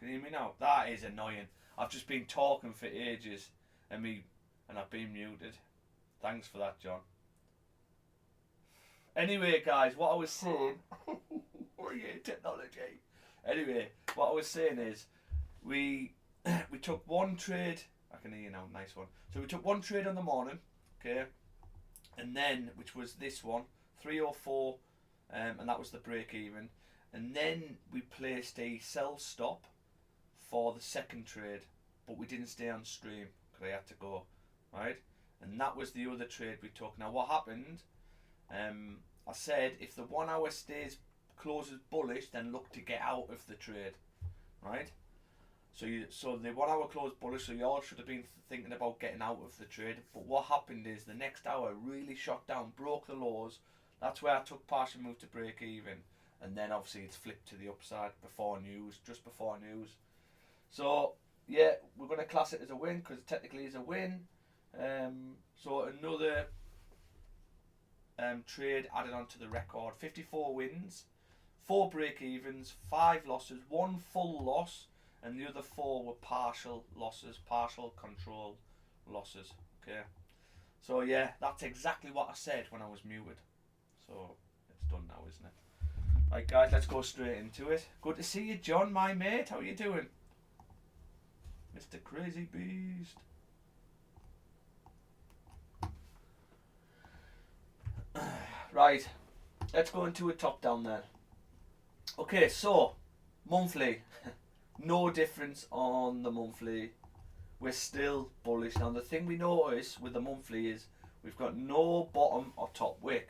Can you hear me now? That is annoying. I've just been talking for ages and I've been muted. Thanks for that, John. Anyway, guys, what I was saying... We're here, technology. Anyway, what I was saying is we took one trade. I can hear you now, nice one. So we took one trade on the morning, okay, and then, which was this one, 304, and that was the break even. And then we placed a sell stop for the second trade, but we didn't stay on stream because I had to go, right? And that was the other trade we took. Now what happened, I said if the 1 hour closes bullish, then look to get out of the trade, right? So the 1 hour closed bullish, so you all should have been thinking about getting out of the trade. But what happened is the next hour really shot down, broke the lows. That's where I took partial move to break even. And then obviously it's flipped to the upside before news, just before news. So yeah, we're going to class it as a win because technically it's a win. So another trade added onto the record. 54 wins, 4 break evens, 5 losses, 1 full loss, and the other 4 were partial losses, partial control losses. Okay, so yeah, that's exactly what I said when I was muted. So it's done now, isn't it? Right, guys, let's go straight into it. Good to see you, John, my mate. How are you doing, Mr. Crazy Beast? Right, let's go into a top down then. Okay, so monthly. No difference on the monthly. We're still bullish. Now the thing we notice with the monthly is we've got no bottom or top wick.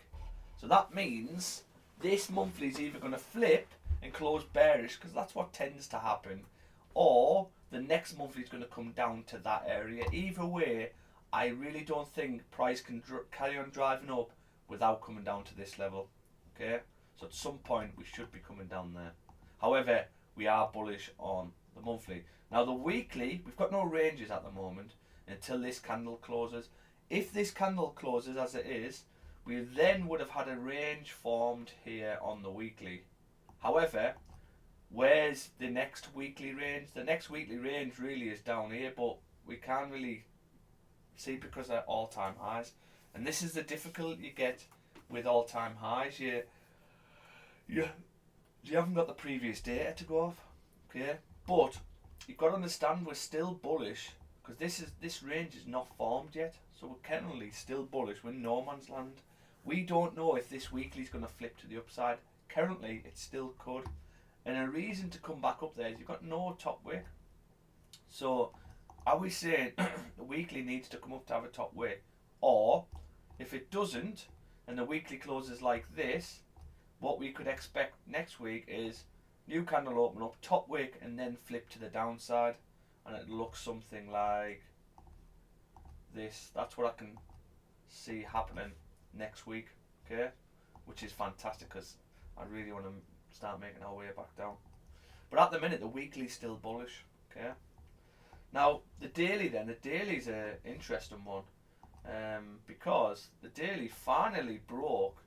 So that means this monthly is either going to flip and close bearish, because that's what tends to happen, or the next monthly is going to come down to that area. Either way, I really don't think price can carry on driving up without coming down to this level. Okay, so at some point we should be coming down there. However, we are bullish on the monthly. Now the weekly, we've got no ranges at the moment until this candle closes. If this candle closes as it is, we then would have had a range formed here on the weekly. However, where's the next weekly range? The next weekly range really is down here, but we can't really see because they're all-time highs. And this is the difficulty you get with all-time highs. You haven't got the previous data to go off, okay? But you've got to understand we're still bullish because this range is not formed yet. So we're currently still bullish. We're in no man's land. We don't know if this weekly is going to flip to the upside. Currently, it still could. And a reason to come back up there is you've got no top wick. So are we saying the weekly needs to come up to have a top wick? Or if it doesn't and the weekly closes like this, what we could expect next week is new candle open up, top wick, and then flip to the downside, and it looks something like this. That's what I can see happening next week, okay? Which is fantastic because I really want to start making our way back down. But at the minute, the weekly's still bullish, okay? Now, the daily then, the daily's an interesting one because the daily finally broke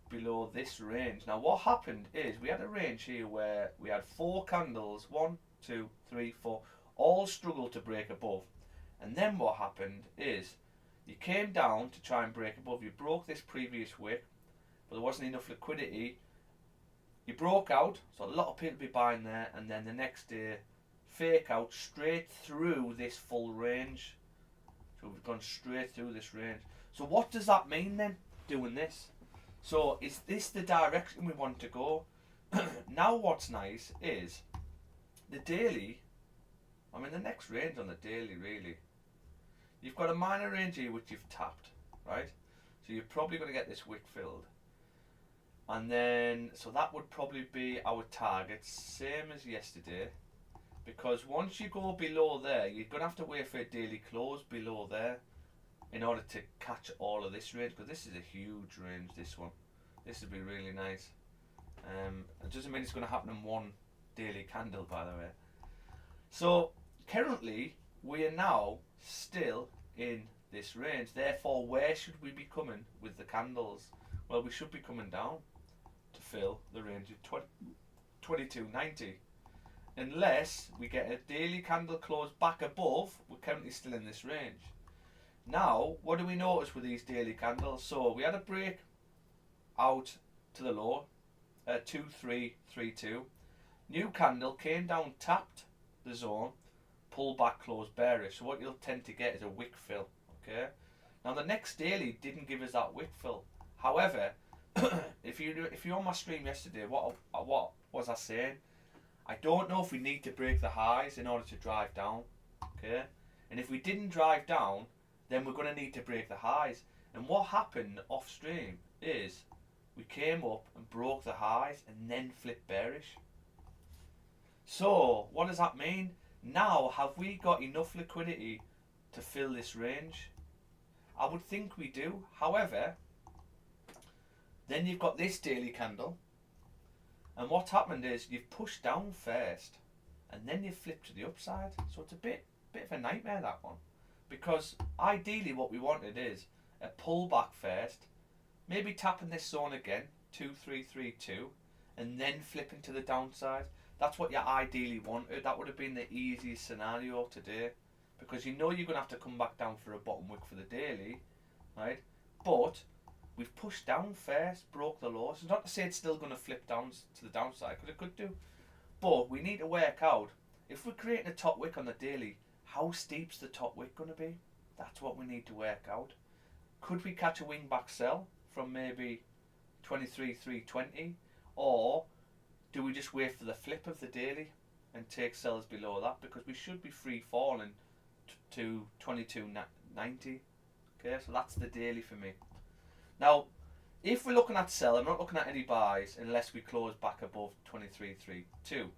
below this range. Now what happened is we had a range here where we had 4 candles, 1, 2, 3, 4, all struggled to break above. And then what happened is you came down to try and break above. You broke this previous wick, but there wasn't enough liquidity. You broke out, so a lot of people be buying there, and then the next day fake out straight through this full range. So we've gone straight through this range. So what does that mean then, doing this? So is this the direction we want to go? Now what's nice is the daily, I mean the next range on the daily really, you've got a minor range here which you've tapped, right? So you're probably going to get this wick filled. And then, so that would probably be our target, same as yesterday. Because once you go below there, you're going to have to wait for a daily close below there in order to catch all of this range, because this is a huge range, this one. This would be really nice. It doesn't mean it's going to happen in one daily candle, by the way. So currently we are now still in this range. Therefore, where should we be coming with the candles? Well, we should be coming down to fill the range of 22.90. unless we get a daily candle close back above. We're currently still in this range. Now, what do we notice with these daily candles? So we had a break out to the low, 2332. New candle came down, tapped the zone, pull back, close bearish. So what you'll tend to get is a wick fill. Okay. Now the next daily didn't give us that wick fill. However, if you're on my stream yesterday, what was I saying? I don't know if we need to break the highs in order to drive down. Okay. And if we didn't drive down, then we're going to need to break the highs. And what happened off stream is we came up and broke the highs and then flipped bearish. So what does that mean? Now, have we got enough liquidity to fill this range? I would think we do. However, then you've got this daily candle, and what's happened is you've pushed down first and then you've flipped to the upside. So it's a bit of a nightmare, that one. Because ideally what we wanted is a pullback first, maybe tapping this zone again, 2332, and then flipping to the downside. That's what you ideally wanted. That would have been the easiest scenario today, because you know you're going to have to come back down for a bottom wick for the daily, right? But we've pushed down first, broke the lows. It's not to say it's still going to flip down to the downside, because it could do. But we need to work out, if we're creating a top wick on the daily, how steep's the top wick going to be? That's what we need to work out. Could we catch a wing back sell from maybe 23,320, or do we just wait for the flip of the daily and take sells below that? Because we should be free falling to 22.90. Okay, so that's the daily for me. Now, if we're looking at sell, I'm not looking at any buys unless we close back above 23.32.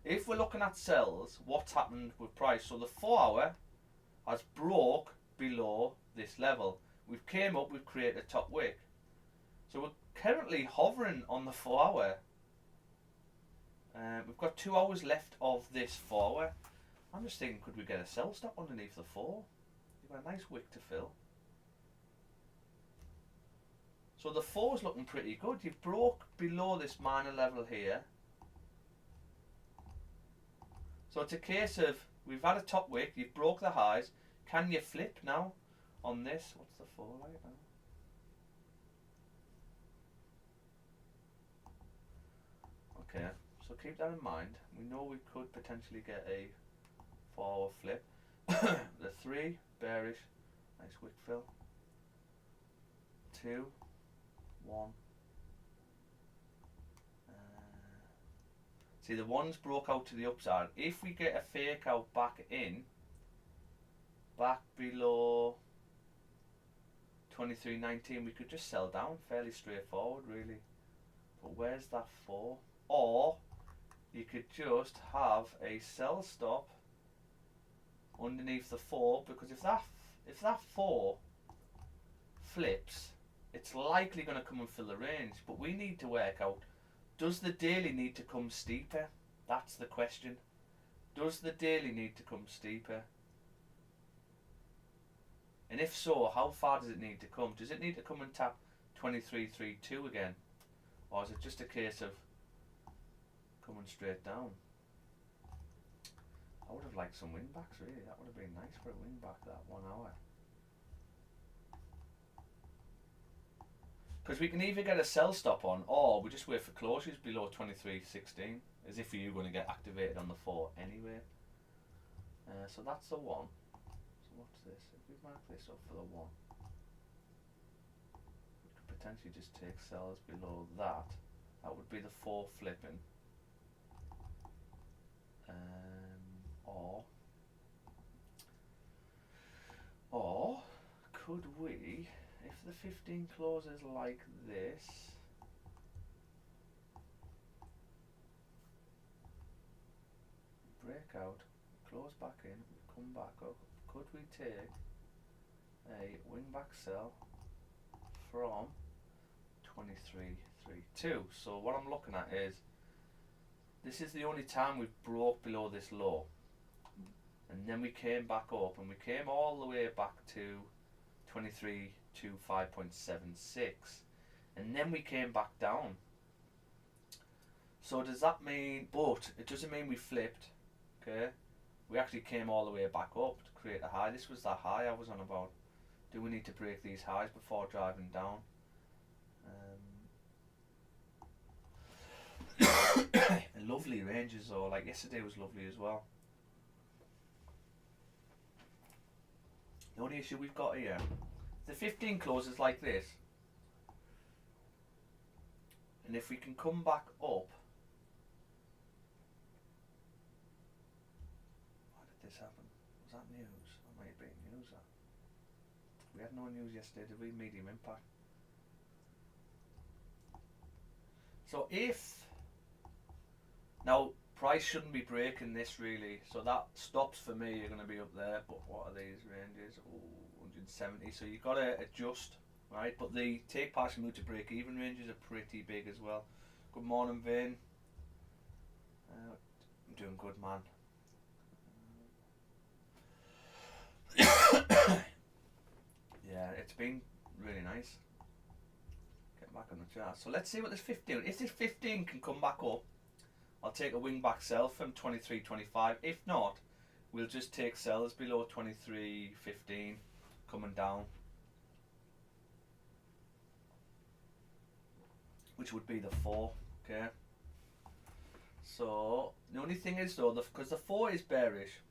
If we're looking at sells, what's happened with price? So the 4 hour has broke below this level. We've came up, we've created a top wick. So we're currently hovering on the 4 hour. We've got 2 hours left of this 4 hour. I'm just thinking, could we get a sell stop underneath the 4? You've got a nice wick to fill. So the 4 is looking pretty good. You've broke below this minor level here. So it's a case of, we've had a top wick, you've broke the highs. Can you flip now on this? What's the 4 right now? Okay, so keep that in mind. We know we could potentially get a 4-hour flip. The 3, bearish, nice wick fill. 2, 1. See, the 1's broke out to the upside. If we get a fake out back in, back below 23.19, we could just sell down. Fairly straightforward, really. But where's that 4? Or you could just have a sell stop underneath the 4, because if that 4 flips, it's likely going to come and fill the range. But we need to work out, does the daily need to come steeper? That's the question. Does the daily need to come steeper? And if so, how far does it need to come? Does it need to come and tap 23.32 again? Or is it just a case of coming straight down? I would have liked some wing backs, really. That would have been nice for a wing back, that 1 hour. Because we can either get a sell stop on, or we just wait for closures below 23.16, as if you're going to get activated on the 4 anyway. So that's the 1. So what's this? If we mark this up for the 1, we could potentially just take sells below that. That would be the 4 flipping. Or could we, if the 15 closes like this, break out, close back in, come back up, could we take a wing back sell from 23.32? So what I'm looking at is, this is the only time we've broke below this low, and then we came back up, and we came all the way back to 23.25.76, and then we came back down. So does that mean, but it doesn't mean we flipped, okay? We actually came all the way back up to create a high. This was that high I was on about. Do we need to break these highs before driving down? And lovely ranges though, like yesterday was lovely as well. The only issue we've got here, the 15 closes like this, and if we can come back up, why did this happen? Was that news? That might be news. That we had no news yesterday, did we? Medium impact. So if now price shouldn't be breaking this really, so that stops for me. You're going to be up there, but what are these ranges? Oh, 170. So you've got to adjust, right? But the take partial move to break even ranges are pretty big as well. Good morning, Vin. I'm doing good, man. Yeah, it's been really nice. Get back on the chart. So let's see what this 15. If this 15 can come back up, I'll take a wing back sell from 23.25. If not, we'll just take sells below 23.15 coming down, which would be the 4. Okay. So the only thing is though, because the 4 is bearish,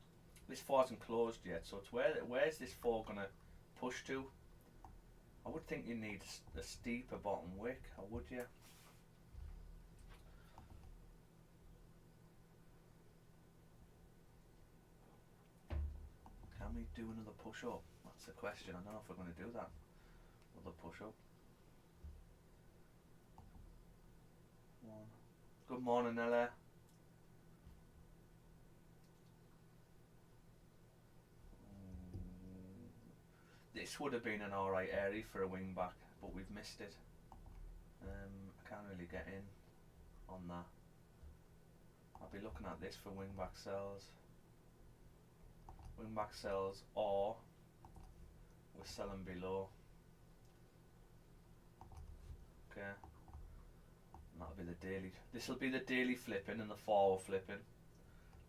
this 4 hasn't closed yet. So it's where's this 4 gonna push to? I would think you need a steeper bottom wick, or would you? Can we do another push up? That's the question. I don't know if we're going to do that. Another push up. Good morning, Ella. This would have been an alright area for a wing back, but we've missed it. I can't really get in on that. I'll be looking at this for wing back sells. Wing back sells, or we're selling below. Okay. And that'll be the daily. This will be the daily flipping and the forward flipping.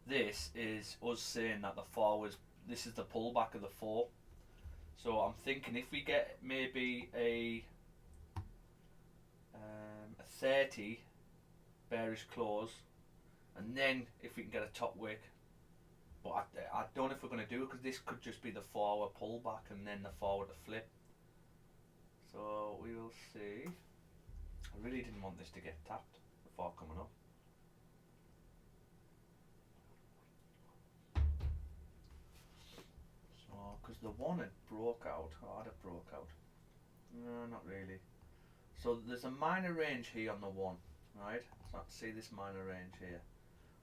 This is us saying that the forward, this is the pullback of the 4. So I'm thinking if we get maybe a 30 bearish close, and then if we can get a top wick, but I don't know if we're going to do it, because this could just be the forward pullback and then the forward to flip. So we will see. I really didn't want this to get tapped before coming up. So, because the 1 had broke out, or had it broke out? No, not really. So there's a minor range here on the 1, right? So see this minor range here.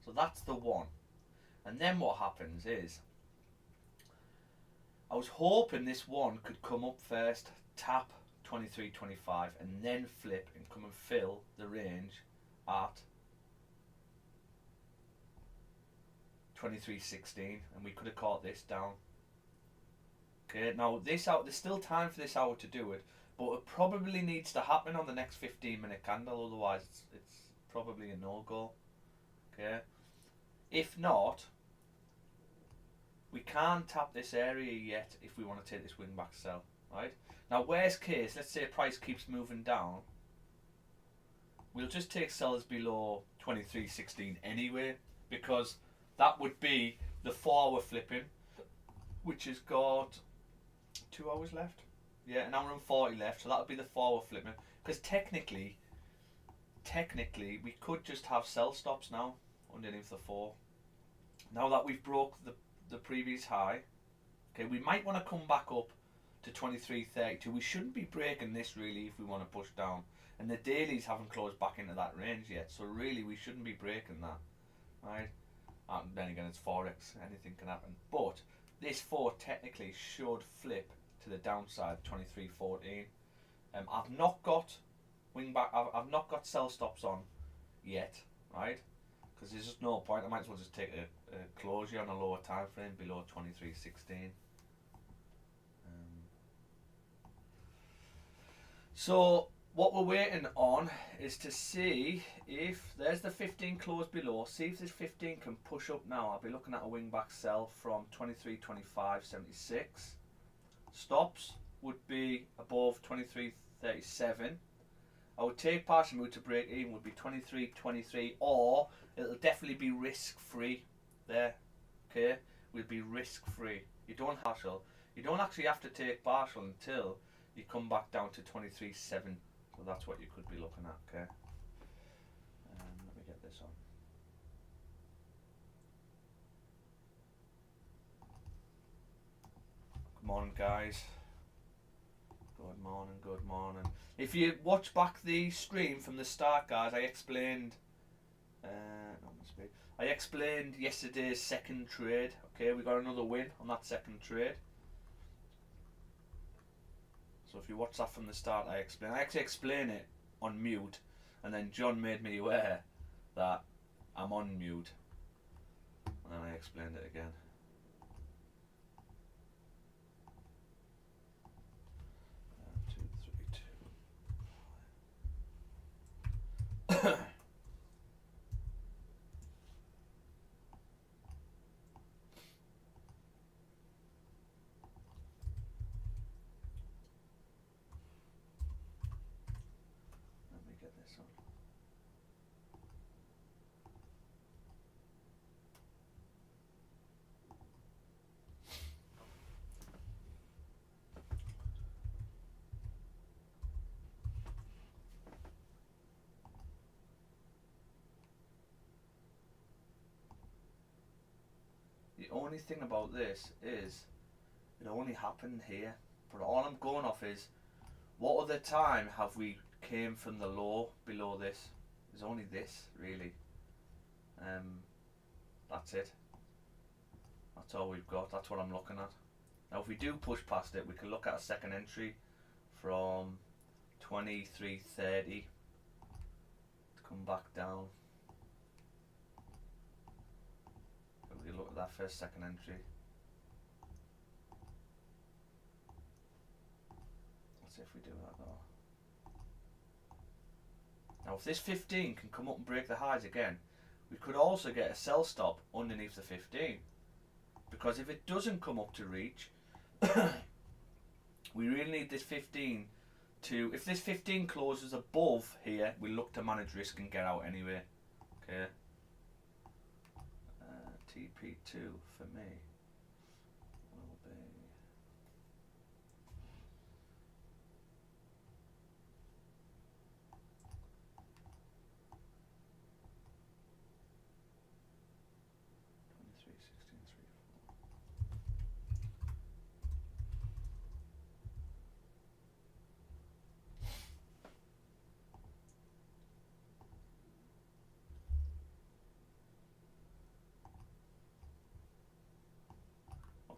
So that's the 1. And then what happens is, I was hoping this 1 could come up first, tap 23.25, and then flip and come and fill the range at 23.16, and we could have caught this down. Okay, now this hour, there's still time for this hour to do it, but it probably needs to happen on the next 15-minute candle, otherwise it's probably a no-go. Okay, if not, we can't tap this area yet if we want to take this wing back sell, right? Now worst case, let's say price keeps moving down, we'll just take sellers below 23.16 anyway, because that would be the 4 hour flipping, which has got 2 hours left. Yeah, an hour and 40 left, so that would be the 4 hour flipping, because technically we could just have sell stops now underneath the 4. Now that we've broke the previous high, okay, we might want to come back up to 23.32. We shouldn't be breaking this really if we want to push down, and the dailies haven't closed back into that range yet, so really we shouldn't be breaking that, right? And then again, it's Forex, anything can happen, but this 4 technically should flip to the downside, 23.14. I've not got wing back, I've not got sell stops on yet, right? Because there's just no point. I might as well just take a closure on a lower time frame below 23.16. So what we're waiting on is to see if there's the 15 close below. See if this 15 can push up now. I'll be looking at a wing back sell from 23.25.76. Stops would be above 23.37. I would take partial move to break even would be 23.23, or it'll definitely be risk free there. Okay, will be risk free. You don't partial. You don't actually have to take partial until you come back down to 23.7. So that's what you could be looking at. Okay. Let me get this on. Good morning, guys. Good morning, good morning. If you watch back the stream from the start, guys, I explained I explained yesterday's second trade. Okay, we got another win on that second trade. So if you watch that from the start, I actually explain it on mute, and then John made me aware that I'm on mute, and then I explained it again. The only thing about this is it only happened here, but all I'm going off is what other time have we came from the low below this? There's only this really. That's it. That's all we've got. That's what I'm looking at. Now if we do push past it, we can look at a second entry from 23.30 to come back down. We look at that first second entry. Let's see if we do that though. Now if this 15 can come up and break the highs again, we could also get a sell stop underneath the 15. Because if it doesn't come up to reach, we really need this 15 to, if this 15 closes above here, we look to manage risk and get out anyway. Okay. TP2 for me will be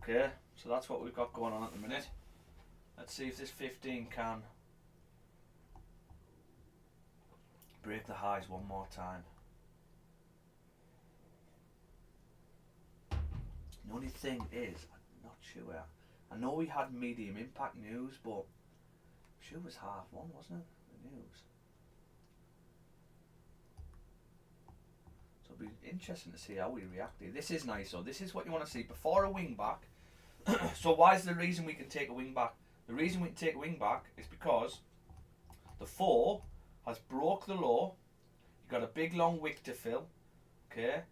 okay, so that's what we've got going on at the minute. Let's see if this 15 can break the highs one more time. The only thing is, I'm not sure. I know we had medium impact news, but I'm sure it was 1:30, wasn't it? The news. So it'll be interesting to see how we react here. This is nice, so this is what you want to see before a wing back. So why is the reason we can take a wing back? The reason we can take a wing back is because the 4 has broke the low. You've got a big long wick to fill, okay,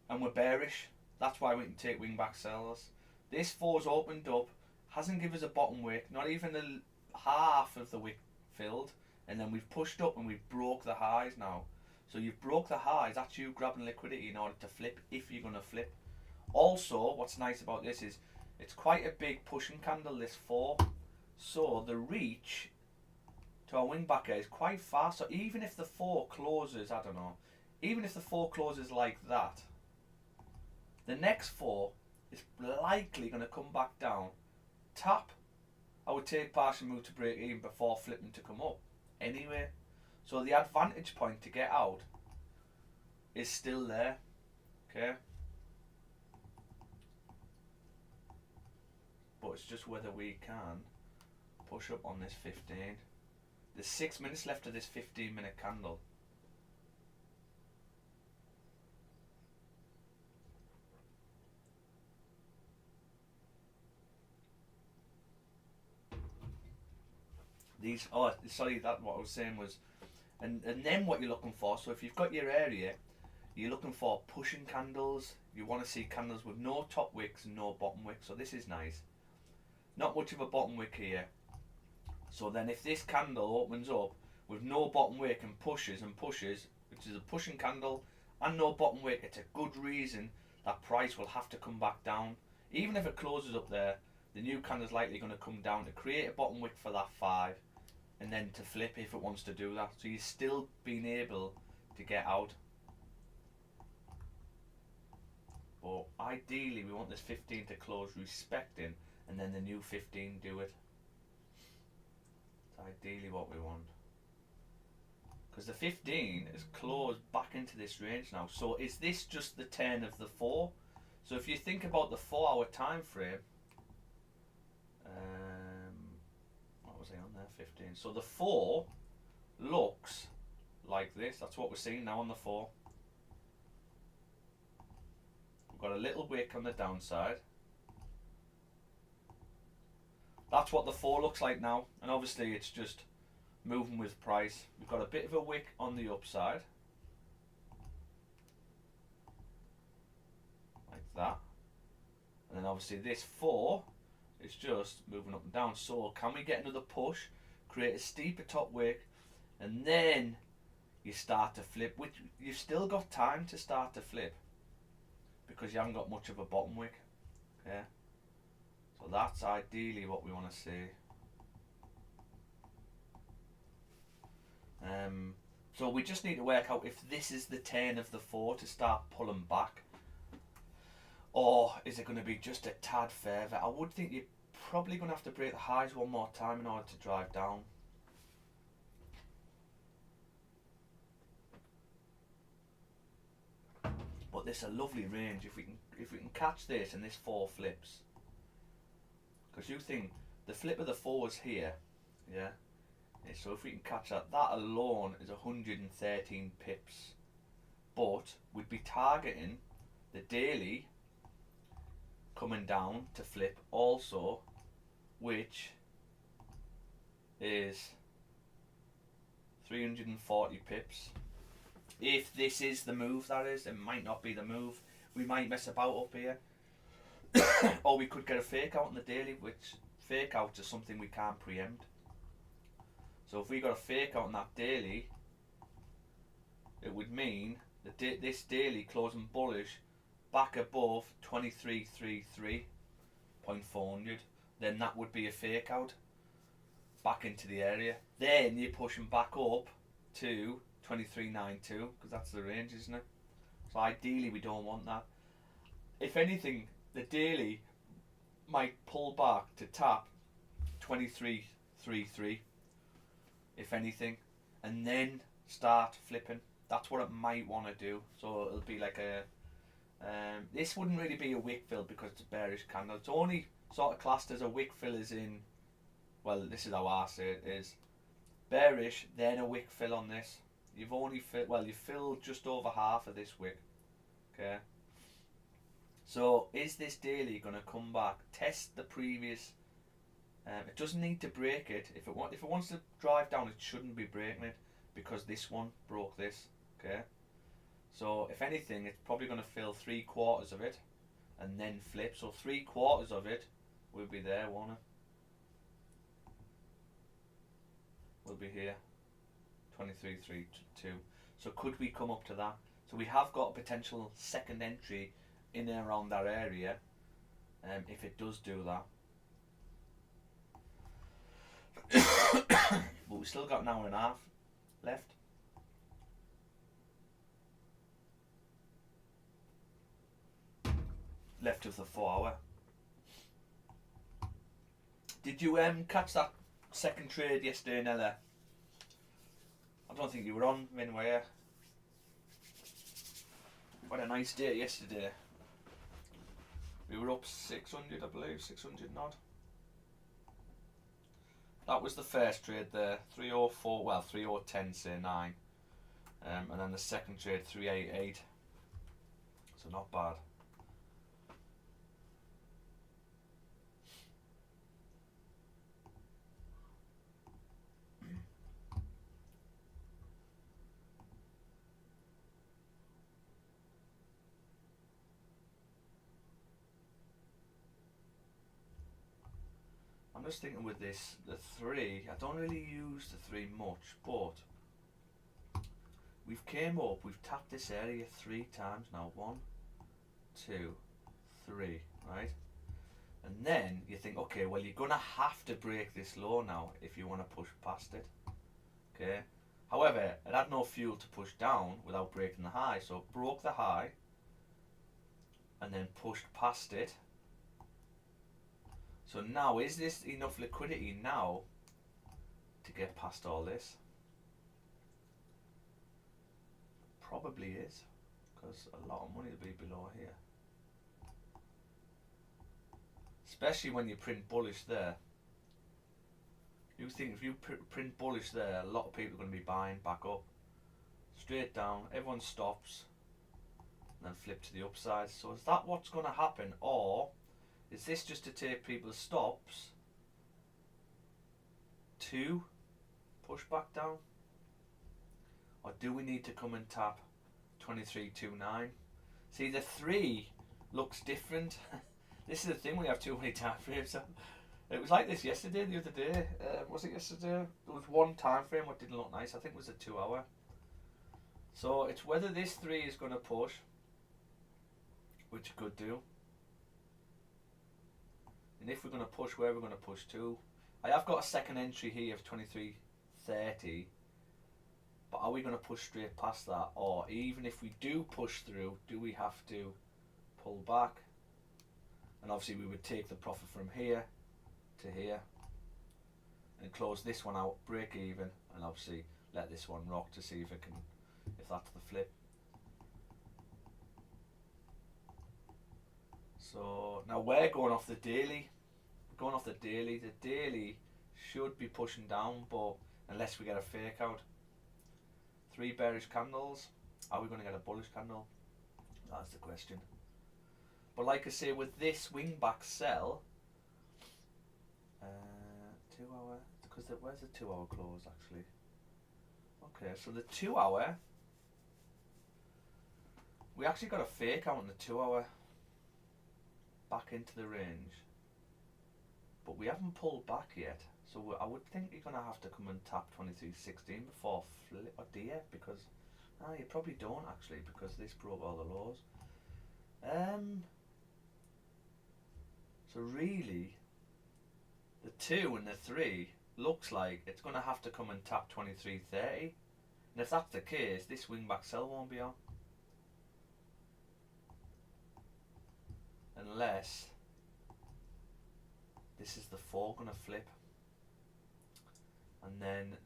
and we're bearish. That's why we can take wing back sells. This 4's opened up, hasn't given us a bottom wick, not even a half of the wick filled, and then we've pushed up and we've broke the highs now. So you've broke the highs, that's you grabbing liquidity in order to flip, if you're going to flip. Also, what's nice about this is it's quite a big pushing candle, this 4. So the reach to our wing backer is quite far. So even if the 4 closes, I don't know, even if the 4 closes like that, the next 4 is likely going to come back down, tap. I would take partial move to break even before flipping to come up anyway. So the advantage point to get out is still there, okay? But it's just whether we can push up on this 15 There's 6 minutes left of this 15-minute candle. These, oh, sorry, that what I was saying was, and then what you're looking for, so if you've got your area, you're looking for pushing candles. You want to see candles with no top wicks and no bottom wick. So this is nice. Not much of a bottom wick here. So then if this candle opens up with no bottom wick and pushes, which is a pushing candle and no bottom wick, it's a good reason that price will have to come back down. Even if it closes up there, the new candle's likely going to come down to create a bottom wick for that 5 and then to flip if it wants to do that. So you're still being able to get out. But ideally we want this 15 to close respecting and then the new 15 do it. That's ideally what we want. Because the 15 is closed back into this range now. So is this just the 10 of the 4? So if you think about the 4-hour time frame, what was I on there? 15. So the 4 looks like this. That's what we're seeing now on the 4. We've got a little wick on the downside. That's what the 4 looks like now, and obviously it's just moving with price. We've got a bit of a wick on the upside, like that, and then obviously this 4 is just moving up and down. So can we get another push, create a steeper top wick, and then you start to flip, which you've still got time to start to flip because you haven't got much of a bottom wick. Yeah, so that's ideally what we want to see. So we just need to work out if this is the 10 of the 4 to start pulling back, or is it going to be just a tad further. I would think you're probably going to have to break the highs one more time in order to drive down. But this is a lovely range if we can catch this and this 4 flips. Because you think the flip of the 4 is here, yeah? So if we can catch that, that alone is 113 pips. But we'd be targeting the daily coming down to flip also, which is 340 pips. If this is the move, that is. It might not be the move. We might mess about up here. Or we could get a fake out on the daily, which fake outs are something we can't preempt. So if we got a fake out on that daily, it would mean that this daily closing bullish back above 2333.400. Then that would be a fake out back into the area. Then you're pushing back up to 2392 because that's the range, isn't it? So ideally we don't want that. If anything, the daily might pull back to tap 2333 if anything, and then start flipping. That's what it might want to do. So it'll be like a this wouldn't really be a wick fill because it's a bearish candle. It's only sort of classed as a wick fill as in, well, this is how I say it, is bearish then a wick fill on this. You've only you filled just over half of this wick. Okay, so is this daily going to come back, test the previous? It doesn't need to break it. If it wants to drive down, it shouldn't be breaking it because this one broke this. Okay, so if anything, it's probably going to fill 3/4 of it and then flip. So 3/4 of it will be there, won't it? Will be here, 2332. So could we come up to that? So we have got a potential second entry in and around that area, if it does do that. But we've still got an hour and a half left. Left of the 4 hour. Did you catch that second trade yesterday, Nella? I don't think you were on, Vin, were you? What a nice day yesterday. We were up 600, I believe, 600 odd. that was the first trade there, 304, well 3010 say 9, and then the second trade 388, so not bad. I'm just thinking with this, the 3, I don't really use the 3 much, but we've came up, we've tapped this area 3 times now, 1, 2, 3, right? And then you think, okay, well you're gonna have to break this low now if you want to push past it, okay? However, it had no fuel to push down without breaking the high, so it broke the high and then pushed past it. So now, is this enough liquidity now to get past all this? Probably is, because a lot of money will be below here. Especially when you print bullish there. You think if you print bullish there, a lot of people are going to be buying back up. Straight down, everyone stops, and then flip to the upside. So is that what's going to happen, or is this just to take people's stops to push back down? Or do we need to come and tap 2329? See, the 3 looks different. This is the thing when you have too many time frames. It was like this yesterday, the other day. Was it yesterday? There was one time frame what didn't look nice. I think it was a 2 hour. So it's whether this 3 is going to push, which it could do. And if we're going to push, where we're going to push to. I have got a second entry here of 2330, but are we going to push straight past that? Or even if we do push through, do we have to pull back? And obviously we would take the profit from here to here and close this one out, break even, and obviously let this one rock to see if it can, if that's the flip. So now we're going off the daily. We're going off the daily. The daily should be pushing down, but unless we get a fake out. 3 bearish candles. Are we going to get a bullish candle? That's the question. But like I say, with this wing back sell, 2 hour, because where's the 2 hour close actually? Okay, so the 2 hour, we actually got a fake out on the 2 hour back into the range, but we haven't pulled back yet. So I would think you're going to have to come and tap 2316 before flip, or do you? Because you probably don't actually, because this broke all the lows. So really, the 2 and the 3 looks like it's going to have to come and tap 2330. And if that's the case, this wing back sell won't be on. Unless this is the 4 going to flip. And then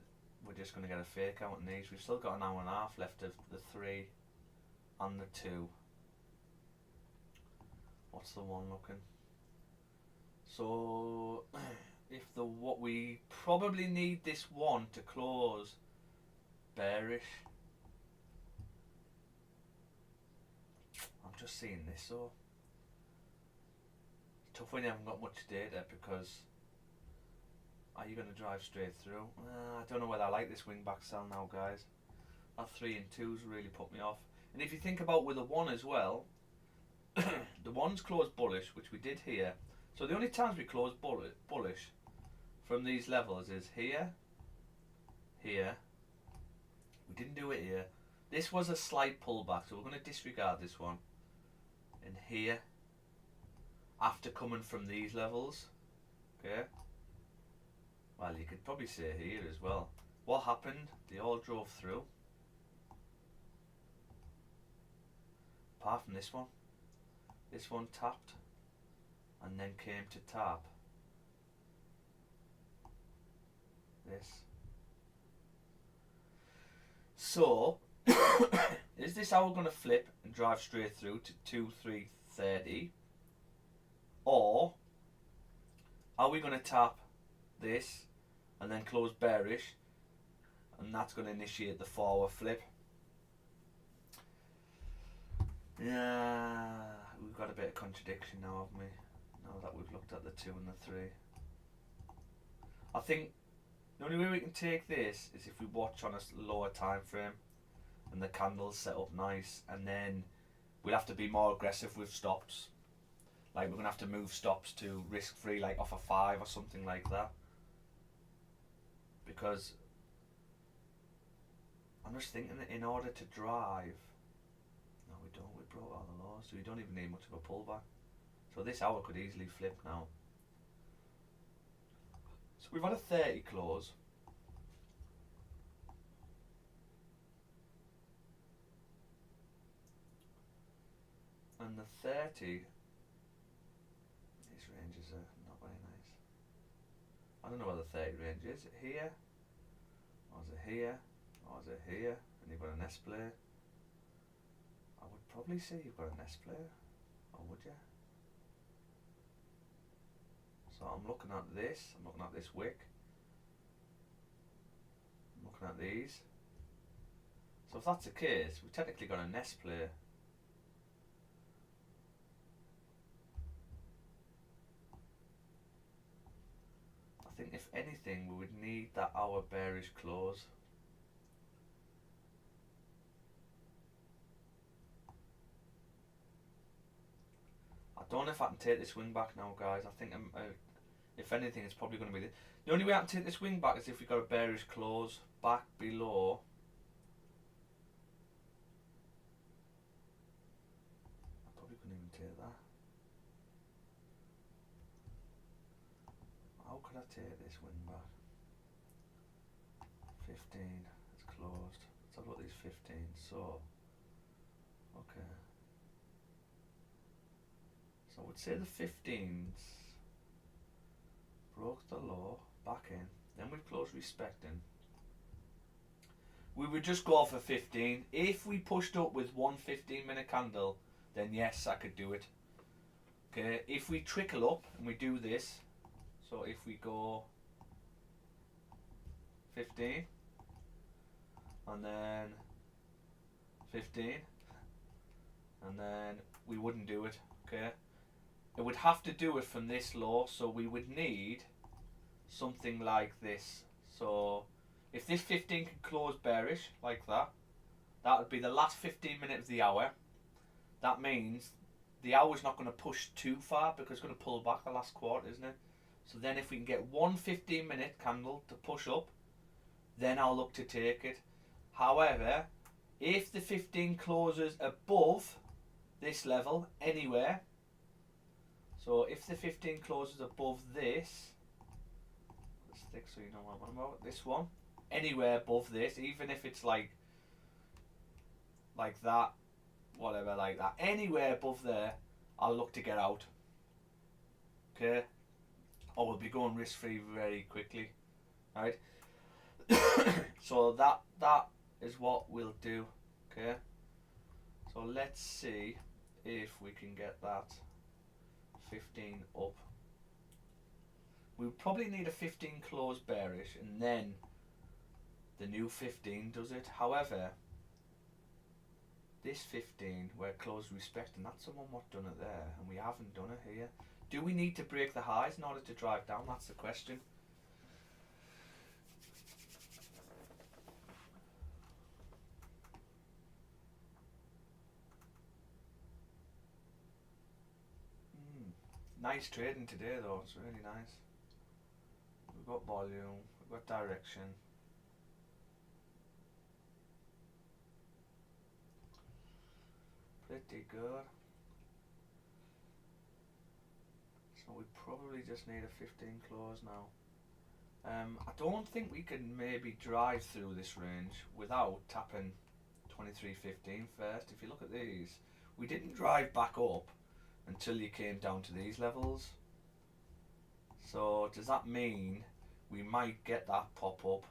we're just going to get a fake out in these. We've still got an hour and a half left of the 3 and the 2. What's the 1 looking? So if the what we probably need this 1 to close bearish. I'm just seeing this, so it's tough when you haven't got much data, because are you going to drive straight through? I don't know whether I like this wing back sell now, guys. That 3 and 2's really put me off. And if you think about with the 1 as well, the 1's closed bullish, which we did here. So the only times we close bullish from these levels is here, here. We didn't do it here. This was a slight pullback, so we're going to disregard this one. And here, after coming from these levels, okay. Well, you could probably say here as well. What happened? They all drove through. Apart from this one. This one tapped and then came to tap this. So is this how we're going to flip and drive straight through to 2330, or are we going to tap this and then close bearish, and that's going to initiate the forward flip. Yeah, we've got a bit of contradiction now, haven't we? Now that we've looked at the 2 and the 3. I think the only way we can take this is if we watch on a lower time frame and the candles set up nice, and then we'll have to be more aggressive with stops. Like we're going to have to move stops to risk free, like off a 5 or something like that. Because I'm just thinking that in order to drive, no we don't, we broke all the laws, so we don't even need much of a pullback. So this hour could easily flip now. So we've had a 30 close. And the 30, these ranges are not very nice. I don't know where the 30 range is. Is it here? Or is it here? Or is it here? And you've got an S play. I would probably say you've got an S play. Or would you? So I'm looking at this. I'm looking at this wick. I'm looking at these. So if that's the case, we've technically got an S play. I think if anything we would need that hour bearish close. I don't know if I can take this wing back now, guys. I think if anything it's probably going to be the only way I can take this wing back is if we got a bearish close back below. I probably couldn't even take that. How could I take this wing back? 15, it's closed. Let's have a look at these 15. So, okay. So I would say the 15s broke the low, back in. Then we've closed respecting. We would just go for 15. If we pushed up with one 15-minute candle, then yes, I could do it. Okay, if we trickle up and we do this, so if we go 15 and then 15 and then we wouldn't do it, okay? It would have to do it from this low, so we would need something like this. So if this 15 can close bearish like that, that would be the last 15 minutes of the hour. That means the hour's not going to push too far because it's going to pull back the last quarter, isn't it? So then if we can get one 15-minute candle to push up, then I'll look to take it. However, if the 15 closes above this level anywhere, so if the 15 closes above this, let's stick so you know what I'm about, this one, anywhere above this, even if it's like that, whatever, like that, anywhere above there, I'll look to get out. Okay? Or we'll be going risk free very quickly. Right? So that is what we'll do. Okay? So let's see if we can get that 15 up. We probably need a 15 close bearish and then the new 15 does it. However, this 15 we're close respect, and that's the one we've done it there, and we haven't done it here. Do we need to break the highs in order to drive down? That's the question. Nice trading today though, it's really nice. We've got volume, we've got direction. Pretty good. So we probably just need a 15 close now. I don't think we can maybe drive through this range without tapping 23.15 first. If you look at these, we didn't drive back up until you came down to these levels. So does that mean we might get that pop up,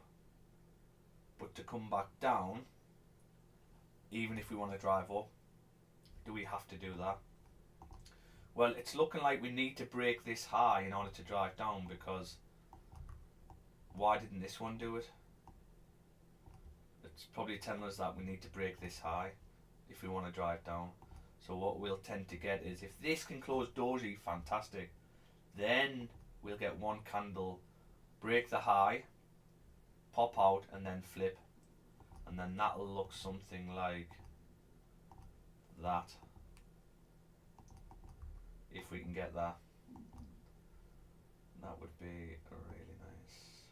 but to come back down, even if we want to drive up, do we have to do that? Well, it's looking like we need to break this high in order to drive down, because why didn't this one do it? It's probably telling us that we need to break this high if we want to drive down. So what we'll tend to get is, if this can close doji, fantastic. Then we'll get one candle, break the high, pop out, and then flip. And then that'll look something like that. If we can get that, that would be really nice.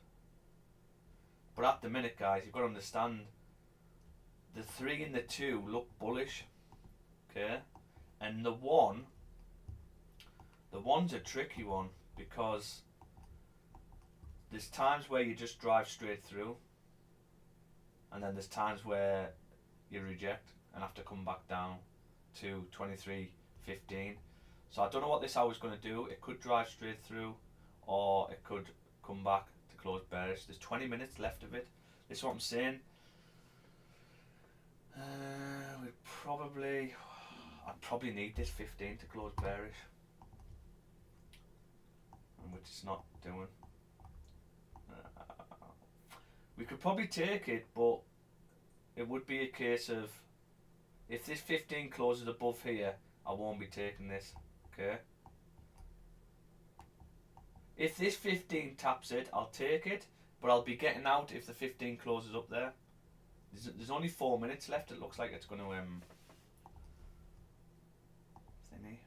But at the minute, guys, you've got to understand, the 3 and the 2 look bullish, okay? And the 1, the 1's a tricky one, because there's times where you just drive straight through, and then there's times where you reject and have to come back down to 23.15. So I don't know what this hour is going to do. It could drive straight through, or it could come back to close bearish. There's 20 minutes left of it. This is what I'm saying. I'd probably need this 15 to close bearish, which it's not doing. We could probably take it, but it would be a case of, if this 15 closes above here, I won't be taking this, okay? If this 15 taps it, I'll take it, but I'll be getting out if the 15 closes up there. There's only 4 minutes left. It looks like it's going to thingy.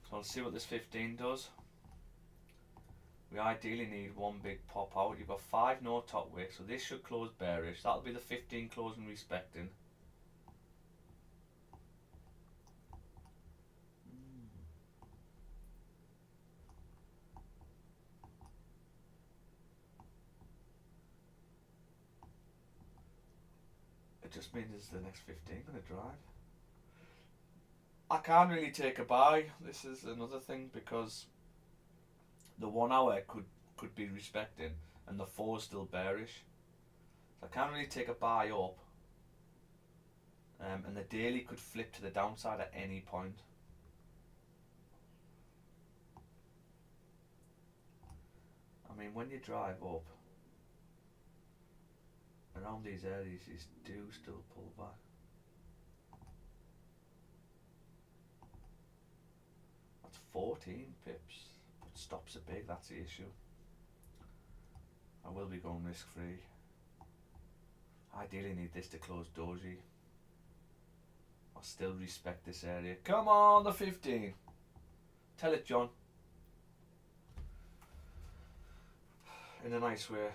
So let's see what this 15 does. We ideally need one big pop out. You've got 5 no top wick, so this should close bearish. That'll be the 15 closing respecting. It just means it's the next 15 going to drive. I can't really take a buy. This is another thing, because the 1 hour could be respecting and the 4 is still bearish. So I can't really take a buy up. And the daily could flip to the downside at any point. I mean, when you drive up around these areas, you do still pull back. That's 14 pips. But stops are big, that's the issue. I will be going risk free. Ideally need this to close doji. I'll still respect this area. Come on, the 15. Tell it, John. In a nice way.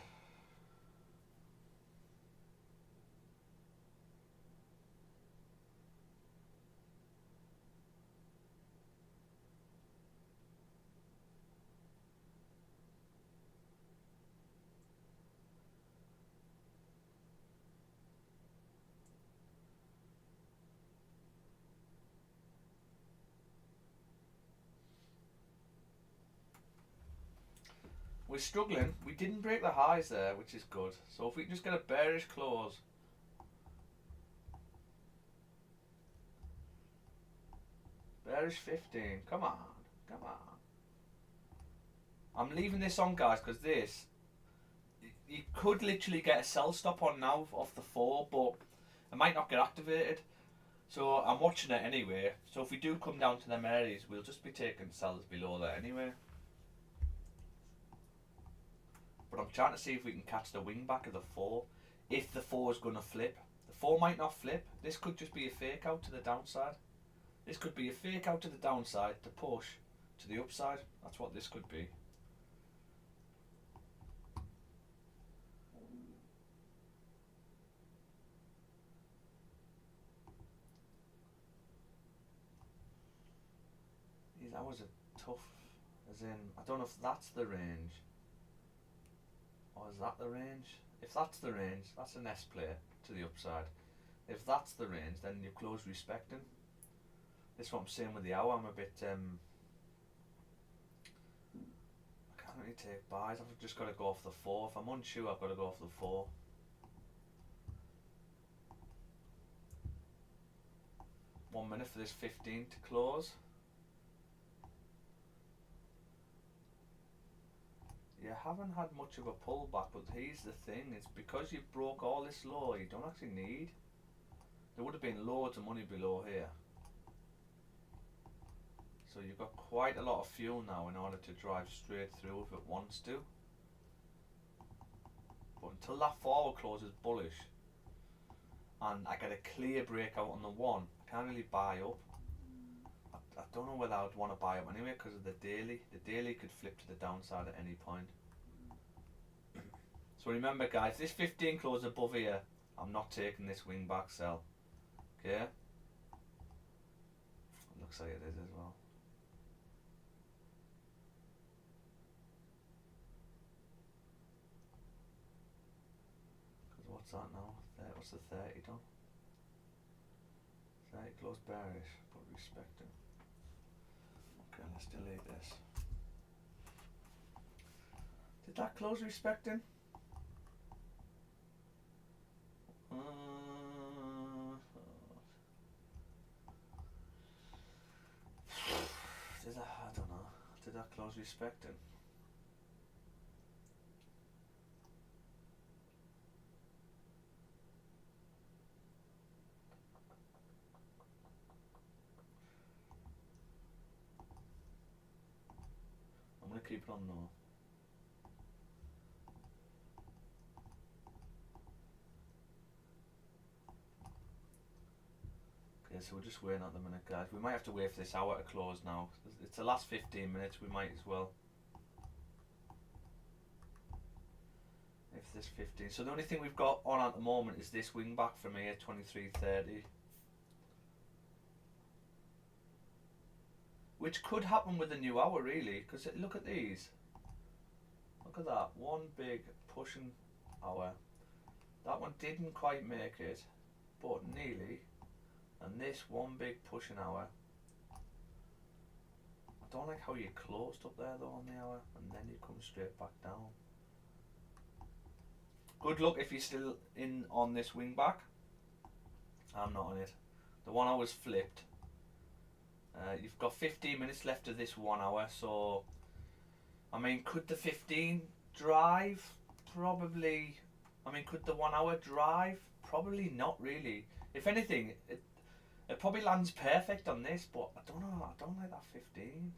We're struggling. We didn't break the highs there, which is good. So if we can just get a bearish close. Bearish 15. Come on. Come on. I'm leaving this on, guys, because this, you could literally get a sell stop on now off the 4, but it might not get activated. So I'm watching it anyway. So if we do come down to them areas, we'll just be taking sells below there anyway. But I'm trying to see if we can catch the wing back of the 4. If the 4 is going to flip. The 4 might not flip. This could just be a fake out to the downside. This could be a fake out to the downside to push to the upside. That's what this could be. These hours are tough. As in, I don't know if that's the range. Or is that the range? If that's the range, that's an S play to the upside. If that's the range, then you close respecting. This is what I'm saying with the hour. I'm a bit take buys. I've just got to go off the 4. If I'm unsure, I've got to go off the 4. One minute for this 15 to close. You haven't had much of a pullback, but here's the thing, it's because you broke all this low, you don't actually need. There would have been loads of money below here. So you've got quite a lot of fuel now in order to drive straight through if it wants to. But until that forward close is bullish, and I get a clear breakout on the 1, I can't really buy up. I don't know whether I would want to buy up anyway because of the daily. The daily could flip to the downside at any point. So remember guys, this 15 close above here, I'm not taking this wing back sell. Okay? It looks like it is as well. Because what's that now? What's the 30 done? 30 close bearish, but respecting. Okay, let's delete this. Did that close respecting? Did that? I don't know. Did that close respecting? I'm gonna keep it on no. Okay, so we're just waiting at the minute, guys. We might have to wait for this hour to close now. It's the last 15 minutes. We might as well. If this 15. So the only thing we've got on at the moment is this wing back from here, 23.30. Which could happen with the new hour, really, because look at these. Look at that. One big pushing hour. That one didn't quite make it, but nearly. And this one big pushing hour. I don't like how you closed up there though on the hour, and then you come straight back down. Good luck if you're still in on this wing back. I'm not on it. The 1 hour's flipped. You've got 15 minutes left of this 1 hour, so I mean, could the 15 drive? Probably. I mean, could the 1 hour drive? Probably not really. If anything, it probably lands perfect on this, but I don't know. I don't like that 15.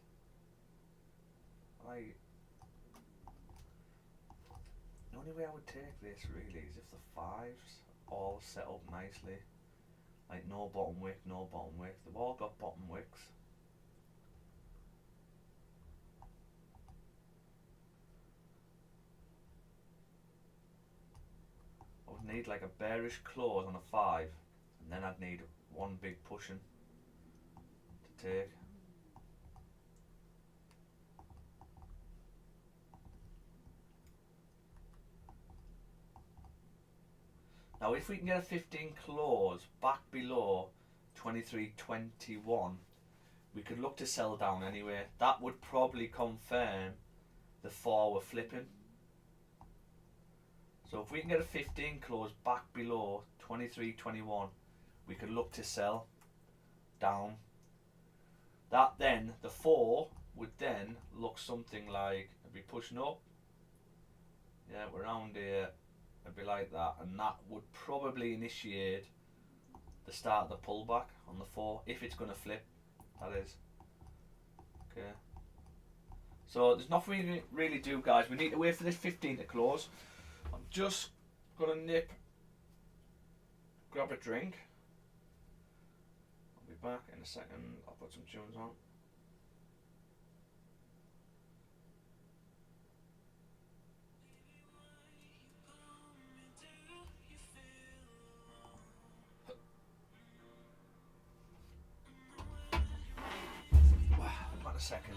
The only way I would take this really is if the 5s all set up nicely. Like no bottom wick, no bottom wick. They've all got bottom wicks. I would need like a bearish close on a 5, and then I'd need one big pushing to take. Now if we can get a 15 close back below 23.21, we could look to sell down anyway. That would probably confirm the 4 we're flipping. So if we can get a 15 close back below 23.21, we could look to sell down. That then, the 4 would then look something like, it'd be pushing up. Yeah, we're around here. It'd be like that, and that would probably initiate the start of the pullback on the 4, if it's going to flip, that is. Okay. So there's nothing we can really do, guys. We need to wait for this 15 to close. I'm just going to grab a drink. I'll be back in a second. I'll put some tunes on. A second.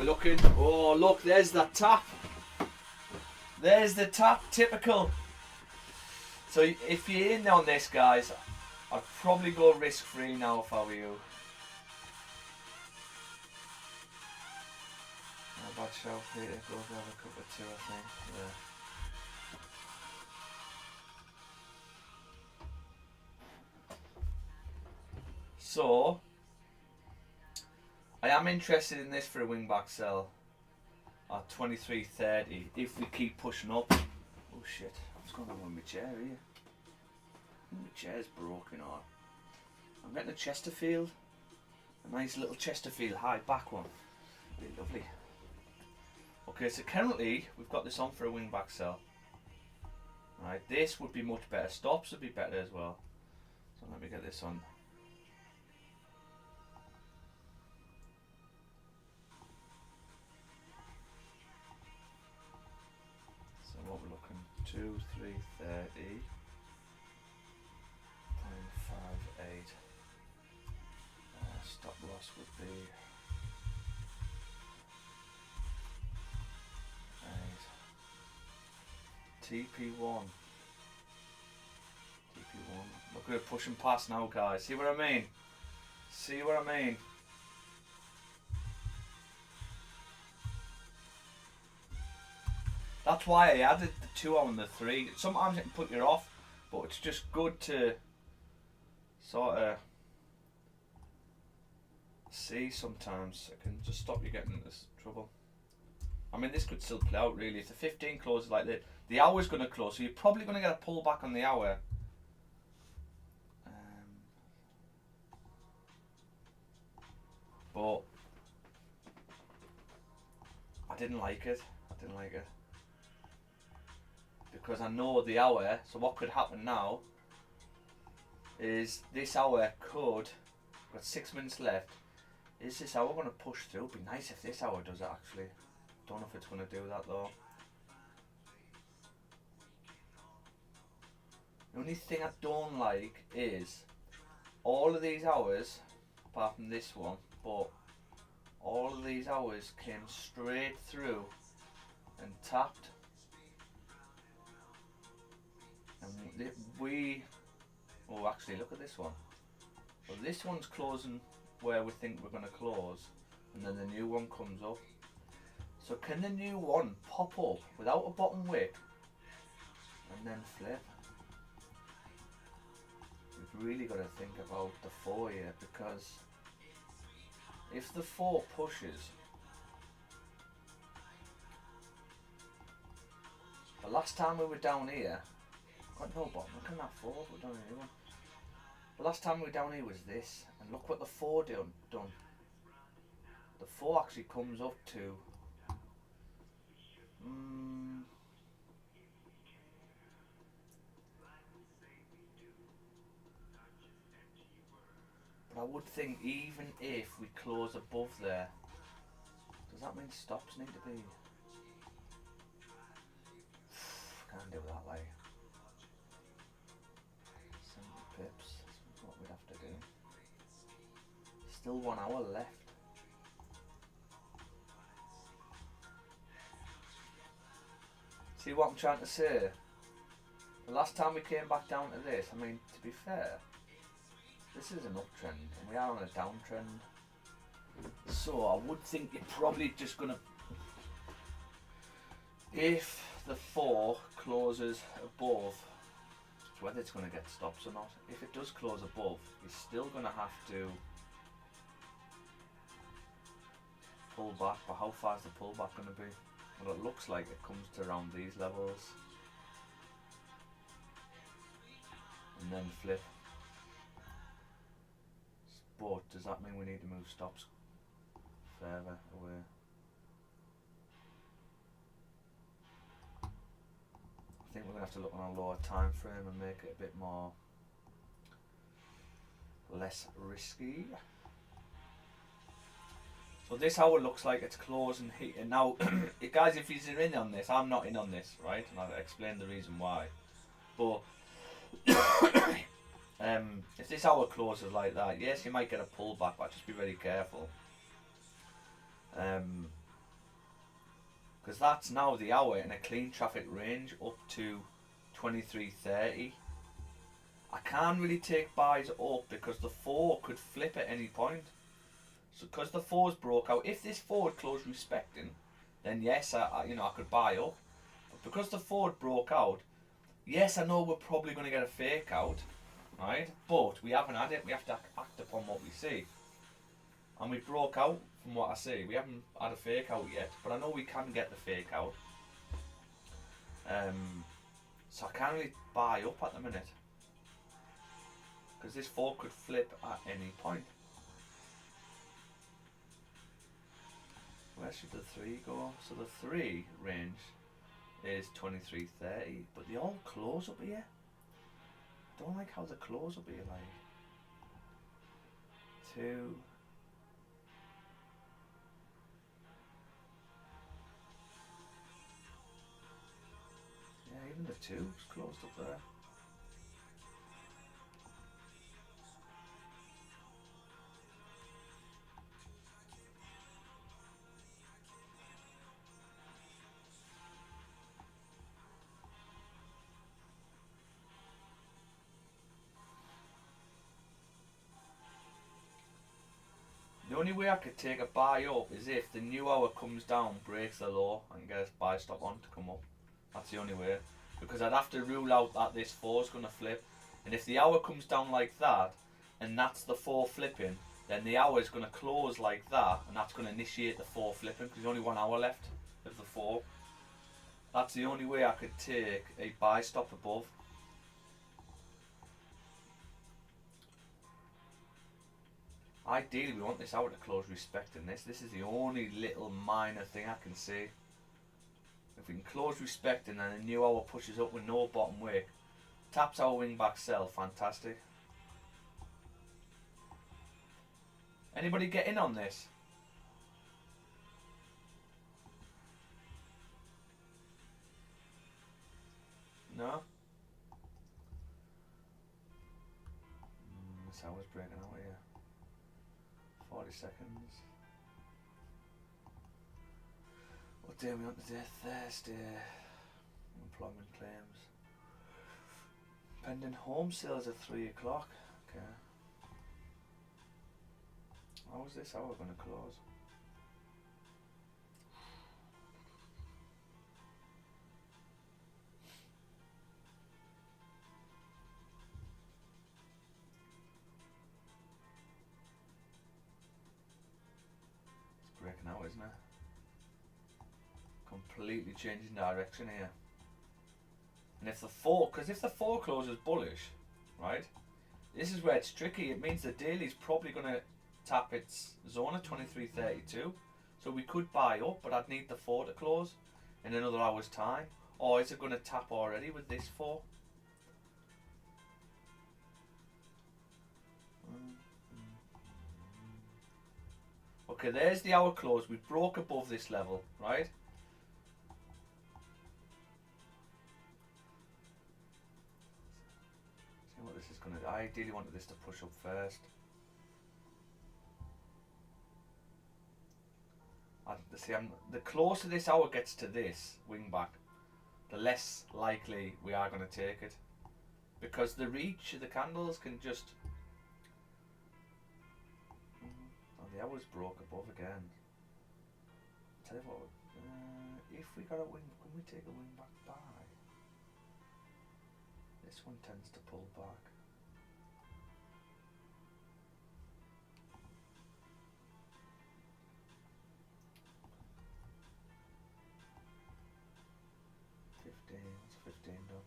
we looking? Oh, look, there's that tap. There's the tap, typical. So if you're in on this, guys, I'd probably go risk-free now if I were you. Not a bad shout, Peter. Go have a cup of tea, I think. Yeah. So, I am interested in this for a wing-back sell at 23.30 if we keep pushing up. Oh shit, what's going on with my chair here? My chair's broken, or I'm getting a Chesterfield, a nice little Chesterfield high back one. Be lovely. Okay, so currently we've got this on for a wing back sell. Right, this would be much better. Stops would be better as well. So let me get this on. So what we're looking 2, 3, 30. 0.58. Stop loss would be 8. TP1. Look at it pushing past now, guys. See what I mean? See what I mean? That's why I added the 2 on the 3. Sometimes it can put you off, but it's just good to sort of see sometimes. It can just stop you getting into trouble. I mean, this could still play out really. If the 15 closes like this, the hour's going to close, so you're probably going to get a pullback on the hour. But I didn't like it. Because I know the hour, so what could happen now is this hour could, got 6 minutes left, is this hour going to push through? It'd be nice if this hour does it actually. Don't know if it's going to do that though. The only thing I don't like is all of these hours, apart from this one, but all of these hours came straight through and tapped. And oh actually look at this one. Well, this one's closing where we think we're going to close, and then the new one comes up. So can the new one pop up without a bottom wick and then flip? We've really got to think about the 4 here, because if the 4 pushes, the last time we were down here, got no bottom, look at that 4, we're down here. The last time we were down here was this, and look what the 4 done. The 4 actually comes up to but I would think even if we close above there, does that mean stops need to be? Can't do that, like 70 pips, that's what we'd have to do. Still 1 hour left. See what I'm trying to say? The last time we came back down to this, I mean, to be fair, this is an uptrend and we are on a downtrend. So I would think you're probably just gonna, if the 4 closes above, whether it's gonna get stops or not, if it does close above, you're still gonna have to pull back, but how far is the pullback gonna be? Well, it looks like it comes to around these levels and then flip. But does that mean we need to move stops further away? I think we're going to have to look on a lower time frame and make it a bit more less risky. So this hour looks like it's closing here. Now, guys, if you're in on this, I'm not in on this, right? And I'll explain the reason why. But if this hour closes like that, yes, you might get a pullback, but just be very careful. because that's now the hour in a clean traffic range up to 23.30. I can't really take buys up because the 4 could flip at any point. So because the 4's broke out, if this 4 had closed respecting, then yes, I could buy up. But because the 4 had broke out, yes, I know we're probably going to get a fake out, right? But we haven't had it. We have to act upon what we see. And we broke out from what I see. We haven't had a fake out yet, but I know we can get the fake out. So I can't really buy up at the minute, because this 4 could flip at any point. Where should the 3 go? So the 3 range is 23.30, but they all close up here. Don't like how they close up here, like 2. Yeah, even the 2's closed up there. The only way I could take a buy up is if the new hour comes down, breaks the low, and get a buy stop on to come up. That's the only way. Because I'd have to rule out that this 4 is going to flip. And if the hour comes down like that, and that's the 4 flipping, then the hour is going to close like that, and that's going to initiate the 4 flipping, because there's only 1 hour left of the 4. That's the only way I could take a buy stop above. Ideally, we want this hour to close respecting this. This is the only little minor thing I can see. If we can close respecting and the new hour pushes up with no bottom wick, taps our wing back sell, fantastic. Anybody get in on this? No? This hour's breaking out here. 40 seconds. What day are we on today? Thursday. Employment claims. Pending home sales at 3 o'clock. Okay. How is this hour going to close? It's breaking out, isn't it? Completely changing direction here. And if the 4, because if the 4 closes bullish, right, this is where it's tricky. It means the daily's probably going to tap its zone at 23.32, so we could buy up, but I'd need the 4 to close in another hour's time. Or is it going to tap already with this 4? Okay, there's the hour close. We broke above this level, right? See what this is going to do. I ideally wanted this to push up first. The closer this hour gets to this wing back, the less likely we are going to take it, because the reach of the candles can just. Oh, the hour's broke above again. Tell you what, if we got a wing, can we take a wing back buy? This one tends to pull back. What's 15 done?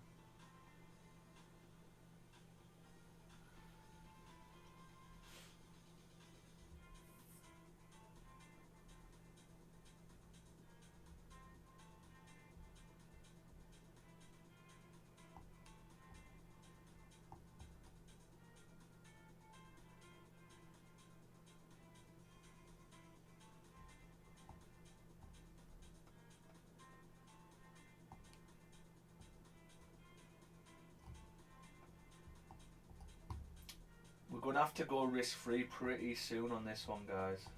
We're going to have to go risk-free pretty soon on this one, guys.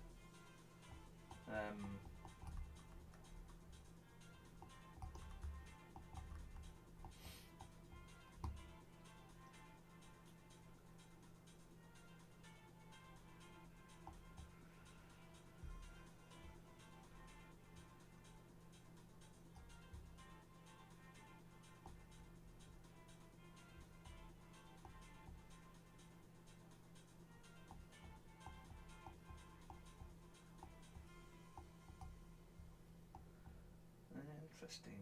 Interesting.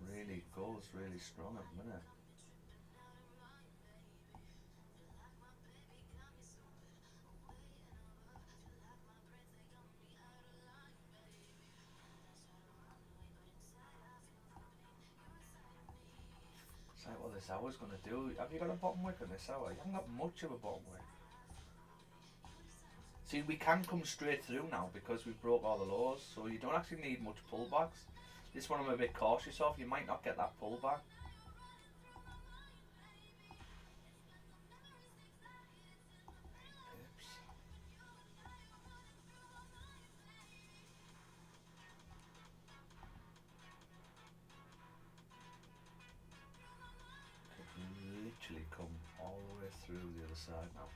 Really goes really strong at the minute. It's like what this hour's going to do. Have you got a bottom wick on this hour? You haven't got much of a bottom wick. See, we can come straight through now because we've broke all the lows, so you don't actually need much pullbacks. This one I'm a bit cautious of. You might not get that pullback. Could literally come all the way through the other side now.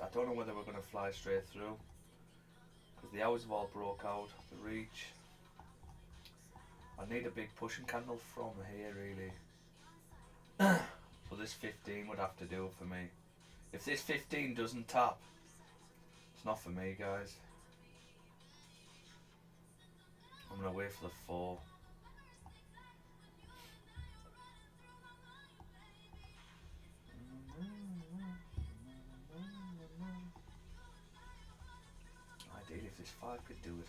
I don't know whether we're going to fly straight through because the hours have all broke out. The reach. I need a big pushing candle from here really. So this 15 would have to do it for me. If this 15 doesn't tap, it's not for me, guys. I'm going to wait for the 4. Ideally, if this 5 could do it.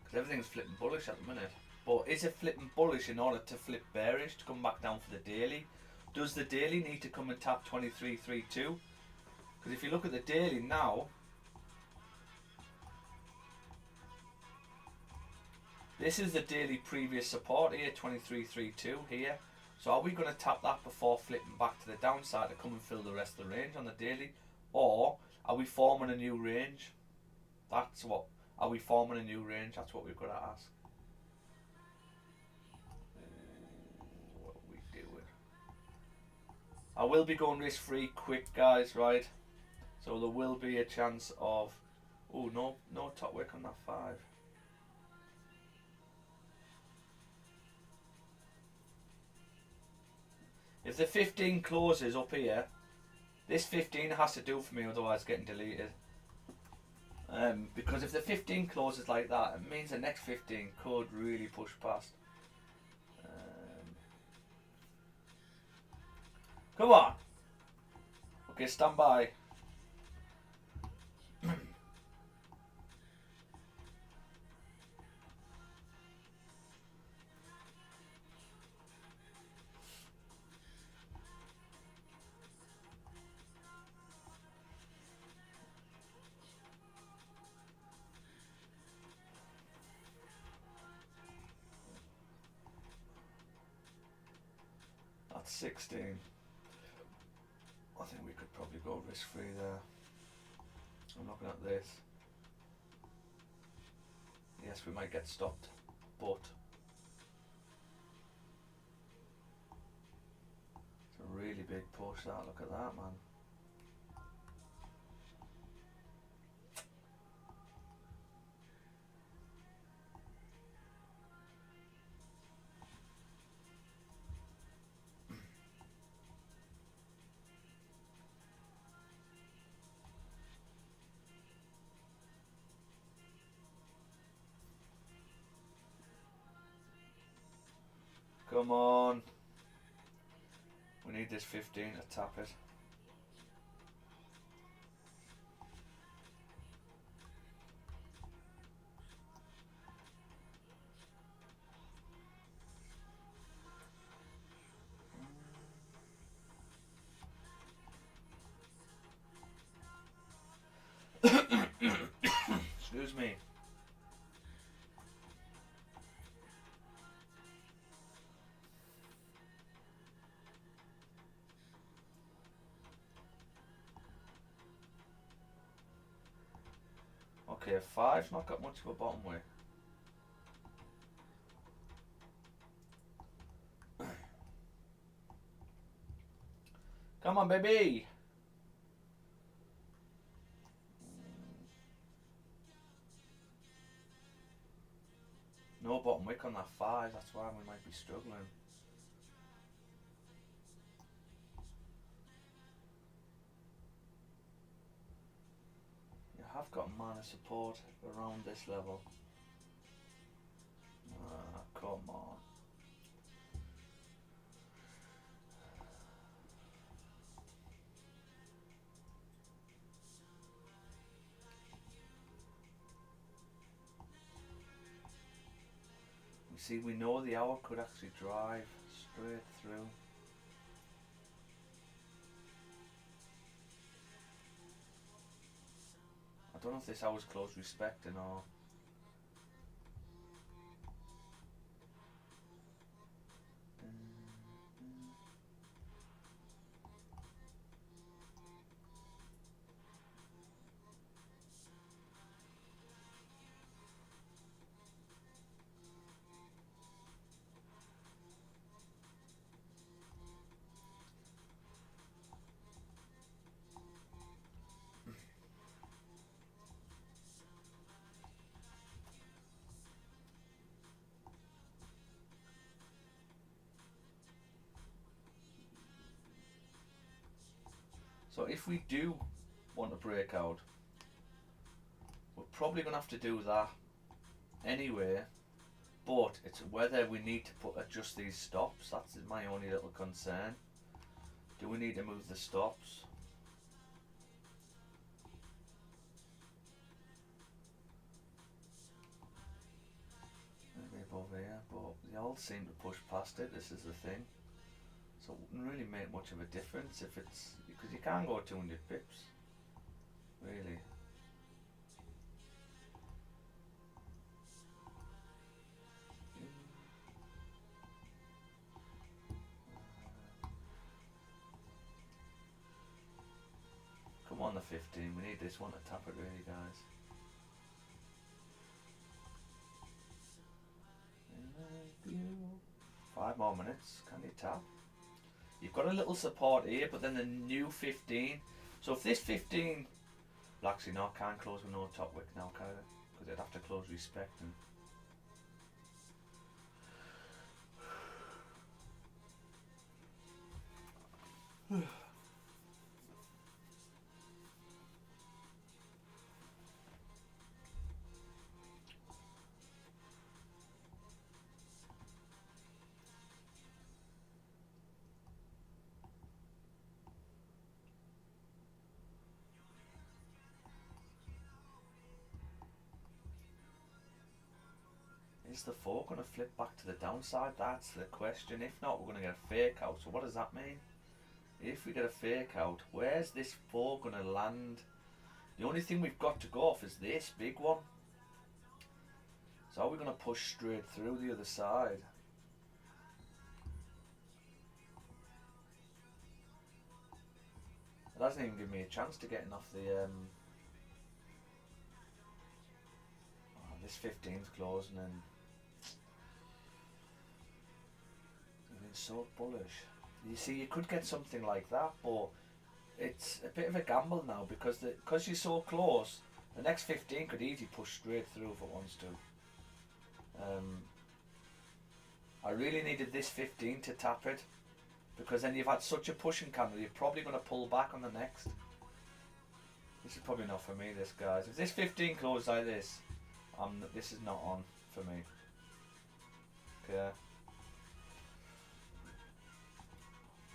Because everything's flipping bullish at the minute. But is it flipping bullish in order to flip bearish to come back down for the daily? Does the daily need to come and tap 23.32? Because if you look at the daily now, this is the daily previous support here, 23.32 here. So are we going to tap that before flipping back to the downside to come and fill the rest of the range on the daily? Or are we forming a new range? That's what, are we forming a new range? That's what we've got to ask. What are we doing? I will be going risk free quick, guys, right? So there will be a chance of, oh no top wick on that 5. If the 15 closes up here, this 15 has to do for me, otherwise it's getting deleted. Because if the 15 closes like that, it means the next 15 could really push past. Come on! Okay, stand by. That's 16. I think we could probably go risk free there. I'm looking at this. Yes, we might get stopped, but it's a really big push that. Look at that, man. Come on. We need this 15 to tap it. Excuse me. Okay, 5's not got much of a bottom weight. Come on, baby. No bottom wick on that 5, that's why we might be struggling. You have got minor support around this level. Ah, come on. See, we know the hour could actually drive straight through. I don't know if this hour's close respecting or... So if we do want to break out, we're probably going to have to do that anyway, but it's whether we need to adjust these stops. That's my only little concern. Do we need to move the stops? Maybe above here, but they all seem to push past it. This is the thing. So it wouldn't really make much of a difference if it's, because you can't go 200 pips, really. Come on, the 15, we need this one to tap it really, guys. Five more minutes, can you tap? You've got a little support here, but then the new 15. So if this 15, well actually no, can't close with no top wick now, can it? Because it'd have to close respecting. Is the 4 going to flip back to the downside? That's the question. If not, we're going to get a fake out. So what does that mean? If we get a fake out, where's this 4 going to land? The only thing we've got to go off is this big one. So are we going to push straight through the other side? It hasn't even given me a chance to getting off the... Oh, this 15's closing and... It's so bullish. You see, you could get something like that, but it's a bit of a gamble now because you're so close. The next 15 could easily push straight through if it wants to. I really needed this 15 to tap it because then you've had such a pushing candle. You're probably going to pull back on the next. This is probably not for me, this, guys. If this 15 closes like this, this is not on for me. Okay.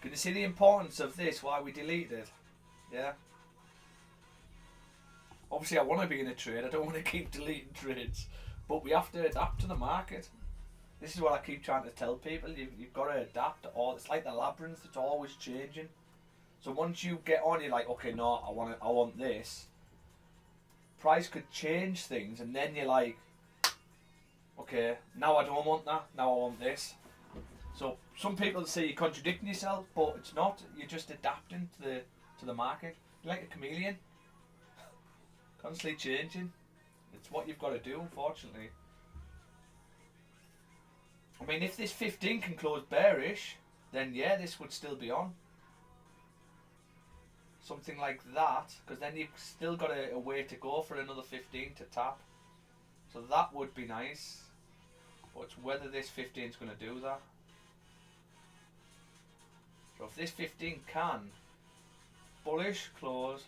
Can you see the importance of this, why we deleted? Yeah? Obviously I want to be in a trade, I don't want to keep deleting trades. But we have to adapt to the market. This is what I keep trying to tell people, you've got to adapt. It's like the labyrinth, it's always changing. So once you get on, you're like, okay, no, I want this. Price could change things and then you're like, okay, now I don't want that, now I want this. So some people say you're contradicting yourself, but it's not. You're just adapting to the market. You're like a chameleon, constantly changing. It's what you've got to do, unfortunately. I mean, if this 15 can close bearish, then yeah, this would still be on. Something like that, because then you've still got a way to go for another 15 to tap. So that would be nice. But it's whether this 15 is going to do that. So if this 15 can, bullish close,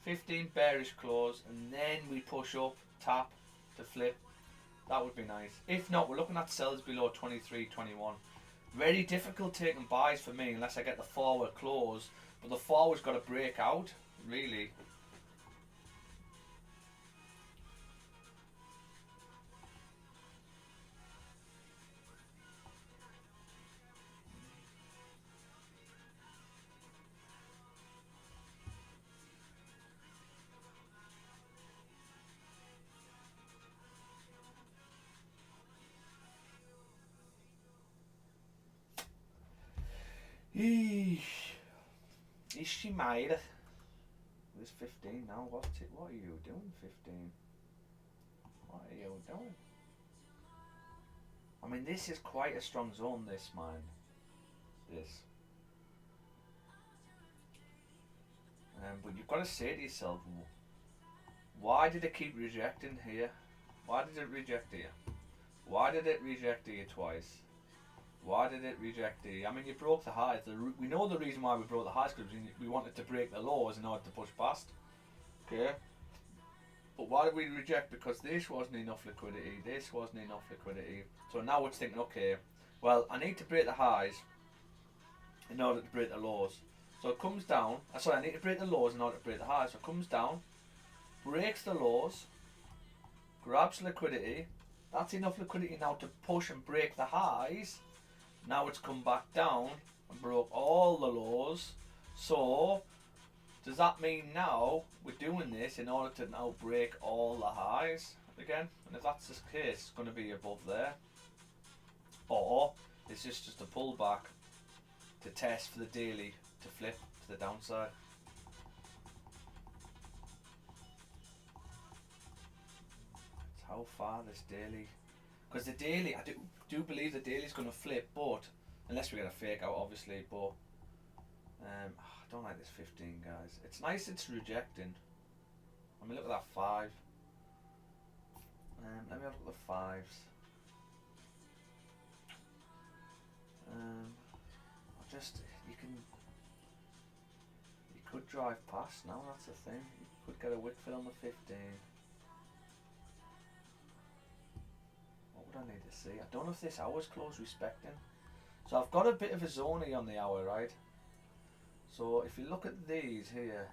15 bearish close, and then we push up, tap to flip, that would be nice. If not, we're looking at sells below 23.21. Very difficult taking buys for me unless I get the forward close. But the forward's got to break out, really. Eesh. Is she made? There's 15 now. What are you doing, 15? What are you doing? I mean, this is quite a strong zone, this, man. This. But you've got to say to yourself, why did it keep rejecting here? Why did it reject here? Why did it reject here twice? Why did it reject here? I mean, you broke the highs. We know the reason why we broke the highs, because we wanted to break the lows in order to push past. Okay? But why did we reject? Because this wasn't enough liquidity. This wasn't enough liquidity. So now it's thinking, okay, well, I need to break the highs in order to break the lows. So it comes down. Sorry, I need to break the lows in order to break the highs. So it comes down, breaks the lows, grabs liquidity. That's enough liquidity now to push and break the highs. Now it's come back down and broke all the lows. So does that mean now we're doing this in order to now break all the highs again? And if that's the case, it's going to be above there. Or is this just a pullback to test for the daily to flip to the downside? It's how far this daily, because the daily, I do believe the daily is going to flip, but unless we get a fake out, obviously. But I don't like this 15, guys. It's nice it's rejecting. I mean, look at that 5. Let me have a look at the 5s. You could drive past now, that's the thing. You could get a wick fill on the 15. What would I need to see? I don't know if this hour's close respecting. So I've got a bit of a zone on the hour, right? So if you look at these here,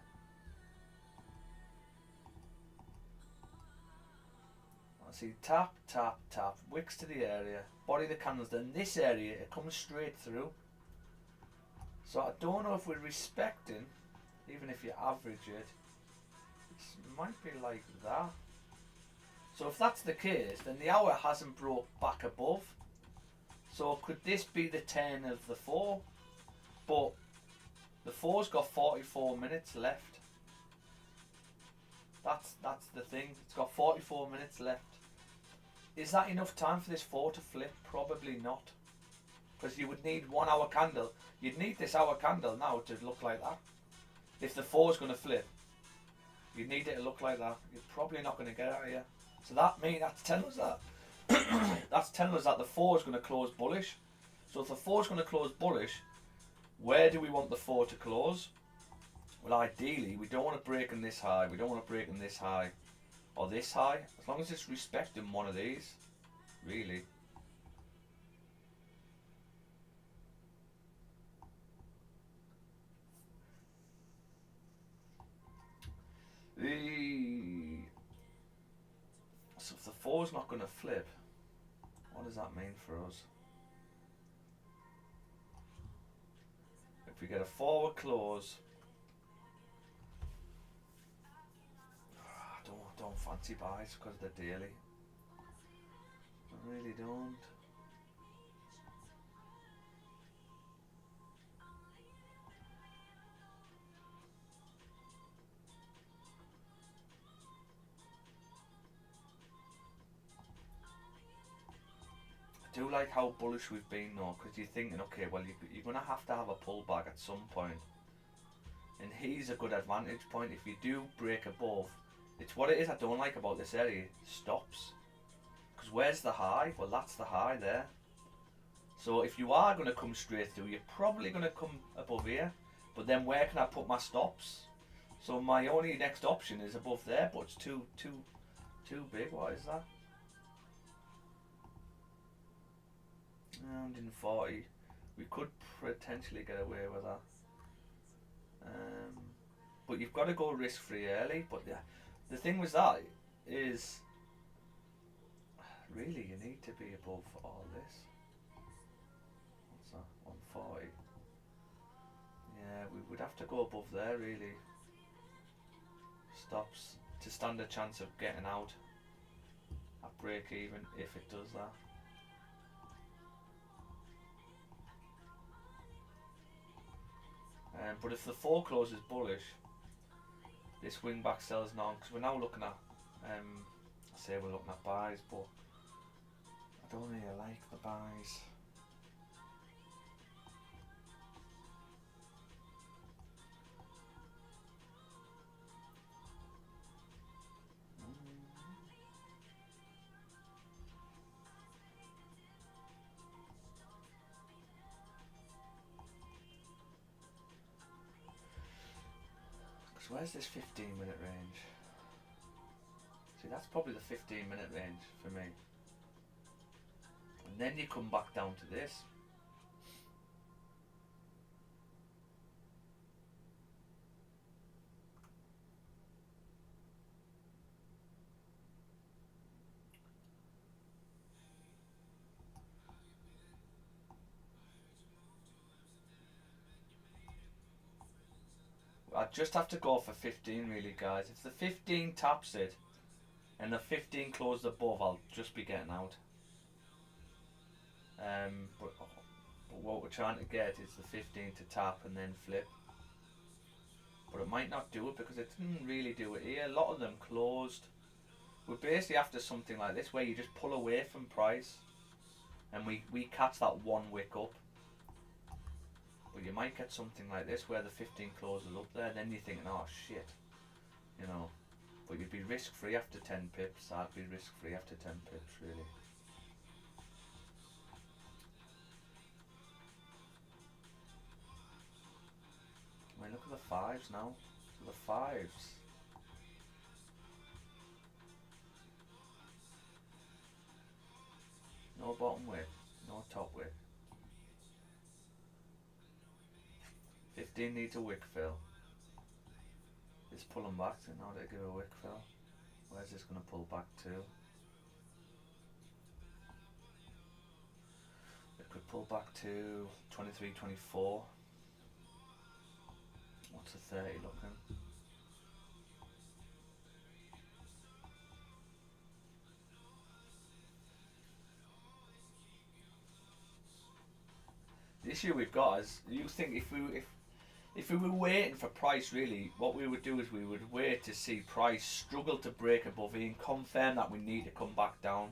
I see tap, tap, tap, wicks to the area, body of the candles, then this area, it comes straight through. So I don't know if we're respecting, even if you average it, it might be like that. So if that's the case, then the hour hasn't broke back above. So could this be the 10 of the 4? But the 4's got 44 minutes left. That's the thing. It's got 44 minutes left. Is that enough time for this 4 to flip? Probably not. Because you would need 1 hour candle. You'd need this hour candle now to look like that. If the 4's going to flip, you'd need it to look like that. You're probably not going to get it out of here. So that's telling us that. That's telling us that the 4 is going to close bullish. So if the 4 is going to close bullish, where do we want the 4 to close? Well, ideally, we don't want to break in this high. We don't want to break in this high or this high. As long as it's respecting one of these, really. So if the 4 is not going to flip, what does that mean for us? If we get a forward close, I don't fancy buys because of the daily. I really don't. do like how bullish we've been though, because you're thinking, okay, well you're going to have a pullback at some point. And here's a good advantage point. If you do break above, it's what it is I don't like about this area, stops. Because where's the high? Well, that's the high there. So if you are going to come straight through, you're probably going to come above here. But then where can I put my stops? So my only next option is above there, but it's too big. What is that? 140. We could potentially get away with that. But you've got to go risk free early. But the thing with that is, really, you need to be above all this. What's that? 140. Yeah, we would have to go above there, really. Stops to stand a chance of getting out at break even if it does that. But if the 4 closes bullish, this wing back sells now, because we're now looking at, I say we're looking at buys, but I don't really like the buys. Where's this 15-minute range? See, that's probably the 15-minute range for me. And then you come back down to this. I just have to go for 15 really, guys. If the 15 taps it and the 15 closes above, I'll just be getting out. But what we're trying to get is the 15 to tap and then flip. But it might not do it because it didn't really do it here. A lot of them closed. We're basically after something like this where you just pull away from price and we catch that 1 wick up. But you might get something like this where the 15 closes up there, and then you're thinking, oh shit, you know. But you'd be risk free after 10 pips. I'd be risk free after 10 pips, really. I mean, look at the 5s now. Look at the 5s. No bottom wick, no top wick. 15 needs a wick fill. It's pulling back to now to give a wick fill. Where's this going to pull back to? It could pull back to 23, 24. What's a 30 looking? The issue we've got is, you think if we were waiting for price, really, what we would do is we would wait to see price struggle to break above here and confirm that we need to come back down.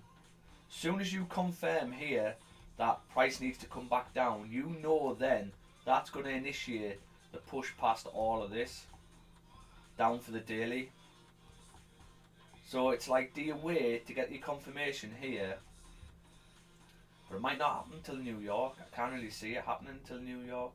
As soon as you confirm here that price needs to come back down, you know then that's going to initiate the push past all of this down for the daily. So it's like, do you wait to get your confirmation here? But it might not happen until New York. I can't really see it happening until New York.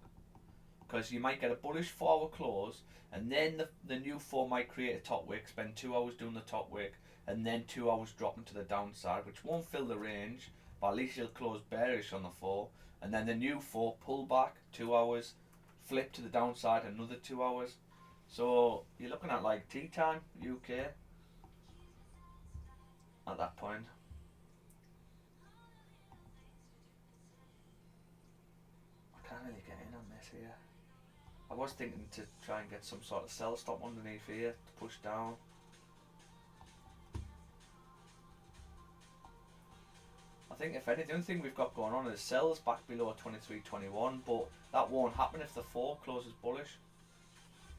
Because you might get a bullish 4-hour close, and then the new 4 might create a top wick, spend 2 hours doing the top wick, and then 2 hours dropping to the downside, which won't fill the range, but at least you'll close bearish on the 4. And then the new 4 pull back 2 hours, flip to the downside another 2 hours. So you're looking at like tea time, UK, at that point. I can't really get in on this here. I was thinking to try and get some sort of sell stop underneath here to push down. I think if anything, the only thing we've got going on is sells back below 23.21, but that won't happen if the 4 closes bullish,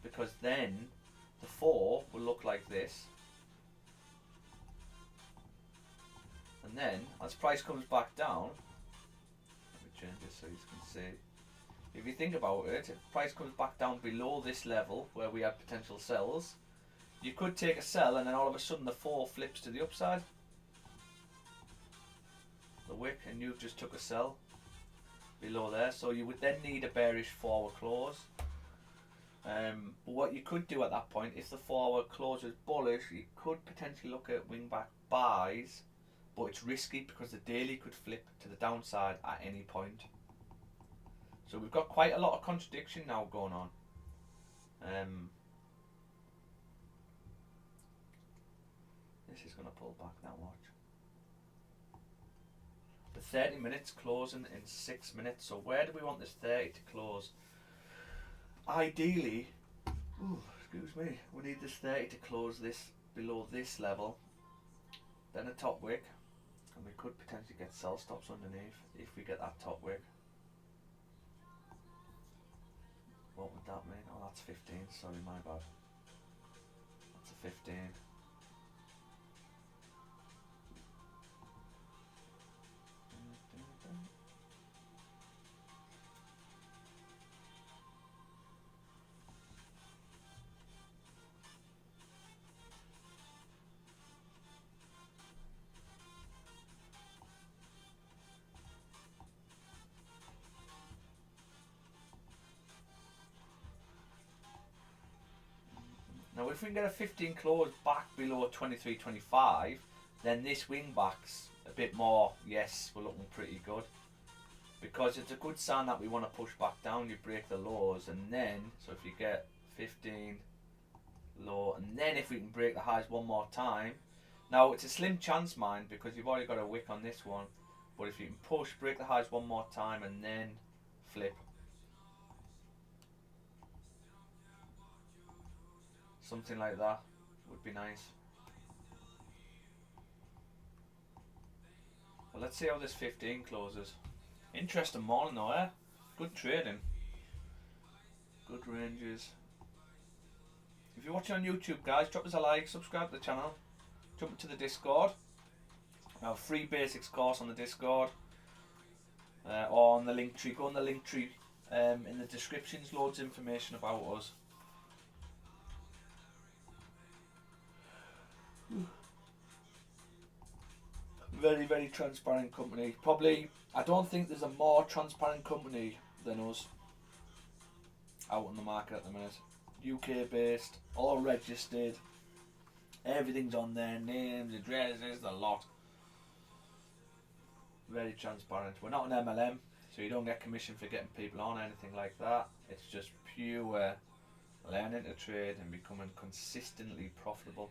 because then the 4 will look like this, and then as price comes back down, changes so you can see. If you think about it, if price comes back down below this level where we had potential sells, you could take a sell and then all of a sudden the 4 flips to the upside. The wick, and you just took a sell below there, so you would then need a bearish forward close. But what you could do at that point, if the forward closes bullish, you could potentially look at wingback buys, but it's risky because the daily could flip to the downside at any point. So we've got quite a lot of contradiction now going on. This is going to pull back now, watch. The 30 minutes closing in 6 minutes, so where do we want this 30 to close? Ideally, excuse me, we need this 30 to close this below this level, then a top wick, and we could potentially get sell stops underneath if we get that top wick. What would that mean? Oh, that's 15, sorry, my bad. That's a 15. Now if we can get a 15 close back below 23.25, then this wing back's a bit more, yes, we're looking pretty good. Because it's a good sign that we want to push back down, you break the lows, and then, so if you get 15 low, and then if we can break the highs one more time. Now it's a slim chance, mind, because you've already got a wick on this one, but if you can push, break the highs one more time, and then flip. Something like that would be nice. Well, let's see how this 15 closes. Interesting morning though, eh? Good trading. Good ranges. If you're watching on YouTube, guys, drop us a like, subscribe to the channel, jump into the Discord. I have a free basics course on the Discord. Or on the link tree. Go on the link tree in the descriptions, loads of information about us. Very, very transparent company. Probably, I don't think there's a more transparent company than us out on the market at the minute. UK based, all registered, everything's on their names, addresses, the lot. Very transparent. We're not an MLM, so you don't get commission for getting people on, anything like that. It's just pure learning to trade and becoming consistently profitable.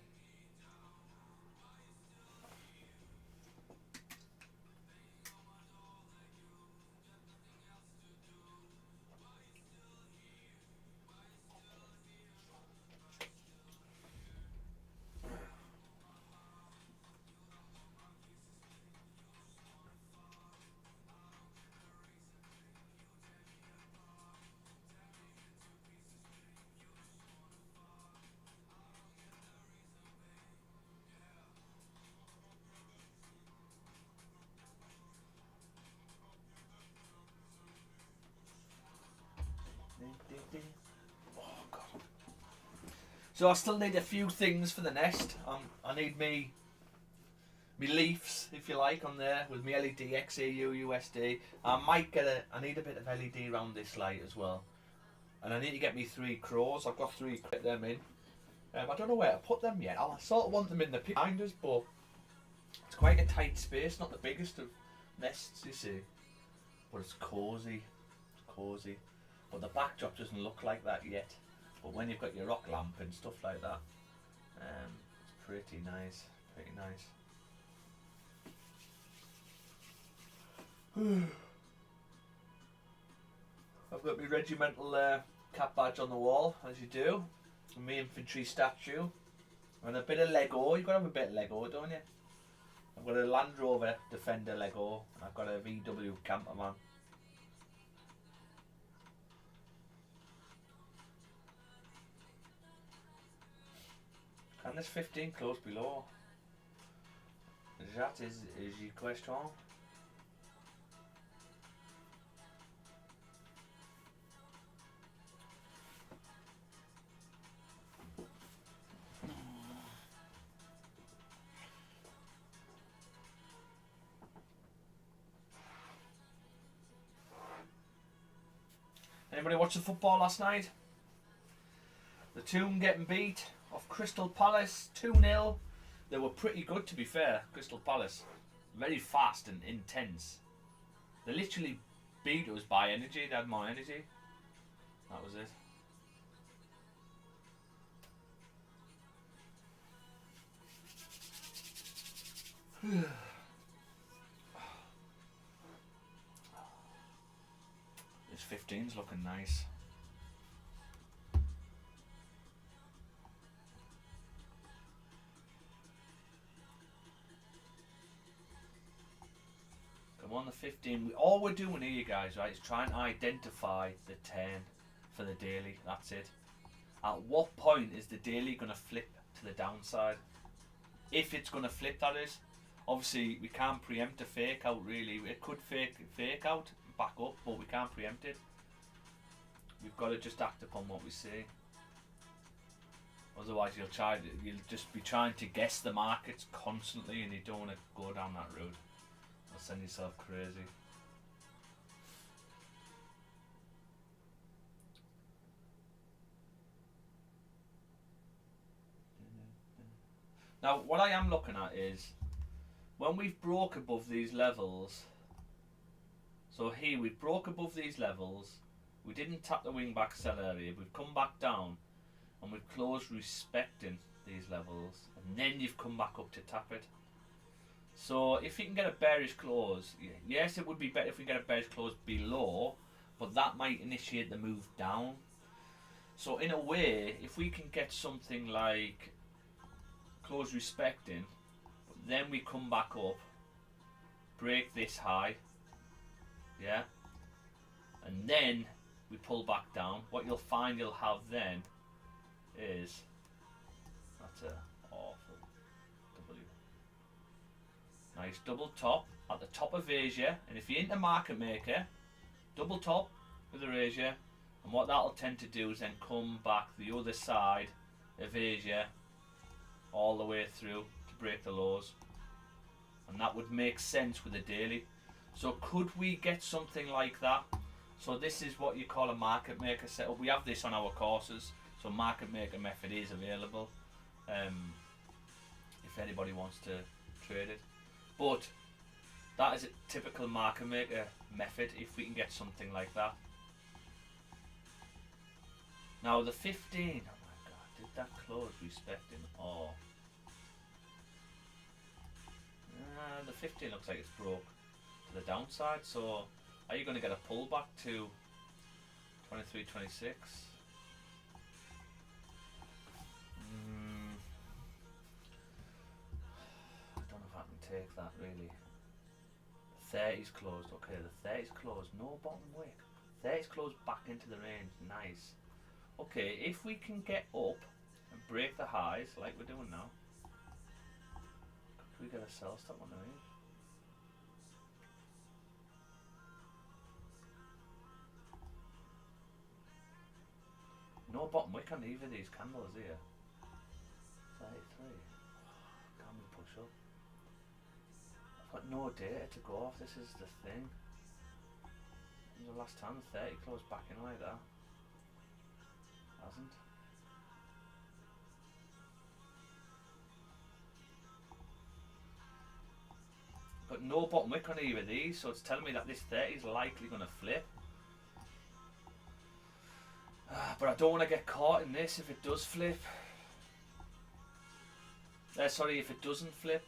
Oh God. So I still need a few things for the nest. I need me leaves, if you like, on there with me LED XAUUSD. I need a bit of LED around this light as well. And I need to get me 3 crows. I've got 3, put them in. I don't know where to put them yet. I sort of want them in the pit behind us, but it's quite a tight space, not the biggest of nests, you see. But it's cosy. It's cosy. But the backdrop doesn't look like that yet. But when you've got your rock lamp and stuff like that, it's pretty nice. Pretty nice. I've got my regimental cap badge on the wall, as you do. And my infantry statue. And a bit of Lego. You've got to have a bit of Lego, don't you? I've got a Land Rover Defender Lego. And I've got a VW Camperman. Can this 15 close below? That is the question. Anybody watch the football last night? The Tomb getting beat off Crystal Palace 2-0. They were pretty good, to be fair, Crystal Palace. Very fast and intense. They literally beat us by energy. They had more energy. That was it. This 15's looking nice. Come on, the 15. All we're doing here, guys, right, is trying to identify the 10 for the daily. That's it. At what point is the daily going to flip to the downside? If it's going to flip, that is. Obviously, we can't preempt a fake out, really. It could fake out, back up, but we can't preempt it. We've got to just act upon what we see. Otherwise, you'll just be trying to guess the markets constantly, and you don't want to go down that route. You'll send yourself crazy. Now, what I am looking at is when we've broke above these levels. So here we broke above these levels. We didn't tap the wing back sell area. We've come back down and we've closed respecting these levels, and then you've come back up to tap it. So if you can get a bearish close, yes, it would be better if we get a bearish close below, but that might initiate the move down. So in a way, if we can get something like close respecting, but then we come back up, break this high, yeah, and then we pull back down, what you'll find you'll have then is, that's a awful W. Nice double top at the top of Asia, and if you're into market maker, double top with Asia, and what that'll tend to do is then come back the other side of Asia all the way through to break the lows, and that would make sense with a daily. So could we get something like that? So this is what you call a market maker setup. We have this on our courses, so market maker method is available if anybody wants to trade it. But that is a typical market maker method if we can get something like that. Now the 15, oh my god, did that close respecting? Oh, the 15 looks like it's broke to the downside. So are you going to get a pullback to 23.26? I don't know if I can take that really. 30's closed. Okay, the 30's closed. No bottom wick. 30's closed back into the range. Nice. Okay, if we can get up and break the highs like we're doing now, could we get a sell stop on the range? No bottom wick on either of these candles here. 33. Can we push up? I've got no data to go off. This is the thing. When was the last time the 30 closed back in like that? Hasn't. Got no bottom wick on either of these, so it's telling me that this 30 is likely going to flip. But I don't want to get caught in this if it does flip. Sorry, if it doesn't flip.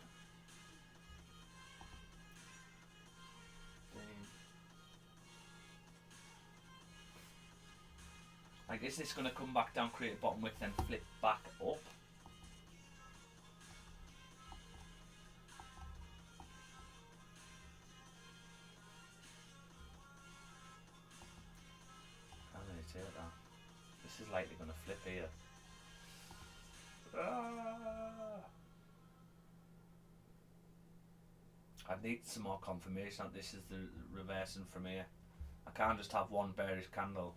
Like, is this going to come back down, create a bottom wick, then flip back up? Can't really take that. This is likely going to flip here. I need some more confirmation that this is the reversing from here. I can't just have one bearish candle.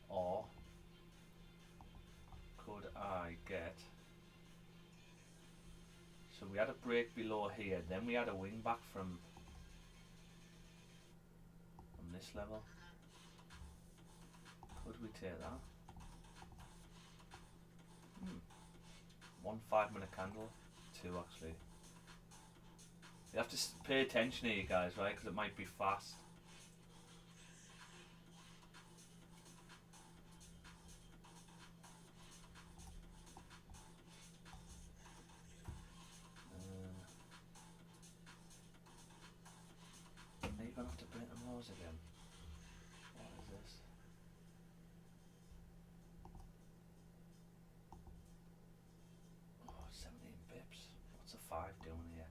Or could I get, so we had a break below here, then we had a wing back from this level. Could we take that? 1 5-minute candle. 2 actually. You have to pay attention here, guys, right? Because it might be fast. Are you gonna have to break them lows again? What is this? Oh, 17 pips. What's a 5 doing here?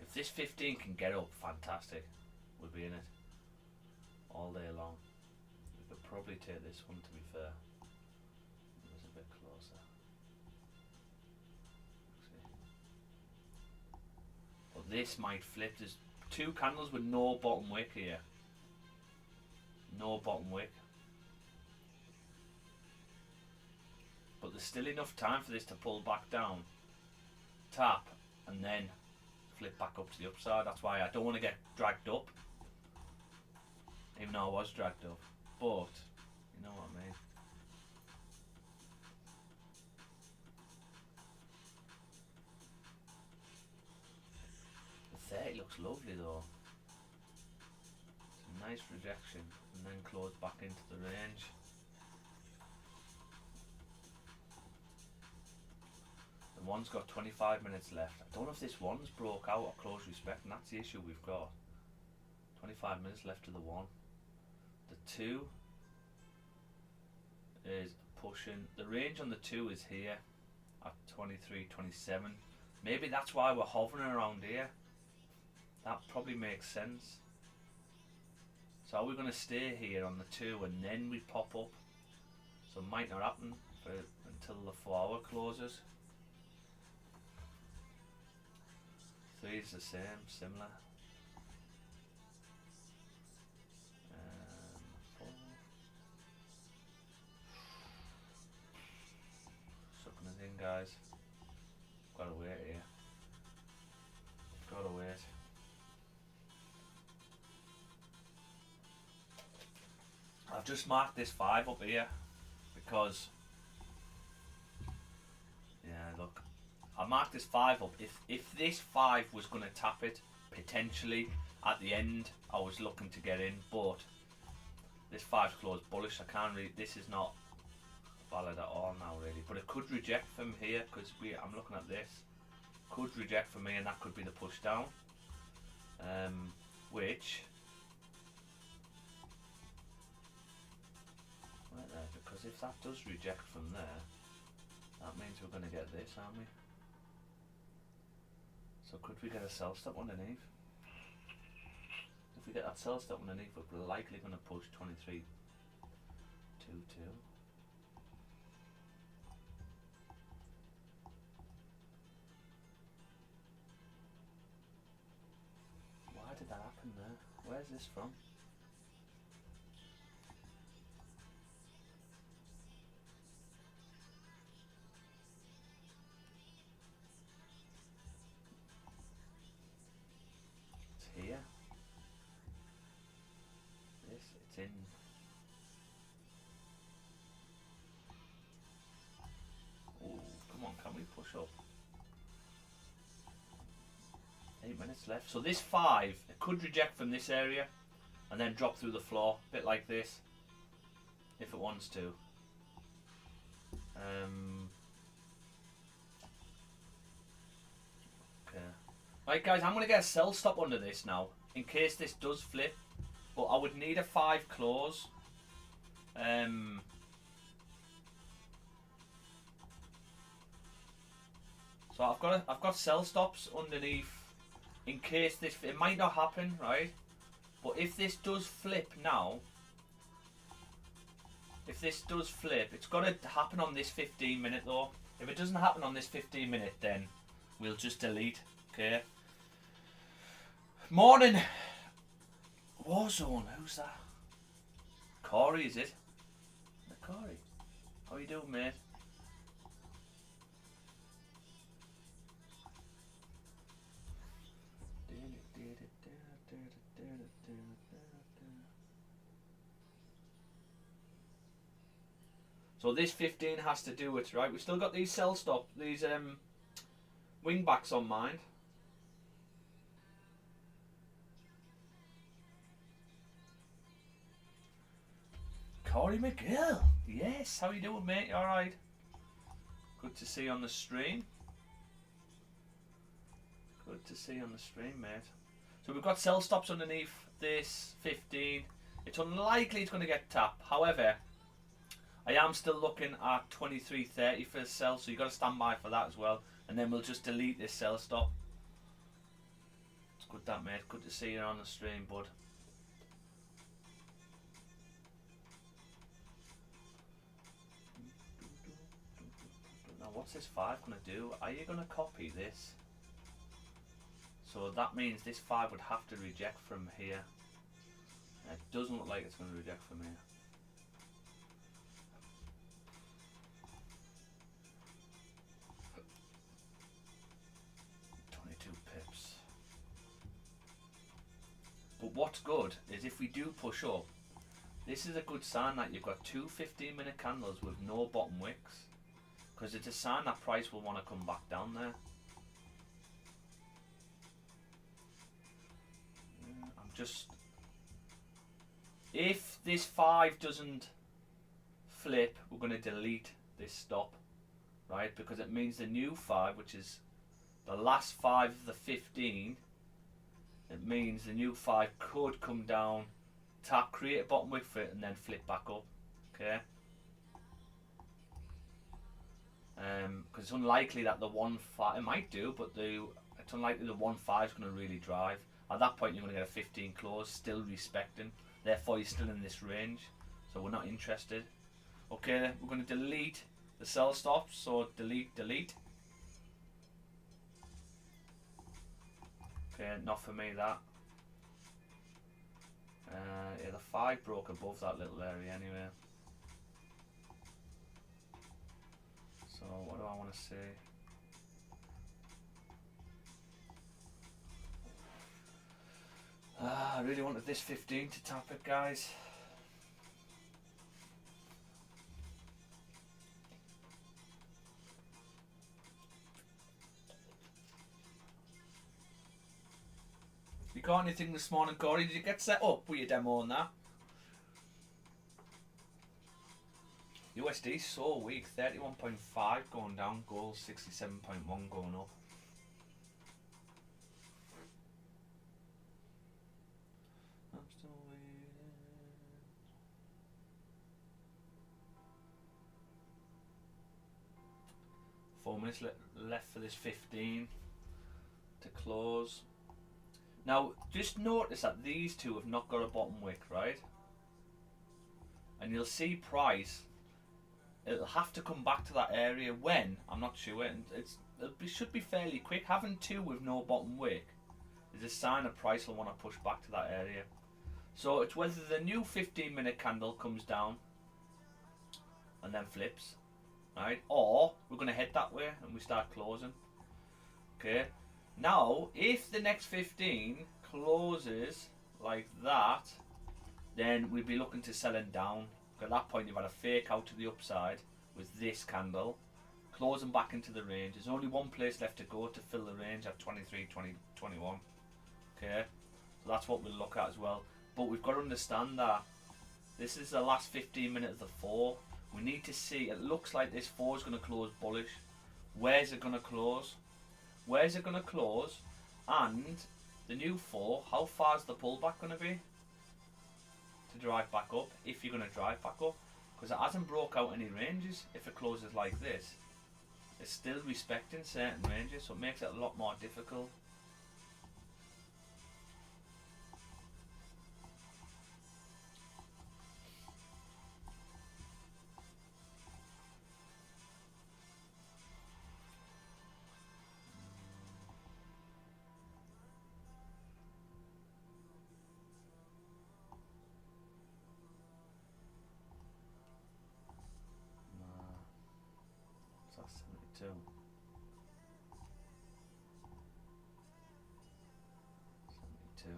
If this 15 can get up, fantastic. We'll be in it all day long. We could probably take this one, to be fair. It was a bit closer. But this might flip. There's 2 candles with no bottom wick here. No bottom wick. But there's still enough time for this to pull back down, tap, and then flip back up to the upside. That's why I don't want to get dragged up, even though I was dragged up, but you know what I mean. The 30 looks lovely though. It's a nice rejection and then close back into the range. The one's got 25 minutes left. I don't know if this one's broke out or close respect, and that's the issue we've got. 25 minutes left to the one. The 2 is pushing. The range on the 2 is here at 23, 27. Maybe that's why we're hovering around here. That probably makes sense. So are we going to stay here on the 2 and then we pop up? So it might not happen until the 4-hour closes. 3 is the same, similar. 4. Sucking it in, guys. Gotta wait here. Gotta wait. I've just marked this 5 up here because, yeah, look, I marked this 5 up. If this 5 was going to tap it, potentially at the end, I was looking to get in, but this 5's closed bullish. I can't really, this is not valid at all now, really. But it could reject from here because I'm looking at this. Could reject from me, and that could be the push down. Which, right there, because if that does reject from there, that means we're going to get this, aren't we? So could we get a sell stop underneath? If we get that sell stop underneath, we're likely going to push 23.22. Why did that happen there? Where's this from? Here. It's in. Oh, come on, can we push up? 8 minutes left. So this 5, it could reject from this area and then drop through the floor, a bit like this, if it wants to. Okay. Right, guys, I'm going to get a sell stop under this now, in case this does flip. But I would need a 5 close. So I've got sell stops underneath, in case this, it might not happen, right? But if this does flip now, if this does flip, it's got to happen on this 15-minute though. If it doesn't happen on this 15-minute, then we'll just delete. Okay. Morning. Warzone. Who's that? Corey, is it? Corey. How you doing, mate? So this 15 has to do it, right? We've still got these sell stop, these wing backs on mind. Corey McGill, yes, how you doing, mate? You alright? Good to see you on the stream. Good to see you on the stream, mate. So we've got sell stops underneath this 15. It's unlikely it's going to get tapped. However, I am still looking at 23.30 for a sell, so you've got to stand by for that as well. And then we'll just delete this sell stop. It's good that, mate. Good to see you on the stream, bud. Now what's this 5 going to do? Are you going to copy this? So that means this 5 would have to reject from here. It doesn't look like it's going to reject from here. But what's good is if we do push up, this is a good sign that you've got two 15-minute candles with no bottom wicks, because it's a sign that price will want to come back down there. I'm just, if this 5 doesn't flip, we're going to delete this stop, right? Because it means the new 5, which is the last 5 of the 15, it means the new 5 could come down, tap, create a bottom wick for it, and then flip back up. Okay. Because it's unlikely that the 1-5, it might do, but it's unlikely the 1-5 is going to really drive. At that point, you're going to get a 15 close, still respecting. Therefore, you're still in this range, so we're not interested. Okay, we're going to delete the sell stops. So delete, delete. Okay, not for me that. Yeah, the 5 broke above that little area anyway. So what do I want to see? I really wanted this 15 to tap it, guys. You got anything this morning, Corey? Did you get set up with your demo on that? USD so weak, 31.5 going down, gold 67.1 going up. I'm still waiting. 4 minutes left for this 15 to close. Now, just notice that these two have not got a bottom wick, right? And you'll see price, it'll have to come back to that area when, I'm not sure, and it should be fairly quick. Having two with no bottom wick is a sign that price will want to push back to that area. So it's whether the new 15-minute candle comes down and then flips, right? Or we're going to head that way and we start closing. Okay. Now, if the next 15 closes like that, then we'd be looking to selling down. At that point, you've had a fake out to the upside with this candle, closing back into the range. There's only one place left to go to fill the range at 23, 20, 21. Okay, so that's what we'll look at as well. But we've got to understand that this is the last 15 minutes of the 4. We need to see, it looks like this 4 is going to close bullish. Where's it going to close? Where's it going to close? And the new 4, how far is the pullback going to be to drive back up, if you're going to drive back up? Because it hasn't broke out any ranges. If it closes like this, it's still respecting certain ranges, so it makes it a lot more difficult. So 72. 72.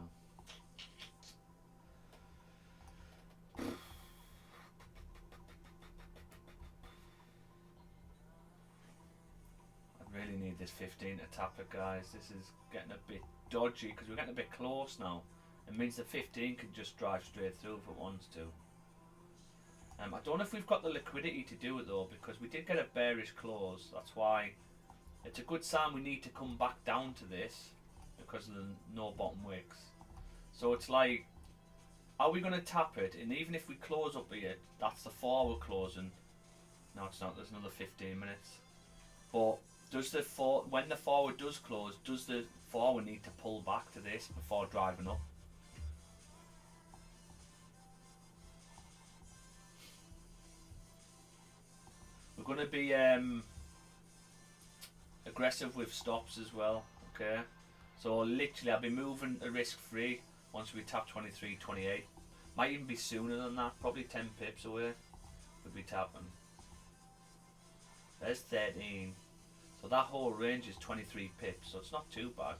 this 15 to tap it, guys. This is getting a bit dodgy because we're getting a bit close now. It means the 15 can just drive straight through if it wants to. I don't know if we've got the liquidity to do it though, because we did get a bearish close. That's why it's a good sign we need to come back down to this because of the no bottom wicks. So it's like, are we going to tap it? And even if we close up here, that's the forward closing. No, it's not. There's another 15 minutes. But does the when the forward does close, does the forward need to pull back to this before driving up? We're going to be aggressive with stops as well. Okay, so literally I'll be moving a risk free once we tap 23.28. Might even be sooner than that, probably 10 pips away we'll be tapping. There's 13, so that whole range is 23 pips, so it's not too bad.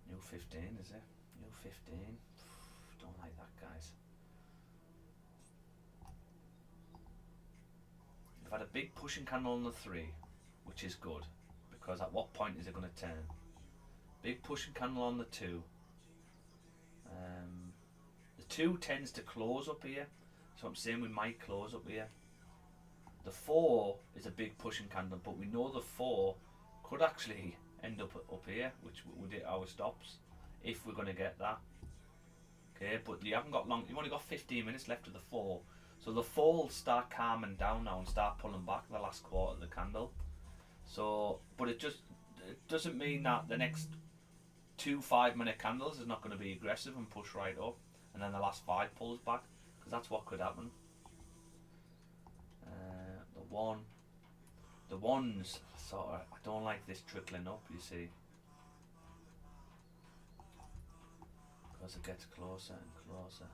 New 15, is it? New 15. Don't like that, guys. We've had a big pushing candle on the 3, which is good, because at what point is it going to turn? Big pushing candle on the 2. The 2 tends to close up here, so I'm saying we might close up here. The 4 is a big pushing candle, but we know the 4 could actually end up here, which would hit our stops if we're going to get that. Okay, but you haven't got long. You've only got 15 minutes left of the 4, so the 4 will start calming down now and start pulling back the last quarter of the candle. So, but it doesn't mean that the next 2 5-minute candles is not going to be aggressive and push right up, and then the last 5 pulls back, because that's what could happen. The ones sort of, I don't like this trickling up, you see, because it gets closer and closer.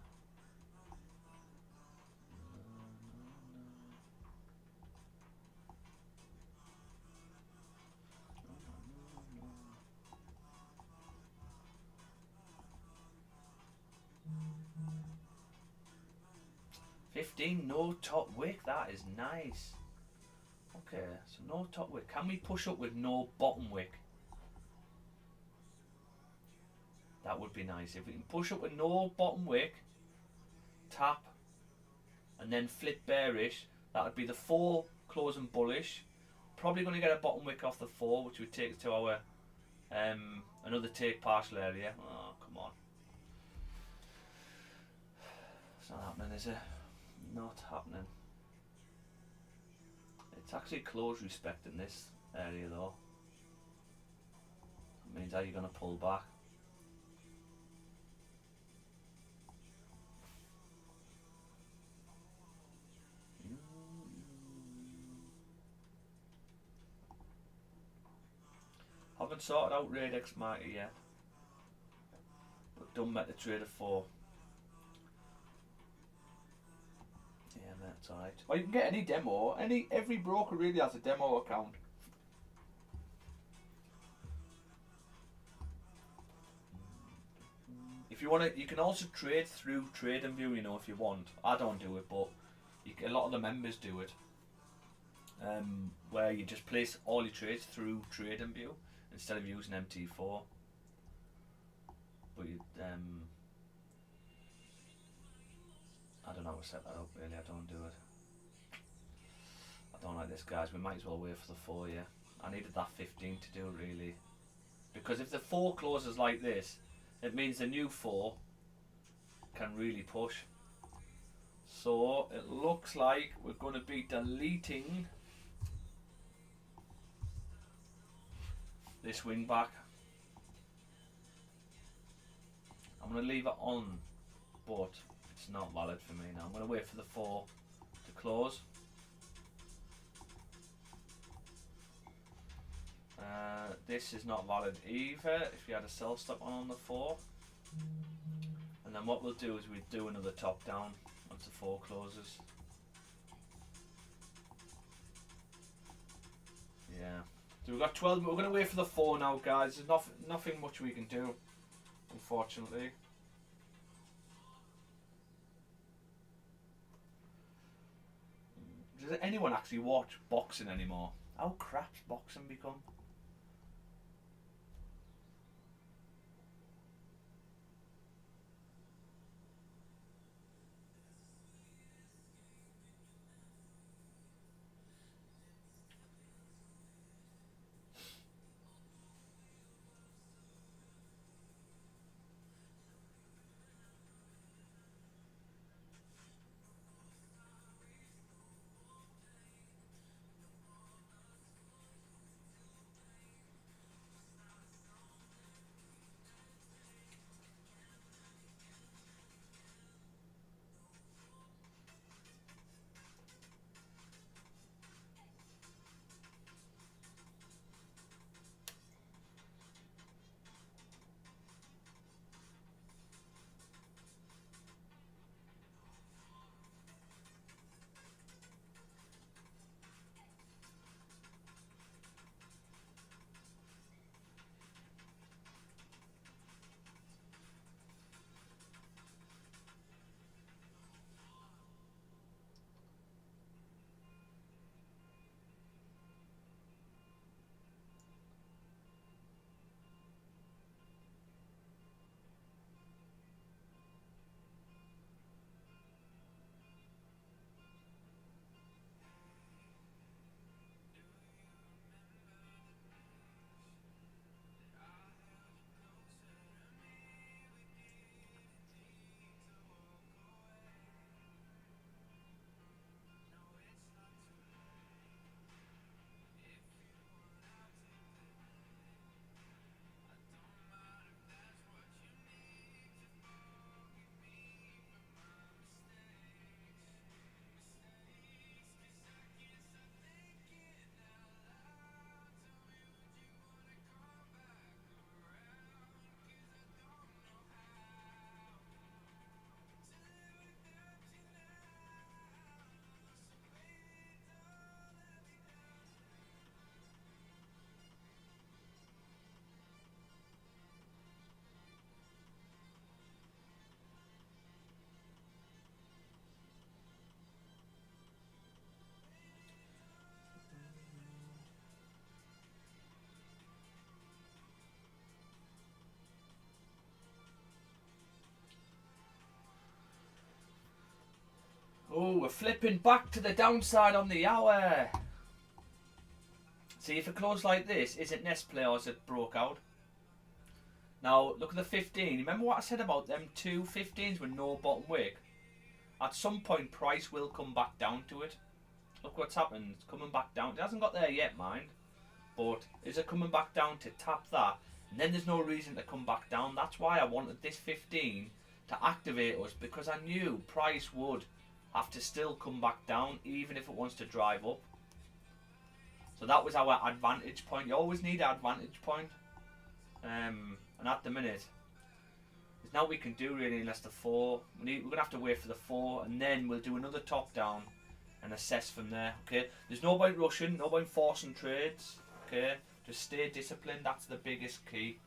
No top wick, that is nice. Okay, so no top wick. Can we push up with no bottom wick? That would be nice. If we can push up with no bottom wick, tap, and then flip bearish, that would be the 4 closing bullish. Probably going to get a bottom wick off the 4, which would take us to our another take partial area. Oh, come on. It's not happening, is it? Not happening. It's actually close respect in this area though. It means how you're going to pull back. Haven't sorted out Raid X market yet, but done MetaTrader 4. Yeah, that's alright. Well, you can get any demo. Every broker really has a demo account. If you want to, you can also trade through TradingView, you know, if you want. I don't do it, but a lot of the members do it. Where you just place all your trades through TradingView instead of using MT4. But you, I don't know how to set that up really, I don't do it. I don't like this, guys. We might as well wait for the 4, yeah. I needed that 15 to do it really. Because if the 4 closes like this, it means the new 4 can really push. So it looks like we're going to be deleting this wing back. I'm going to leave it on, but it's not valid for me now. I'm going to wait for the 4 to close. This is not valid either if you had a sell stop on the 4. And then what we'll do is we'll do another top down once the 4 closes. Yeah, So we've got 12. We're going to wait for the 4 now, guys. There's nothing much we can do, unfortunately. Does anyone actually watch boxing anymore? How crap's boxing become? Oh, we're flipping back to the downside on the hour. See, if it closed like this, is it Nest players that broke out? Now, look at the 15. Remember what I said about them two 15s with no bottom wick? At some point, price will come back down to it. Look what's happened. It's coming back down. It hasn't got there yet, mind. But is it coming back down to tap that? And then there's no reason to come back down. That's why I wanted this 15 to activate us, because I knew price would have to still come back down, even if it wants to drive up. So that was our advantage point. You always need an advantage point. And at the minute, there's now we can do really unless the 4. We're going to have to wait for the 4, and then we'll do another top down and assess from there. Okay, there's no point rushing, no point forcing trades. Okay, just stay disciplined. That's the biggest key.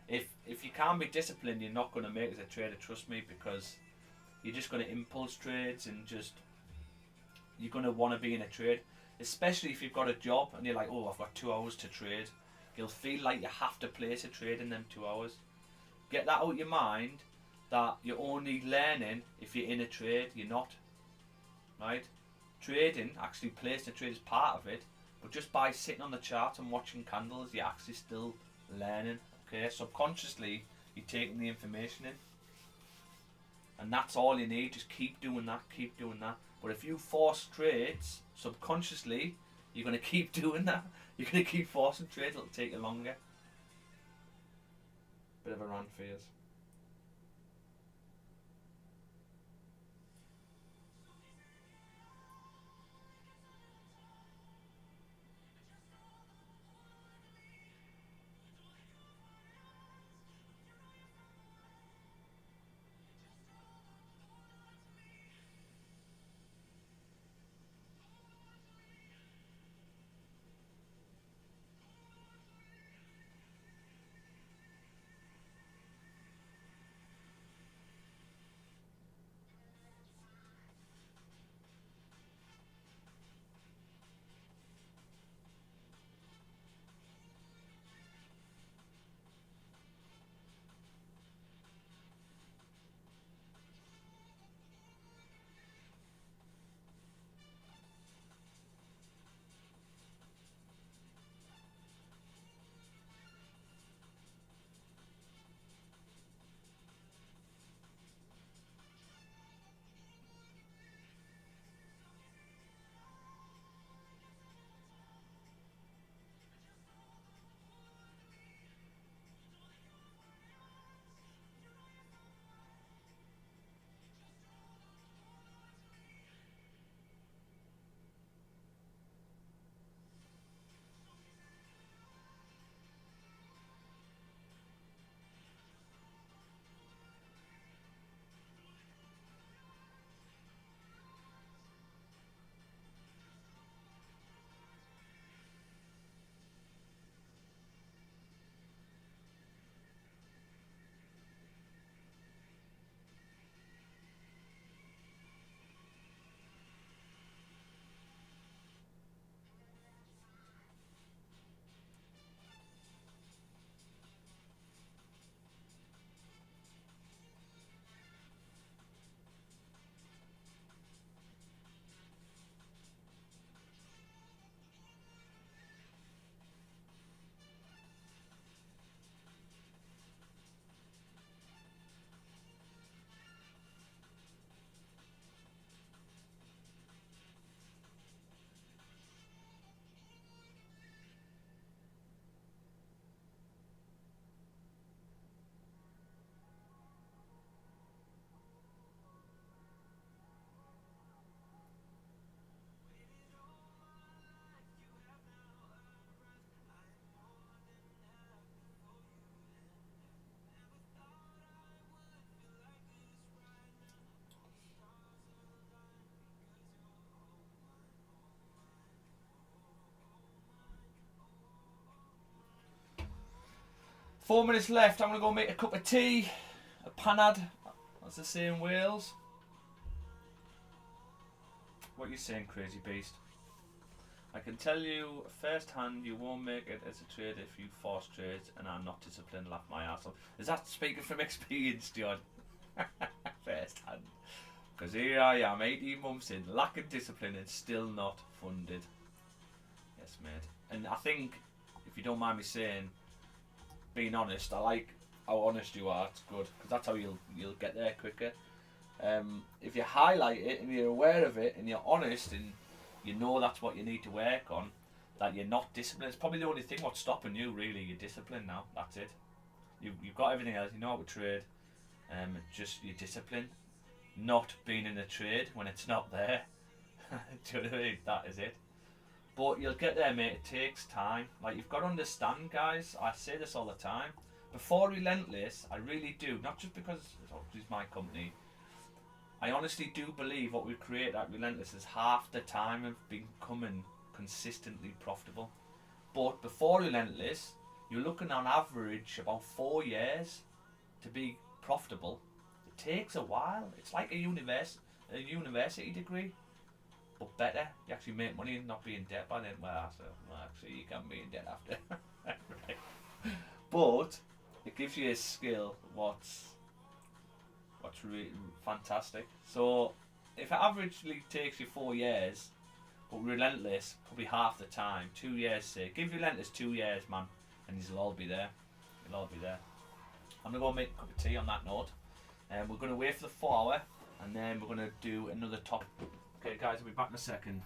If you can't be disciplined, you're not going to make it as a trader. Trust me, because you're just going to impulse trades, and just you're going to want to be in a trade, especially if you've got a job and you're like, oh, I've got 2 hours to trade. You'll feel like you have to place a trade in them 2 hours. Get that out of your mind, that you're only learning if you're in a trade. You're not, right? Trading, actually placing a trade is part of it, but just by sitting on the chart and watching candles, you're actually still learning. Okay, subconsciously you're taking the information in, and that's all you need. Just keep doing that, keep doing that. But if you force trades subconsciously, you're going to keep doing that. You're going to keep forcing trades. It'll take you longer. Bit of a rant for you. 4 minutes left. I'm going to go make a cup of tea. A panad, as they say in Wales. What are you saying, crazy beast? I can tell you firsthand you won't make it as a trader if you force trades and are not disciplined. Laugh my ass off. Is that speaking from experience, John? Firsthand. Because here I am, 18 months in, lacking discipline and still not funded. Yes, mate. And I think, if you don't mind me saying, being honest, I like how honest you are. It's good, because that's how you'll get there quicker. If you highlight it and you're aware of it and you're honest and you know that's what you need to work on, that you're not disciplined. It's probably the only thing what's stopping you, really. You're disciplined now. That's it. You've got everything else. You know how to trade. Just your discipline. Not being in a trade when it's not there. Do you know what I mean? That is it. But you'll get there, mate. It takes time. Like, you've got to understand, guys. I say this all the time. Before Relentless, I really do. Not just because it's my company. I honestly do believe what we've created at Relentless is half the time of becoming consistently profitable. But before Relentless, you're looking on average about 4 years to be profitable. It takes a while. It's like a university degree, but better. You actually make money and not be in debt by then. Well, actually, you can be in debt after. Right. But it gives you a skill. What's really fantastic. So if it averagely takes you 4 years, but Relentless probably half the time, 2 years say. Give Relentless 2 years, man, and it'll all be there. It'll all be there. I'm gonna go make a cup of tea on that note, and we're gonna wait for the 4 hour, and then we're gonna do another top. Okay, guys, I'll be back in a second.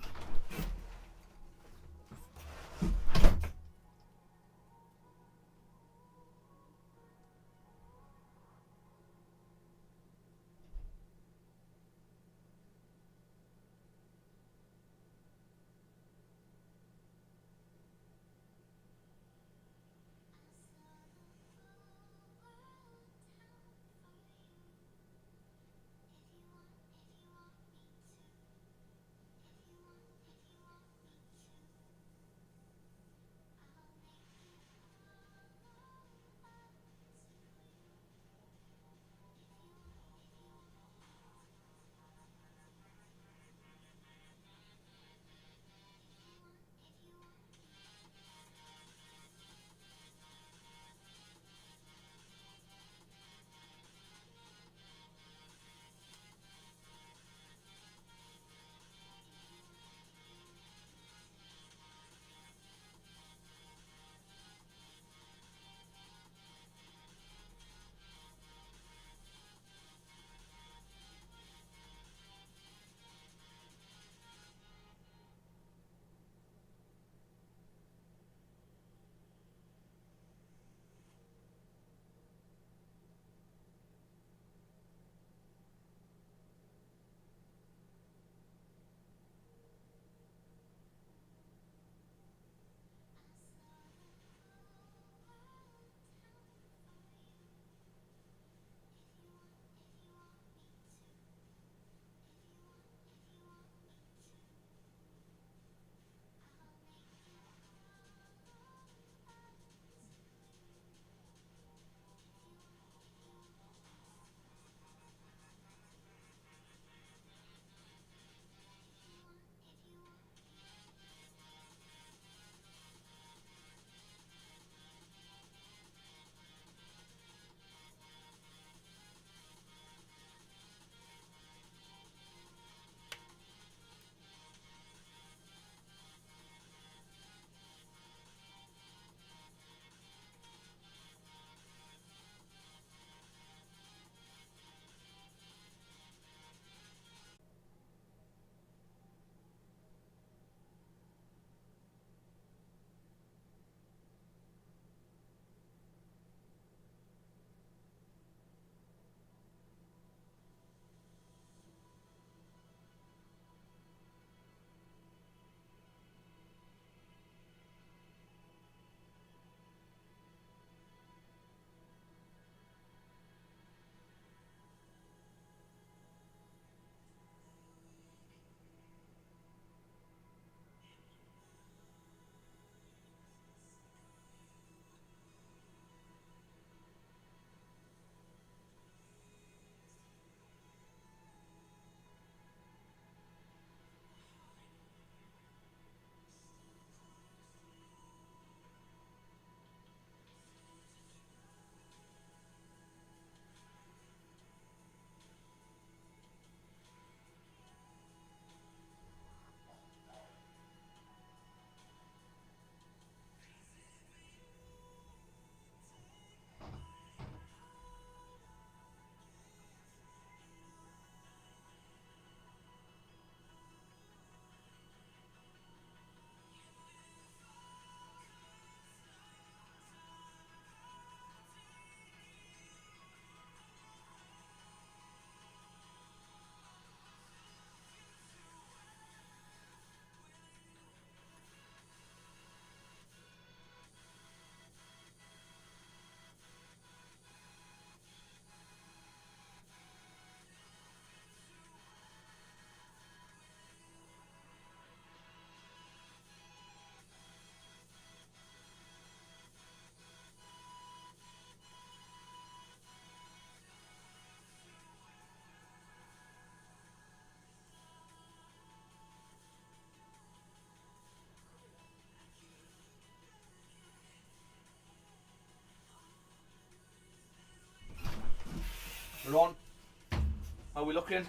we looking?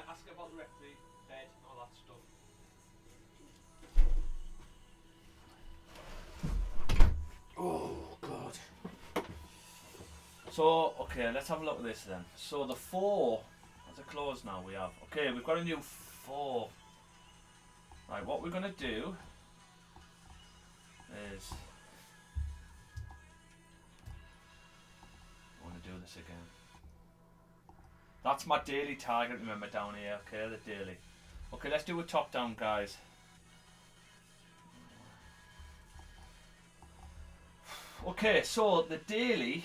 Ask about the referee, bed, and all that stuff. Oh God. So okay, let's have a look at this then. So the 4 has a close now. We have we've got a new 4. Right, what we're gonna do is I want to do this again. That's my daily target, remember, down here, okay, the daily. Okay, let's do a top down, guys. Okay, so the daily,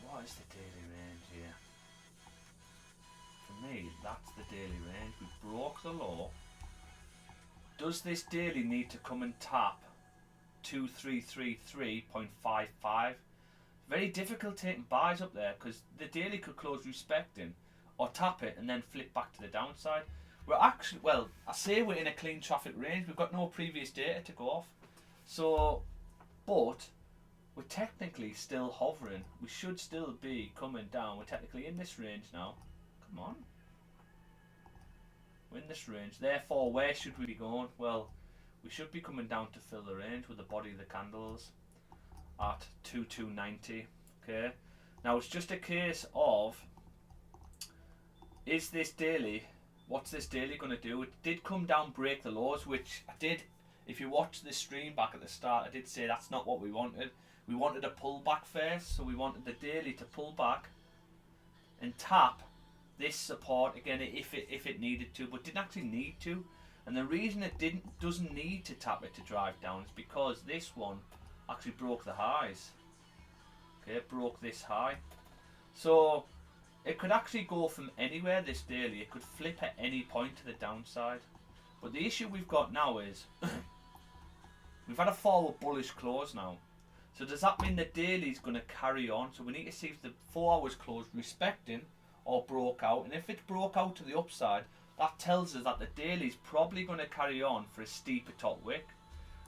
what is the daily range here? For me, that's the daily range. We broke the low. Does this daily need to come and tap 2333.55? Very difficult taking buys up there because the daily could close respecting or tap it and then flip back to the downside. We're actually, well, I say we're in a clean traffic range. We've got no previous data to go off. So, but we're technically still hovering. We should still be coming down. We're technically in this range now. Come on. We're in this range. Therefore, where should we be going? Well, we should be coming down to fill the range with the body of the candles at 2290. Okay. Now it's just a case of, is this daily, what's this daily going to do? It did come down, break the lows, which I did. If you watch this stream back at the start, I did say that's not what we wanted. We wanted a pullback first, so we wanted the daily to pull back and tap this support again if it needed to, but didn't actually need to. And the reason it doesn't need to tap it to drive down is because this one actually broke the highs. Okay, it broke this high. So it could actually go from anywhere, this daily. It could flip at any point to the downside. But the issue we've got now is we've had a forward bullish close now. So does that mean the daily is going to carry on? So we need to see if the 4 hours closed respecting or broke out. And if it broke out to the upside, that tells us that the daily is probably going to carry on for a steeper top wick.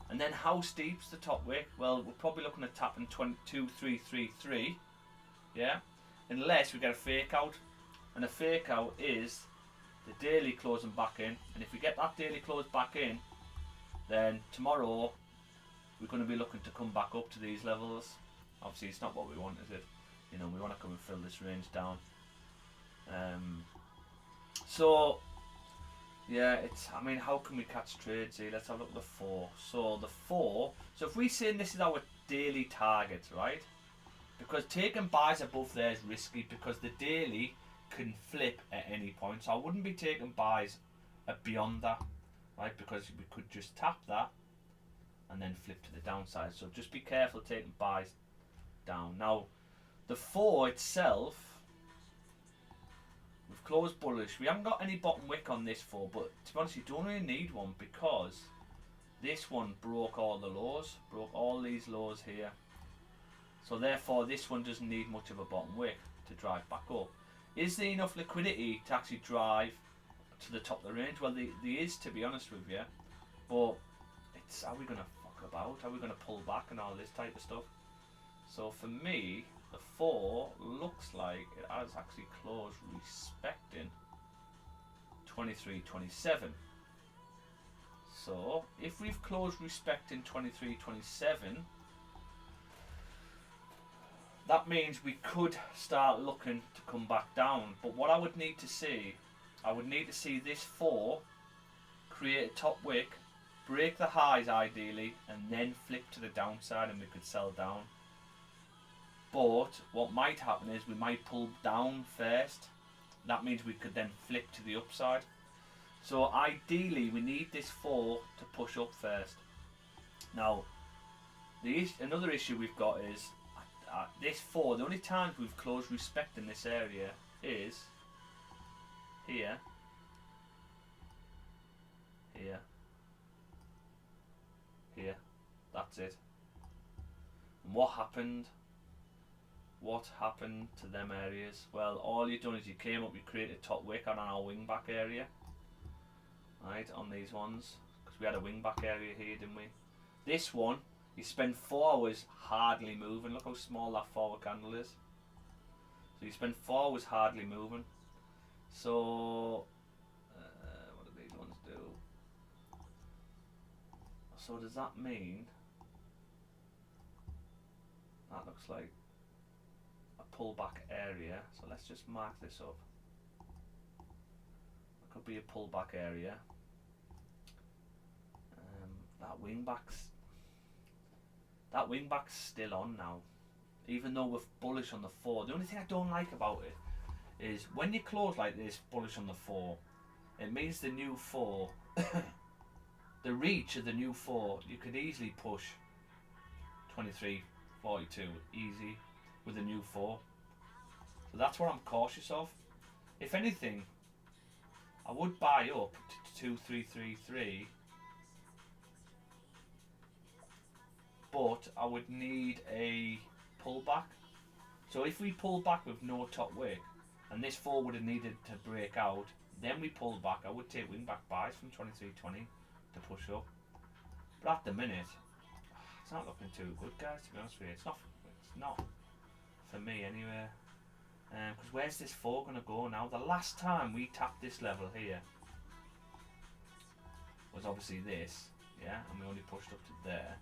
And then how steep's the top wick? Well, we're probably looking at tapping 22,333. Yeah? Unless we get a fake out. And a fake out is the daily closing back in. And if we get that daily close back in, then tomorrow we're going to be looking to come back up to these levels. Obviously it's not what we want, is it? You know, we want to come and fill this range down. So yeah, it's, I mean, how can we catch trades here? Let's have a look at the 4. So the 4, so if we say this is our daily target, right? Because taking buys above there is risky because the daily can flip at any point. So I wouldn't be taking buys beyond that, right? Because we could just tap that and then flip to the downside. So just be careful taking buys down. Now, the 4 itself, we've closed bullish. We haven't got any bottom wick on this 4, but to be honest, you don't really need one because this one broke all the lows, broke all these lows here. So therefore, this one doesn't need much of a bottom wick to drive back up. Is there enough liquidity to actually drive to the top of the range? Well, there is, to be honest with you, but it's, are we going to fuck about? Are we going to pull back and all this type of stuff? So for me, the 4 looks like it has actually closed respecting 23.27. So if we've closed respecting 23.27, that means we could start looking to come back down. But what I would need to see, I would need to see this 4 create a top wick, break the highs ideally, and then flip to the downside and we could sell down. But what might happen is we might pull down first. That means we could then flip to the upside. So ideally we need this 4 to push up first. Now, another issue we've got is this 4, the only times we've closed respect in this area is here, here, here. That's it. And what happened? what happened to them areas? Well, all you've done is you came up, you created top wick on our wing back area, right, on these ones, because we had a wing back area here, didn't we? This one, you spend 4 hours hardly moving. Look how small that forward candle is. So you spend 4 hours hardly moving. So what do these ones do? So does that mean that looks like a pullback area? So let's just mark this up. It could be a pullback area. That wing back's still on now, even though we're bullish on the 4. The only thing I don't like about it is when you close like this, bullish on the 4, it means the new 4, the reach of the new 4, you could easily push 23.42 easy with the new 4. So that's what I'm cautious of. If anything, I would buy up to 2333. But I would need a pullback. So if we pull back with no top wick, and this 4 would have needed to break out, then we pull back, I would take wing back buys from 23.20 to push up. But at the minute, it's not looking too good, guys, to be honest with you. It's not for me anyway. Because where's this 4 going to go now? The last time we tapped this level here was obviously this, yeah, and we only pushed up to there.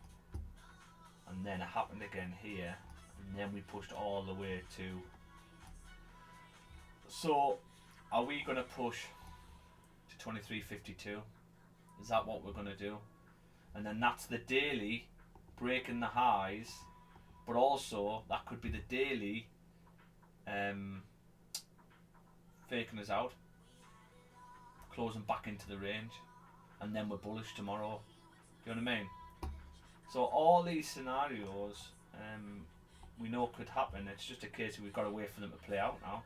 And then it happened again here, and then we pushed all the way to. So, are we going to push to 23.52? Is that what we're going to do? And then that's the daily breaking the highs, but also that could be the daily faking us out, closing back into the range, and then we're bullish tomorrow. Do you know what I mean? So all these scenarios we know could happen. It's just a case of we've got to wait for them to play out now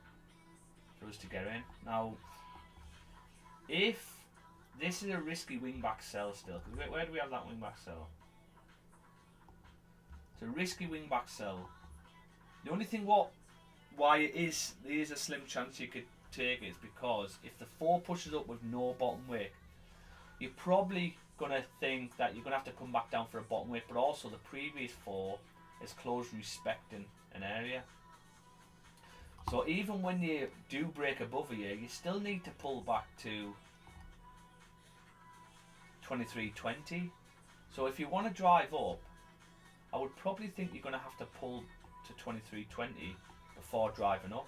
for us to get in. Now, if this is a risky wing back sell still, because where do we have that wing back sell? It's a risky wing back sell. The only thing why there is a slim chance you could take it is because if the 4 pushes up with no bottom wick, you're probably going to think that you're going to have to come back down for a bottom wick, but also the previous 4 is closed respecting an area. So even when you do break above here, you still need to pull back to 23.20. So if you want to drive up, I would probably think you're going to have to pull to 23.20 before driving up.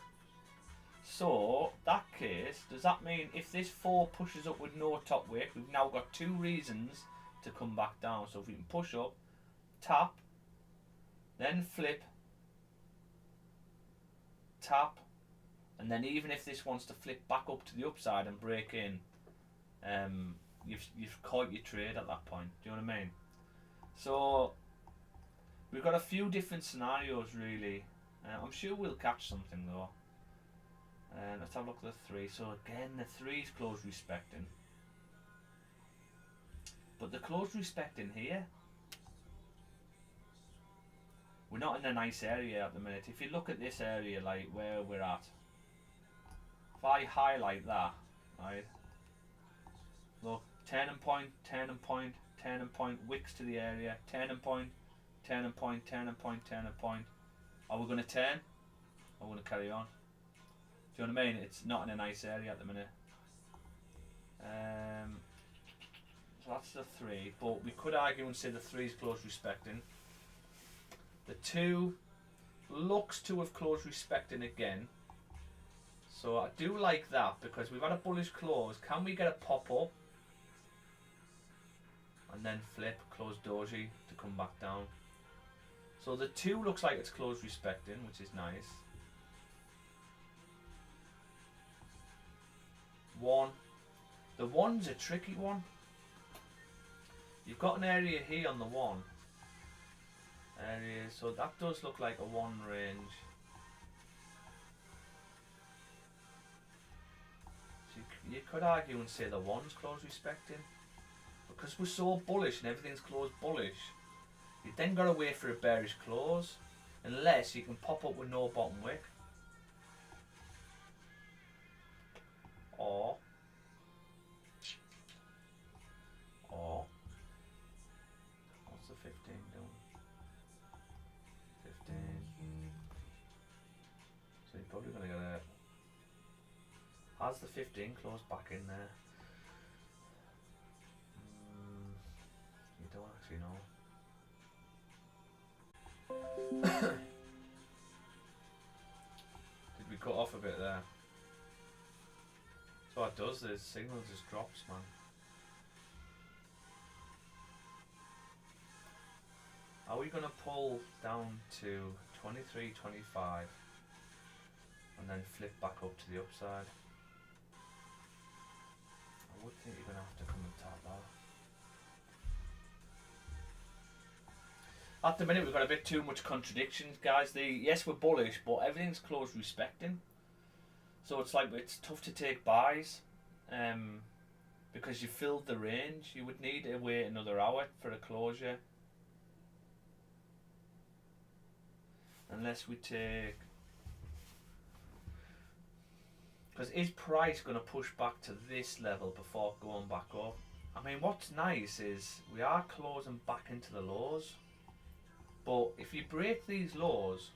So, that case, does that mean if this 4 pushes up with no top wick, we've now got 2 reasons to come back down. So if we can push up, tap, then flip, tap, and then even if this wants to flip back up to the upside and break in, you've caught your trade at that point. Do you know what I mean? So, we've got a few different scenarios really. I'm sure we'll catch something though. Let's have a look at the 3. So again, the 3's closed respecting, but the closed respecting here, we're not in a nice area at the minute. If you look at this area, like where we're at, if I highlight that, right, look, turning point, turning point, turning point, wicks to the area, turning point, turning point, turning point, turning point. Are we going to turn? Or are we going to carry on? Do you know what I mean? It's not in a nice area at the minute. So that's the 3. But we could argue and say the 3's closed respecting. The 2 looks to have closed respecting again. So I do like that because we've had a bullish close. Can we get a pop up? And then flip, close doji to come back down. So the 2 looks like it's closed respecting, which is nice. 1. The 1's a tricky one. You've got an area here on the 1. Area, so that does look like a 1 range. So you could argue and say the 1's closed respecting. Because we're so bullish and everything's closed bullish, you then got to wait for a bearish close. unless you can pop up with no bottom wick, or what's the 15 doing? 15. So you're probably going to get a. Has the 15 closed back in there? You don't actually know. Did we cut off a bit there? That's what it does, the signal just drops, man. Are we going to pull down to 23, 25 and then flip back up to the upside? I would think you're going to have to come and tap that. At the minute we've got a bit too much contradictions, guys. Yes, we're bullish, but everything's closed respecting. So it's like it's tough to take buys because you filled the range. You would need to wait another hour for a closure. Unless we take... Because is price going to push back to this level before going back up? I mean, what's nice is we are closing back into the lows. But if you break these lows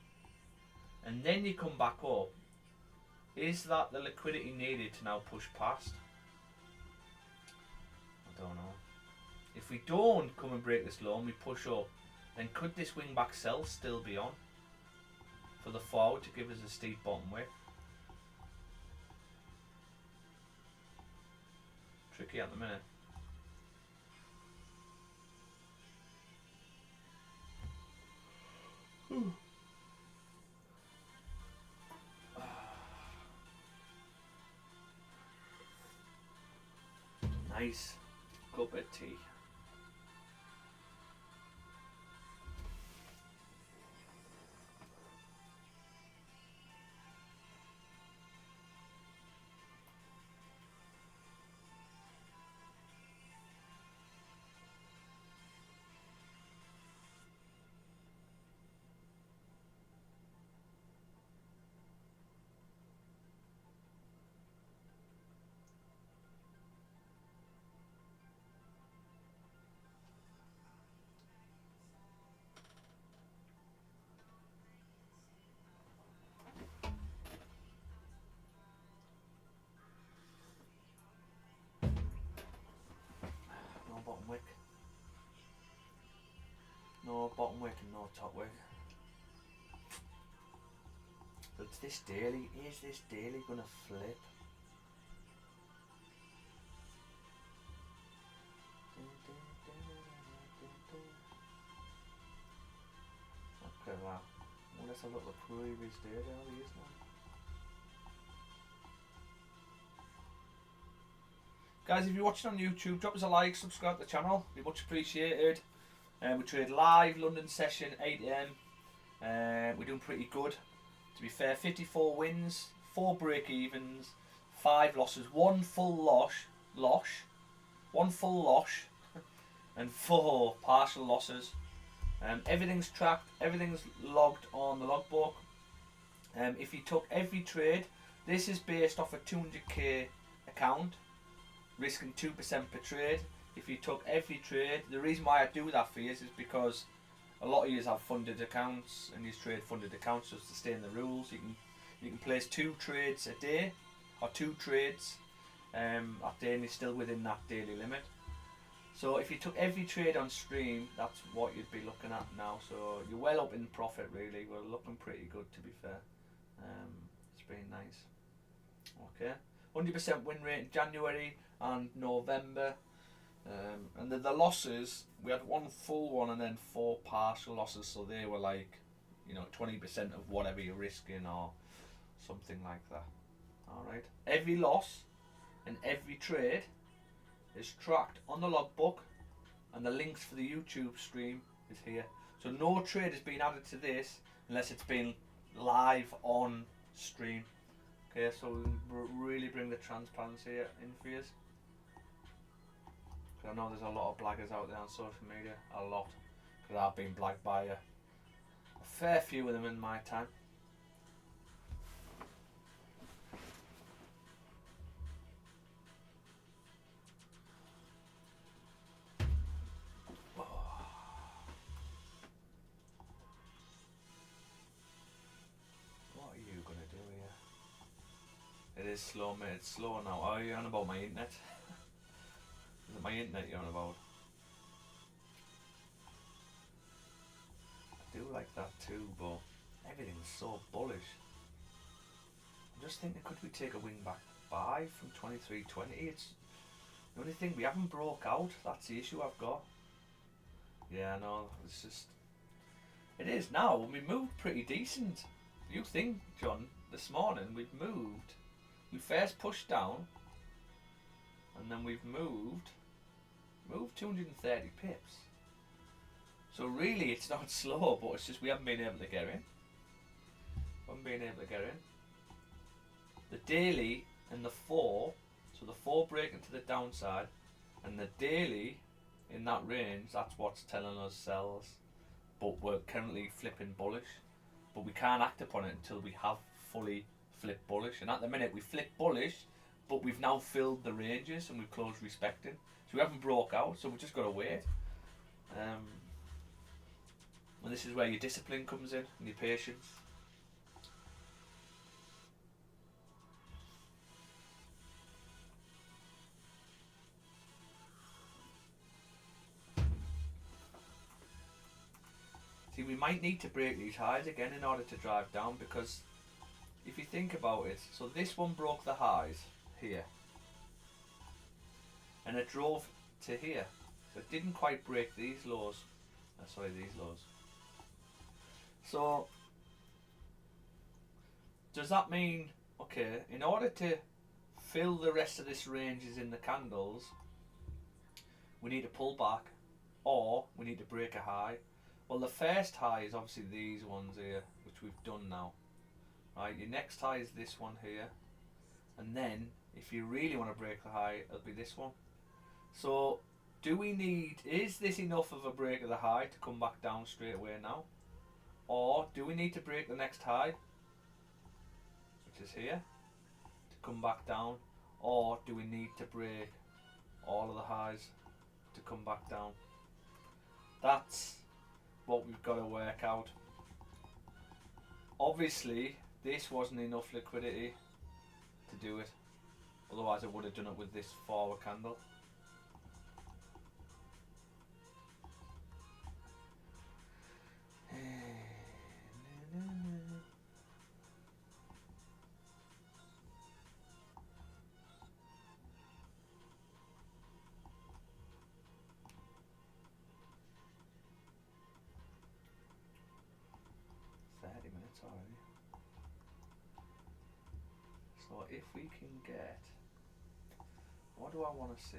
and then you come back up, is that the liquidity needed to now push past? I don't know. If we don't come and break this low and we push up, then could this wing back sell still be on for the forward to give us a steep bottom wick? Tricky at the minute. Nice cup of tea. Bottom wick. No bottom wick and no top wick. But this daily, is this daily gonna flip? Look at that. Well, let's have a look at the previous day daily, isn't it? Guys, if you're watching on YouTube, drop us a like, subscribe to the channel, be much appreciated. We trade live, London session, 8 AM. We're doing pretty good. To be fair, 54 wins, 4 break-evens, 5 losses, 1 full loss, 1 full loss, and 4 partial losses. Everything's tracked, everything's logged on the logbook. If you took every trade, this is based off a 200k account, risking 2% per trade. If you took every trade, the reason why I do that for you is because a lot of you have funded accounts and you trade funded accounts just to stay in the rules. You can place 2 trades a day or 2 trades a day and you're still within that daily limit. So if you took every trade on stream, that's what you'd be looking at now. So you're well up in profit really. We're looking pretty good, to be fair. It's been nice. Okay, 100% win rate in January and November. And then the losses, we had 1 full one and then 4 partial losses, so they were like, 20% of whatever you're risking or something like that. Alright, every loss and every trade is tracked on the logbook, and the links for the YouTube stream is here. So no trade has been added to this unless it's been live on stream. Okay, so we really bring the transparency in for you. I know there's a lot of blaggers out there on social media, a lot, because I've been blagged by a fair few of them in my time. What are you gonna do here? It is slow, mate. It's slow now. Oh, you're on about my internet? Is it my internet you're on about? I do like that too, but everything's so bullish. I'm just thinking, could we take a wing back buy from 23.20? It's the only thing we haven't broke out. That's the issue I've got. Yeah, no, it's just, it is now. We moved pretty decent. You think, John, this morning we've moved. We first pushed down, and then we've moved 230 pips. So really, it's not slow, but it's just we haven't been able to get in. The daily and the 4, so the 4 breaking to the downside, and the daily in that range, that's what's telling us sells. But we're currently flipping bullish, but we can't act upon it until we have fully flipped bullish. And at the minute we flip bullish, but we've now filled the ranges and we've closed respecting. So we haven't broke out, so we've just got to wait. And this is where your discipline comes in and your patience. See, we might need to break these highs again in order to drive down, because if you think about it, so this one broke the highs here and it drove to here, so it didn't quite break these lows. Sorry, these lows. So does that mean, okay, in order to fill the rest of this ranges in the candles, we need to pull back or we need to break a high? Well, the first high is obviously these ones here, which we've done now. Right, your next high is this one here, and then if you really want to break the high, it'll be this one. So do we need, is this enough of a break of the high to come back down straight away now? Or do we need to break the next high, which is here, to come back down? Or do we need to break all of the highs to come back down? That's what we've got to work out. Obviously this wasn't enough liquidity to do it, otherwise I would have done it with this forward candle. Already. So if we can get, what do I want to see?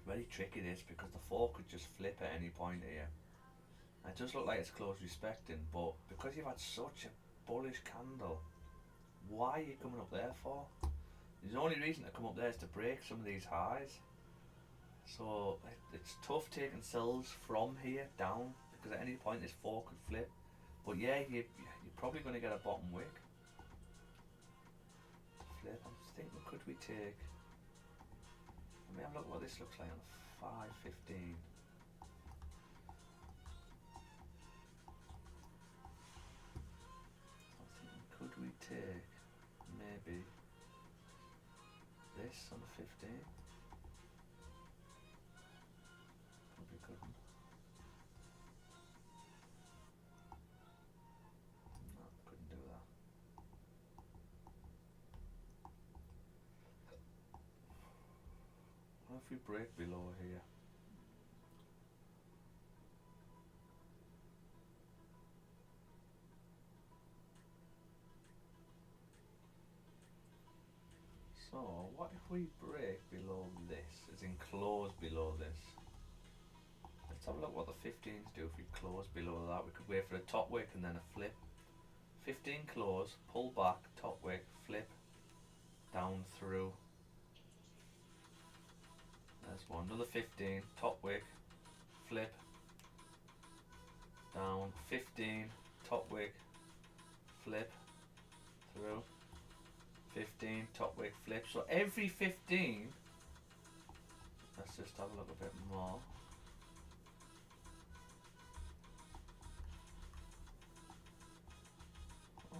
Very tricky this, because the 4 could just flip at any point here. It does look like it's closed respecting, but because you've had such a bullish candle, why are you coming up there for? The only reason to come up there is to break some of these highs. So it's tough taking sells from here down, because at any point this 4 could flip. But yeah, you're probably going to get a bottom wick. Flip. I'm thinking, could we take? Let me have a look at what this looks like on 5.15. I'm thinking, could we take maybe this on the 15? If we break below here, so what if we break below this, as in close below this? Let's have a look what the 15s do. If we close below that, we could wait for a top wick and then a flip. 15 close, pull back, top wick, flip, down through. one, another 15, top wick, flip, down, 15, top wick, flip, through, 15, top wick, flip. So every 15, let's just have a look a bit more.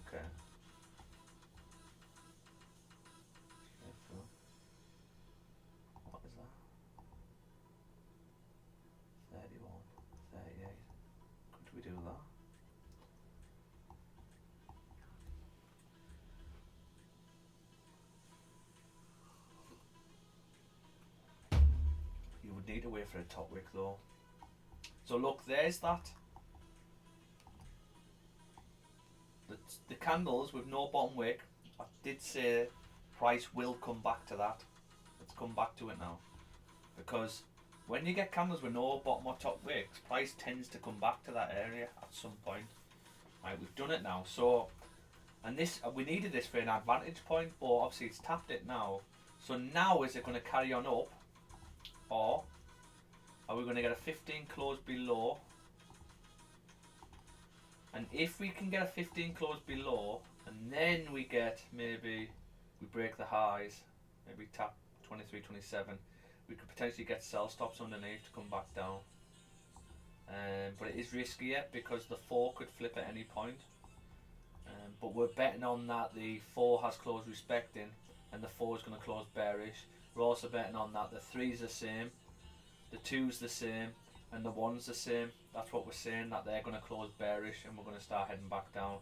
Okay. What is that? 31, 38. Could we do that? You would need to wait for a top wick though. So look, there's that. The candles with no bottom wick, I did say price will come back to that. Let's come back to it now. Because when you get candles with no bottom or top wicks, price tends to come back to that area at some point. Right, we've done it now. So, and this, we needed this for an advantage point, but obviously it's tapped it now. So now is it going to carry on up, or are we going to get a 15 close below? And if we can get a 15 close below, and then we get, maybe we break the highs, maybe tap 23, 27, we could potentially get sell stops underneath to come back down. But it is riskier because the 4 could flip at any point. But we're betting on that the 4 has closed respecting and the 4 is going to close bearish. We're also betting on that the 3's the same, the 2's the same, and the 1's the same. That's what we're saying, that they're going to close bearish and we're going to start heading back down.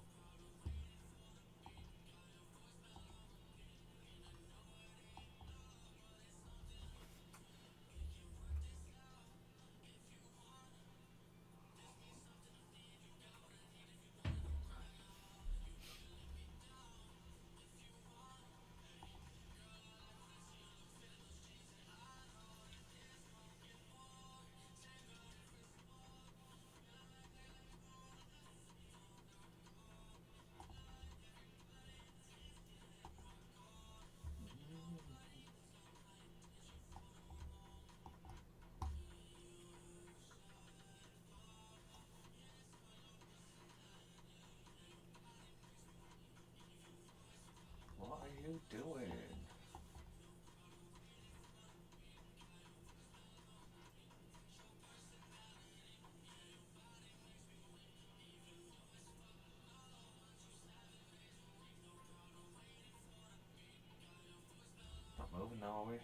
What are you doing? Not moving now, are we?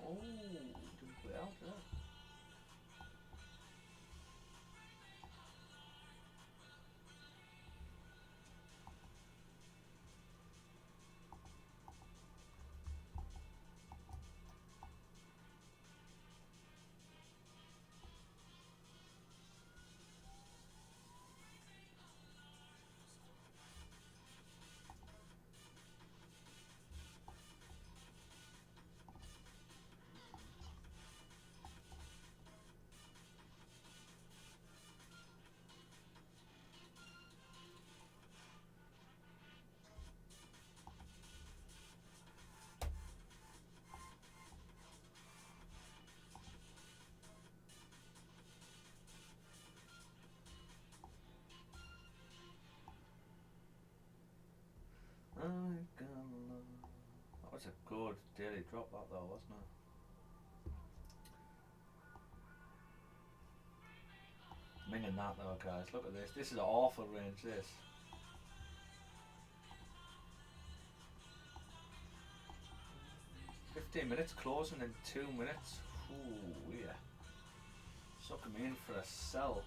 Oh, didn't play out, did it? that's a good daily drop that though, wasn't it? Minging that though, guys. Look at this. This is an awful range, this. $15 closing in 2 minutes. Ooh, yeah. Sucking me in for a sell.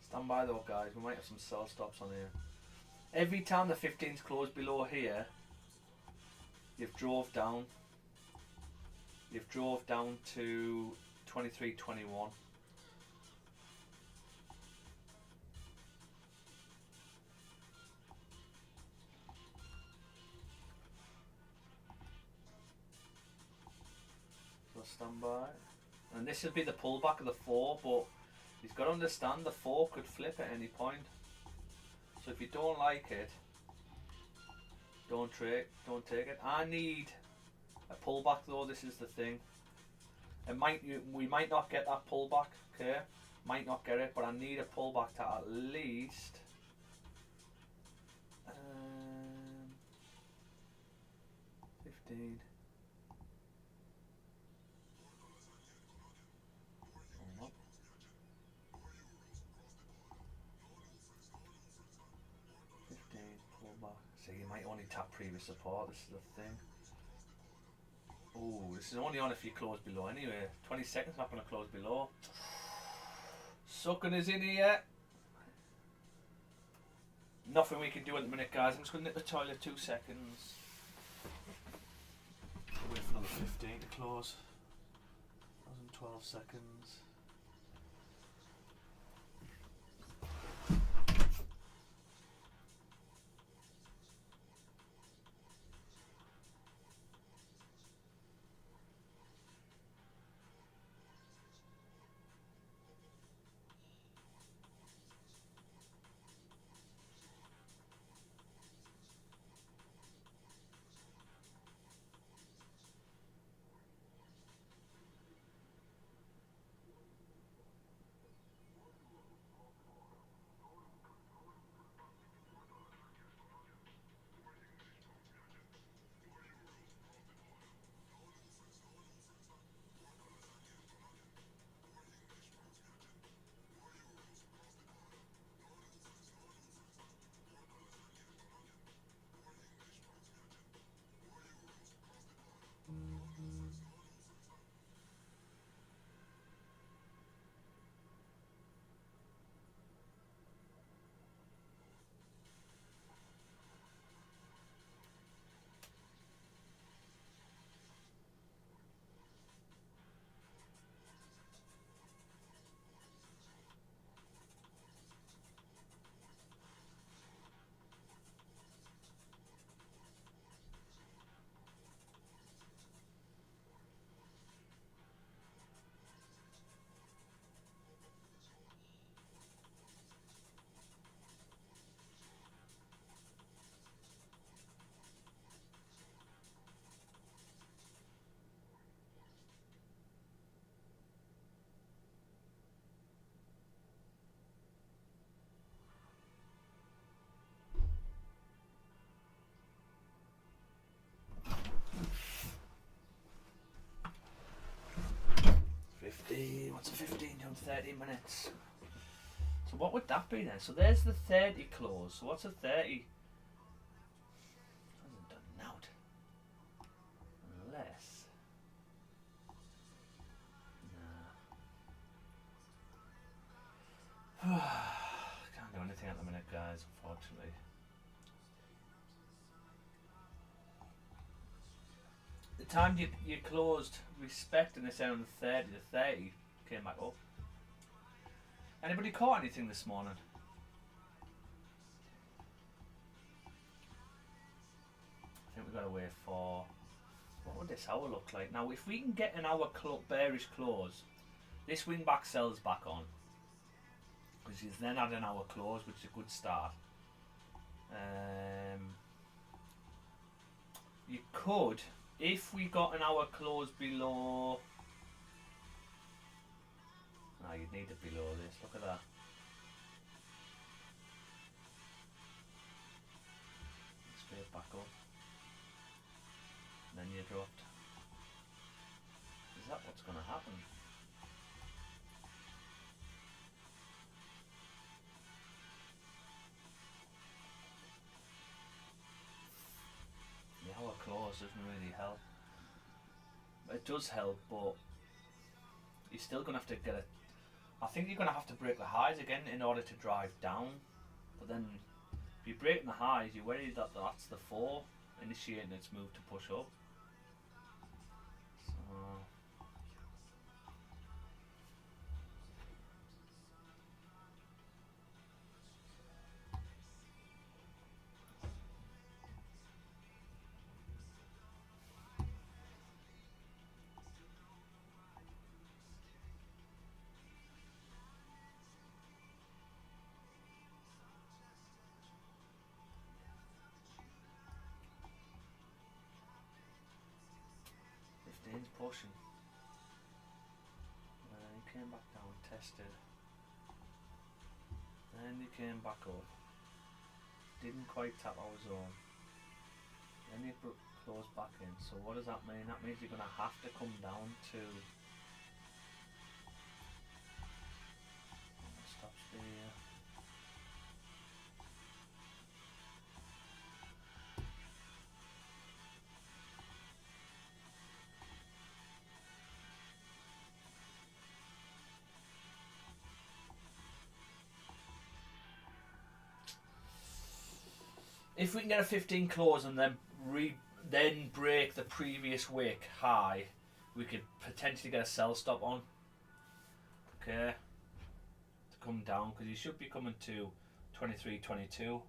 Stand by though, guys. We might have some sell stops on here. Every time the 15's closed below here, you've drove down. You've drove down to 23.21. So stand by. And this would be the pullback of the 4, but you've got to understand the 4 could flip at any point. So if you don't like it, don't take it. I need a pullback though. This is the thing. We might not get that pullback. Okay, might not get it, but I need a pullback to at least 15. So you might only tap previous support, this is the thing. Oh, this is only on if you close below anyway. 20 seconds not going to close below. Sucking is in here. Nothing we can do at the minute, guys. I'm just going to nip the toilet 2 seconds. Wait for another 15 to close. 12 seconds. What's a 15 down 30 minutes? So what would that be then? So there's the 30 close. So what's a 30? Hasn't done nout. Unless. Nah. Can't do anything at the minute, guys, unfortunately. The time you closed respecting this down the 30 to 30 came back up. Anybody caught anything this morning? I think we've got to wait for, what would this hour look like? Now if we can get an hour bearish close, this wing back sells back on, because you've then had an hour close, which is a good start. You could, if we got an hour close below Now you'd need it below this. Look at that. Straight back up. And then you dropped. Is that what's going to happen? The hour close doesn't really help. It does help, but you're still going to have to get it. I think you're going to have to break the highs again in order to drive down. But then, if you're breaking the highs, you're worried that that's the 4 initiating its move to push up. So, 15's pushing. He came back down, tested. Then he came back up. Didn't quite tap our zone. Then he closed back in. So what does that mean? That means you're going to have to come down to stops there. If we can get a 15 close and then break the previous wick high, we could potentially get a sell stop on. Okay, to come down, because you should be coming to 23.22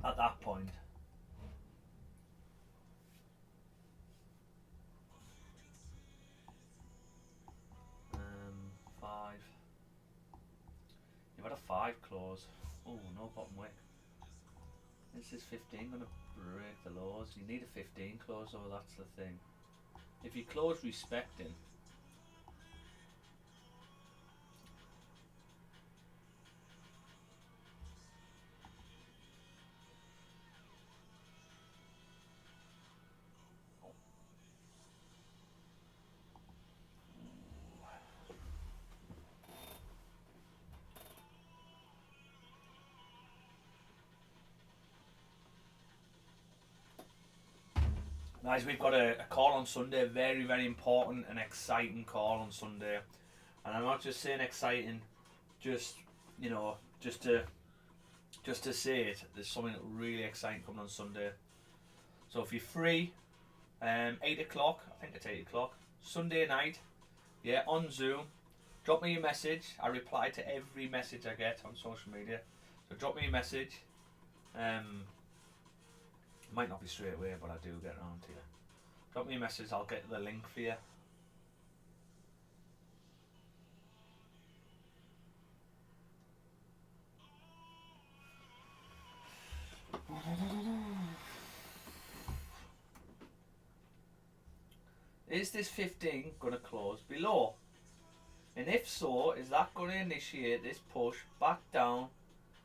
at that point. 5. You've had a 5 close. Oh, no bottom wick. This is 15 going to break the lows. You need a 15 close, though, that's the thing. If you close respecting, guys, we've got a call on Sunday, very, very important and exciting call on Sunday. And I'm not just saying exciting, just, you know, just to say it. There's something really exciting coming on Sunday. So if you're free, 8 o'clock, I think it's 8 o'clock, Sunday night, yeah, on Zoom, drop me a message. I reply to every message I get on social media. So drop me a message. Might not be straight away, but I do get around to you. Drop me a message, I'll get the link for you. Is this 15 going to close below? And if so, is that going to initiate this push back down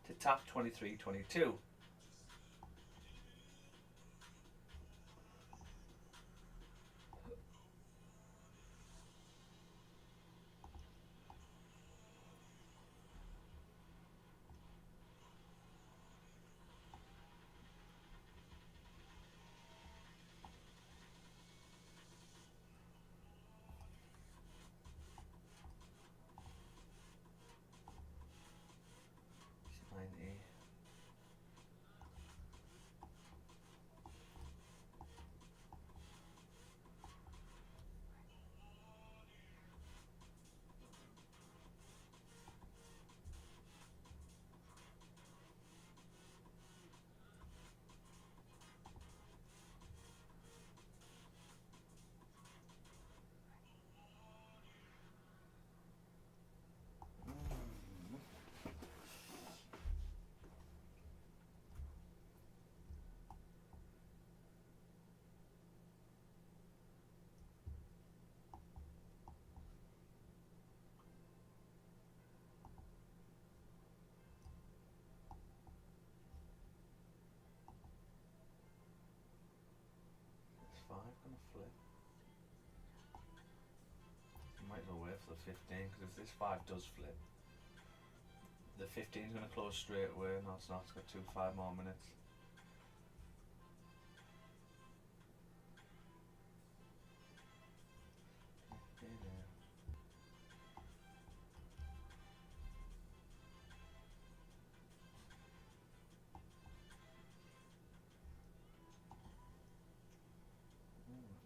to tap 23.22? going to flip? You might as well wait for the 15, because if this 5 does flip, the 15 is going to close straight away. No, it's not. It's got 5 more minutes.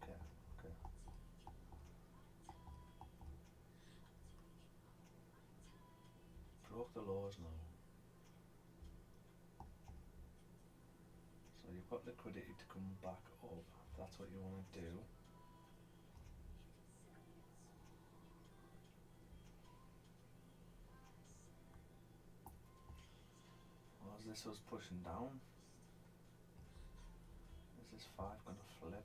Okay, okay. Broke the lows now. So you've got liquidity to come back up. If that's what you want to do. Well, as this was pushing down, is this 5 going to flip?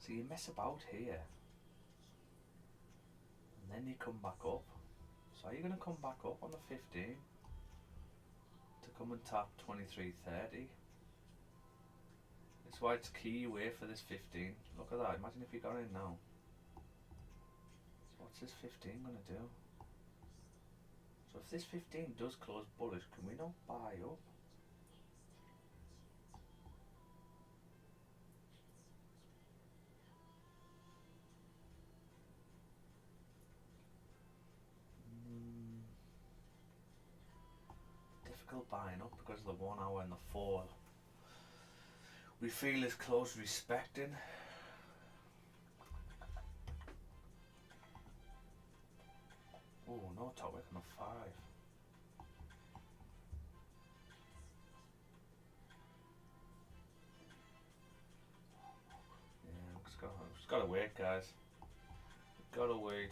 So you mess about here, and then you come back up. So are you going to come back up on the 15 to come and tap 23.30? That's why it's key you wait for this 15. Look at that, imagine if you got in now. So what's this 15 going to do? So if this 15 does close bullish, can we not buy up? Difficult buying up because of the 1 hour and the 4. We feel is close respecting. Oh, no top wick on the 5. Yeah, just gotta wait, guys. Gotta wait.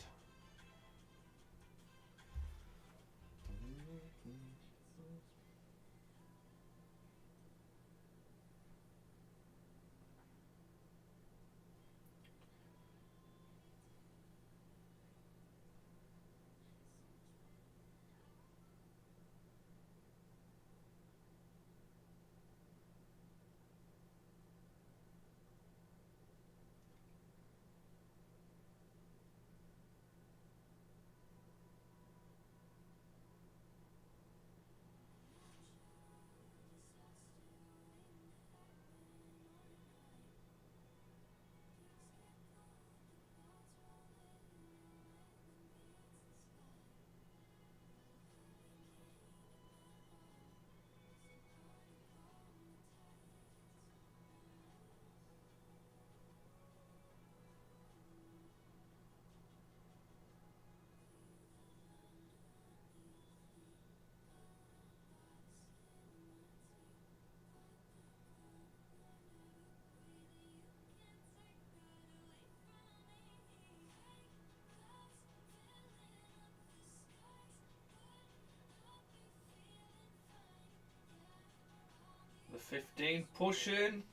The 15 pushing.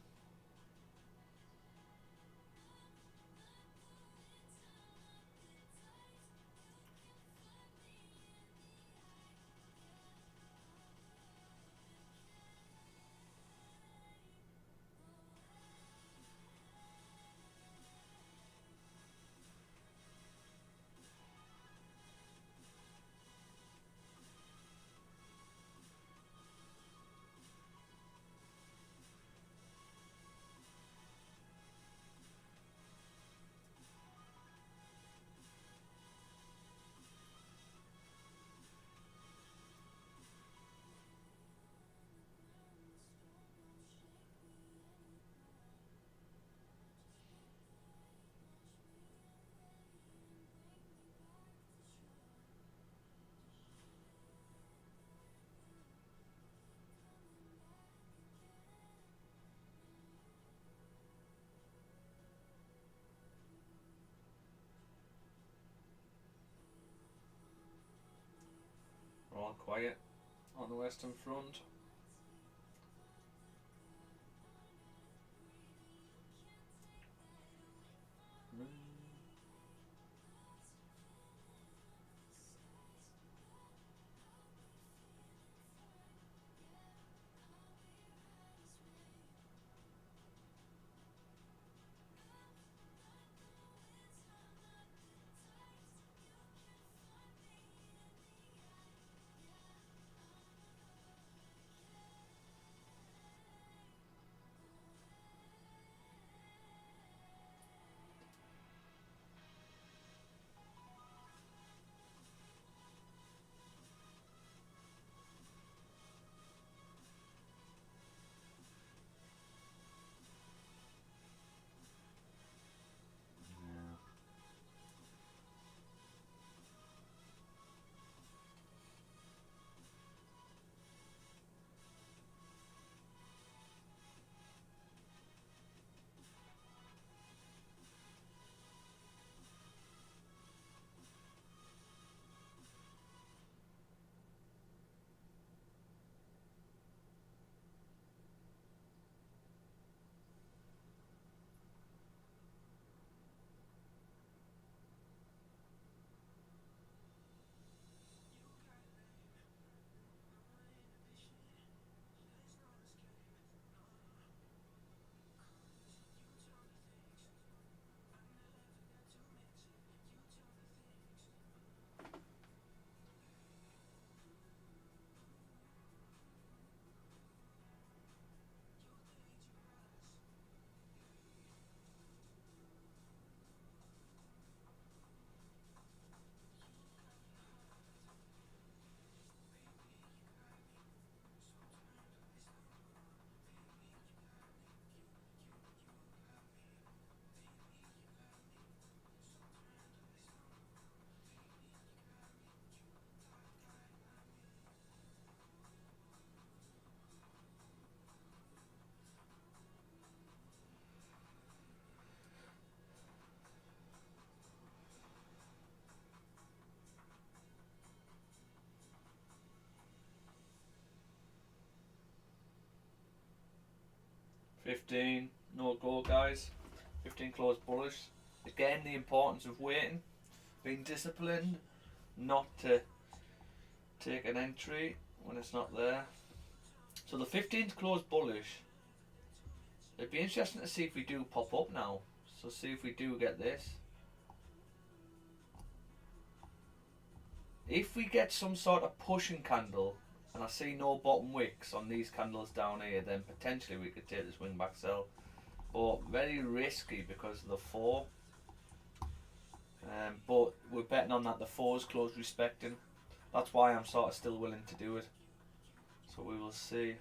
all quiet on the Western Front. $15, no go guys. 15 closed bullish. Again, the importance of waiting, being disciplined, not to take an entry when it's not there. So the 15's closed bullish. It'd be interesting to see if we do pop up now. So see if we do get this. If we get some sort of pushing candle, and I see no bottom wicks on these candles down here, then potentially we could take this wing back sell. But very risky because of the 4. But we're betting on that the 4's closed respecting. That's why I'm sort of still willing to do it. So we will see.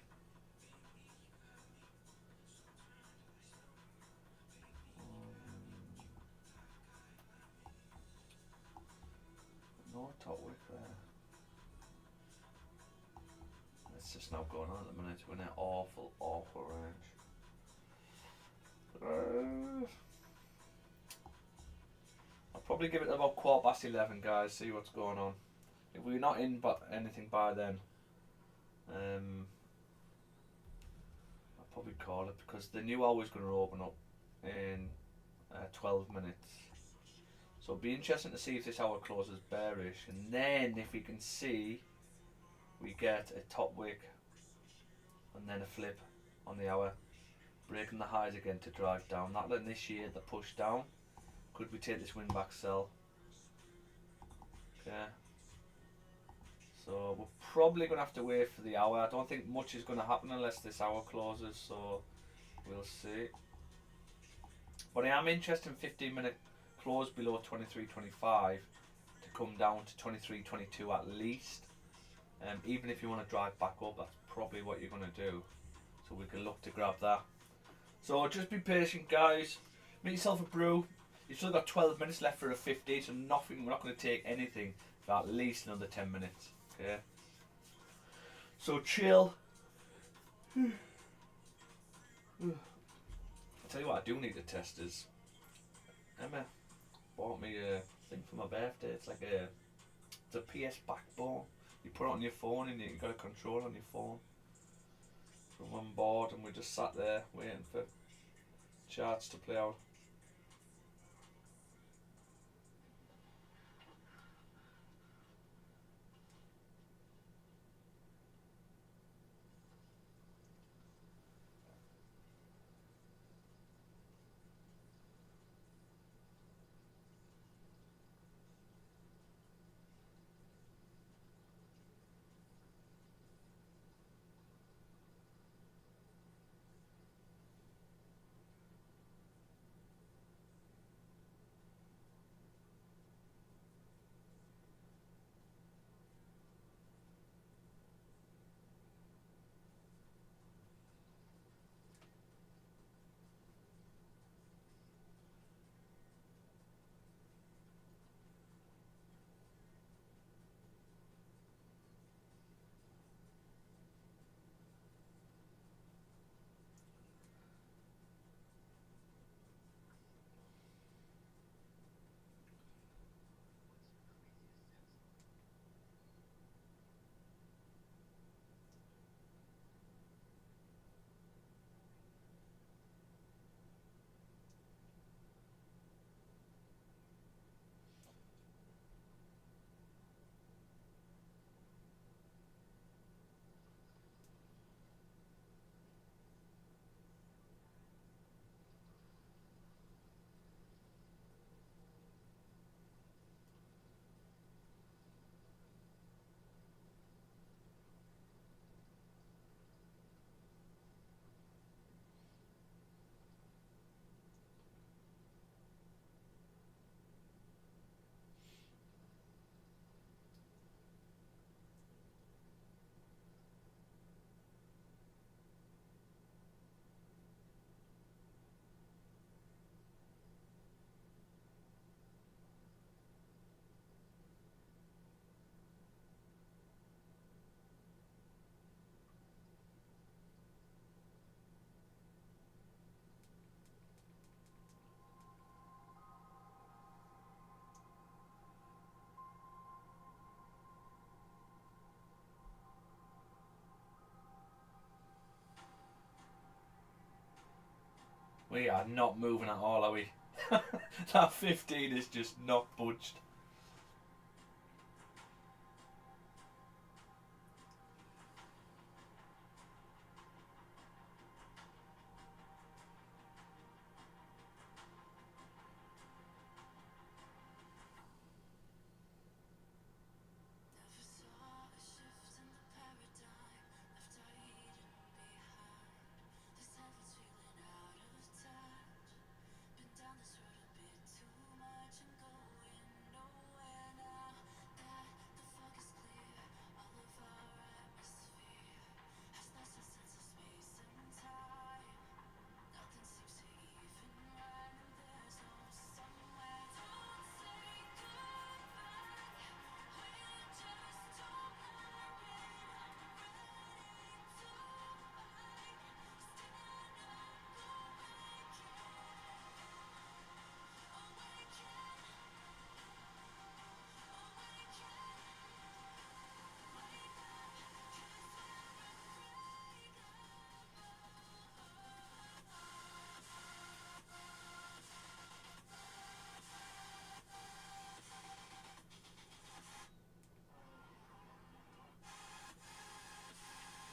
No top wick there. It's just not going on at the minute. We're in an awful, awful range. I'll probably give it about 11:15, guys. See what's going on. If we're not in but anything by then, I'll probably call it because the new hour is going to open up in 12 minutes. So it'll be interesting to see if this hour closes bearish, and then if we can see we get a top wick and then a flip on the hour, breaking the highs again to drive down. That'll initiate the push down. Could we take this wing back sell? Okay. So we're probably going to have to wait for the hour. I don't think much is going to happen unless this hour closes, so we'll see. But I am interested in 15-minute close below 23.25 to come down to 23.22 at least. Even if you want to drive back up, that's probably what you're going to do. So we can look to grab that. So just be patient, guys. Make yourself a brew. You've still got 12 minutes left for a 50, so nothing. We're not going to take anything for at least another 10 minutes. Okay. So chill. I'll tell you what I do need to test is Emma bought me a thing for my birthday. It's like it's a PS backbone. You put it on your phone and you've got a control on your phone. So I'm bored and we just sat there waiting for charts to play out. We are not moving at all, are we? That 15 is just not budged.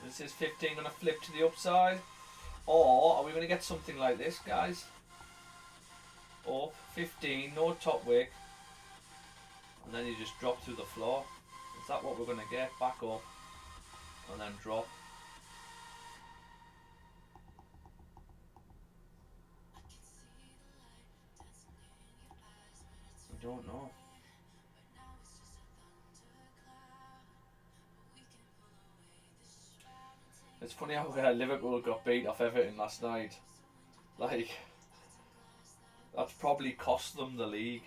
Is this 15 going to flip to the upside? Or are we going to get something like this, guys? Up, 15, no top wick. And then you just drop through the floor. Is that what we're going to get? Back up. And then drop. We don't know. It's funny how Liverpool got beat off Everton last night. Like, that's probably cost them the league.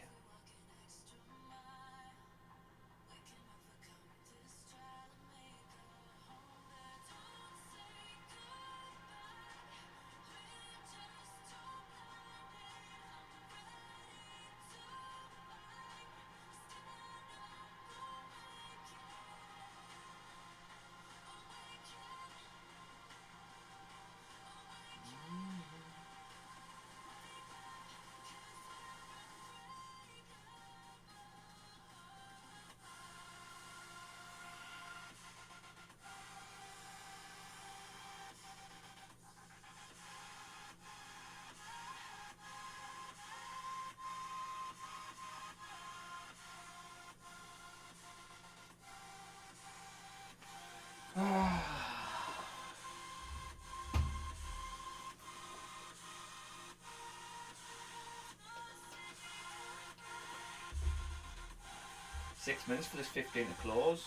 6 minutes for this 15 to close.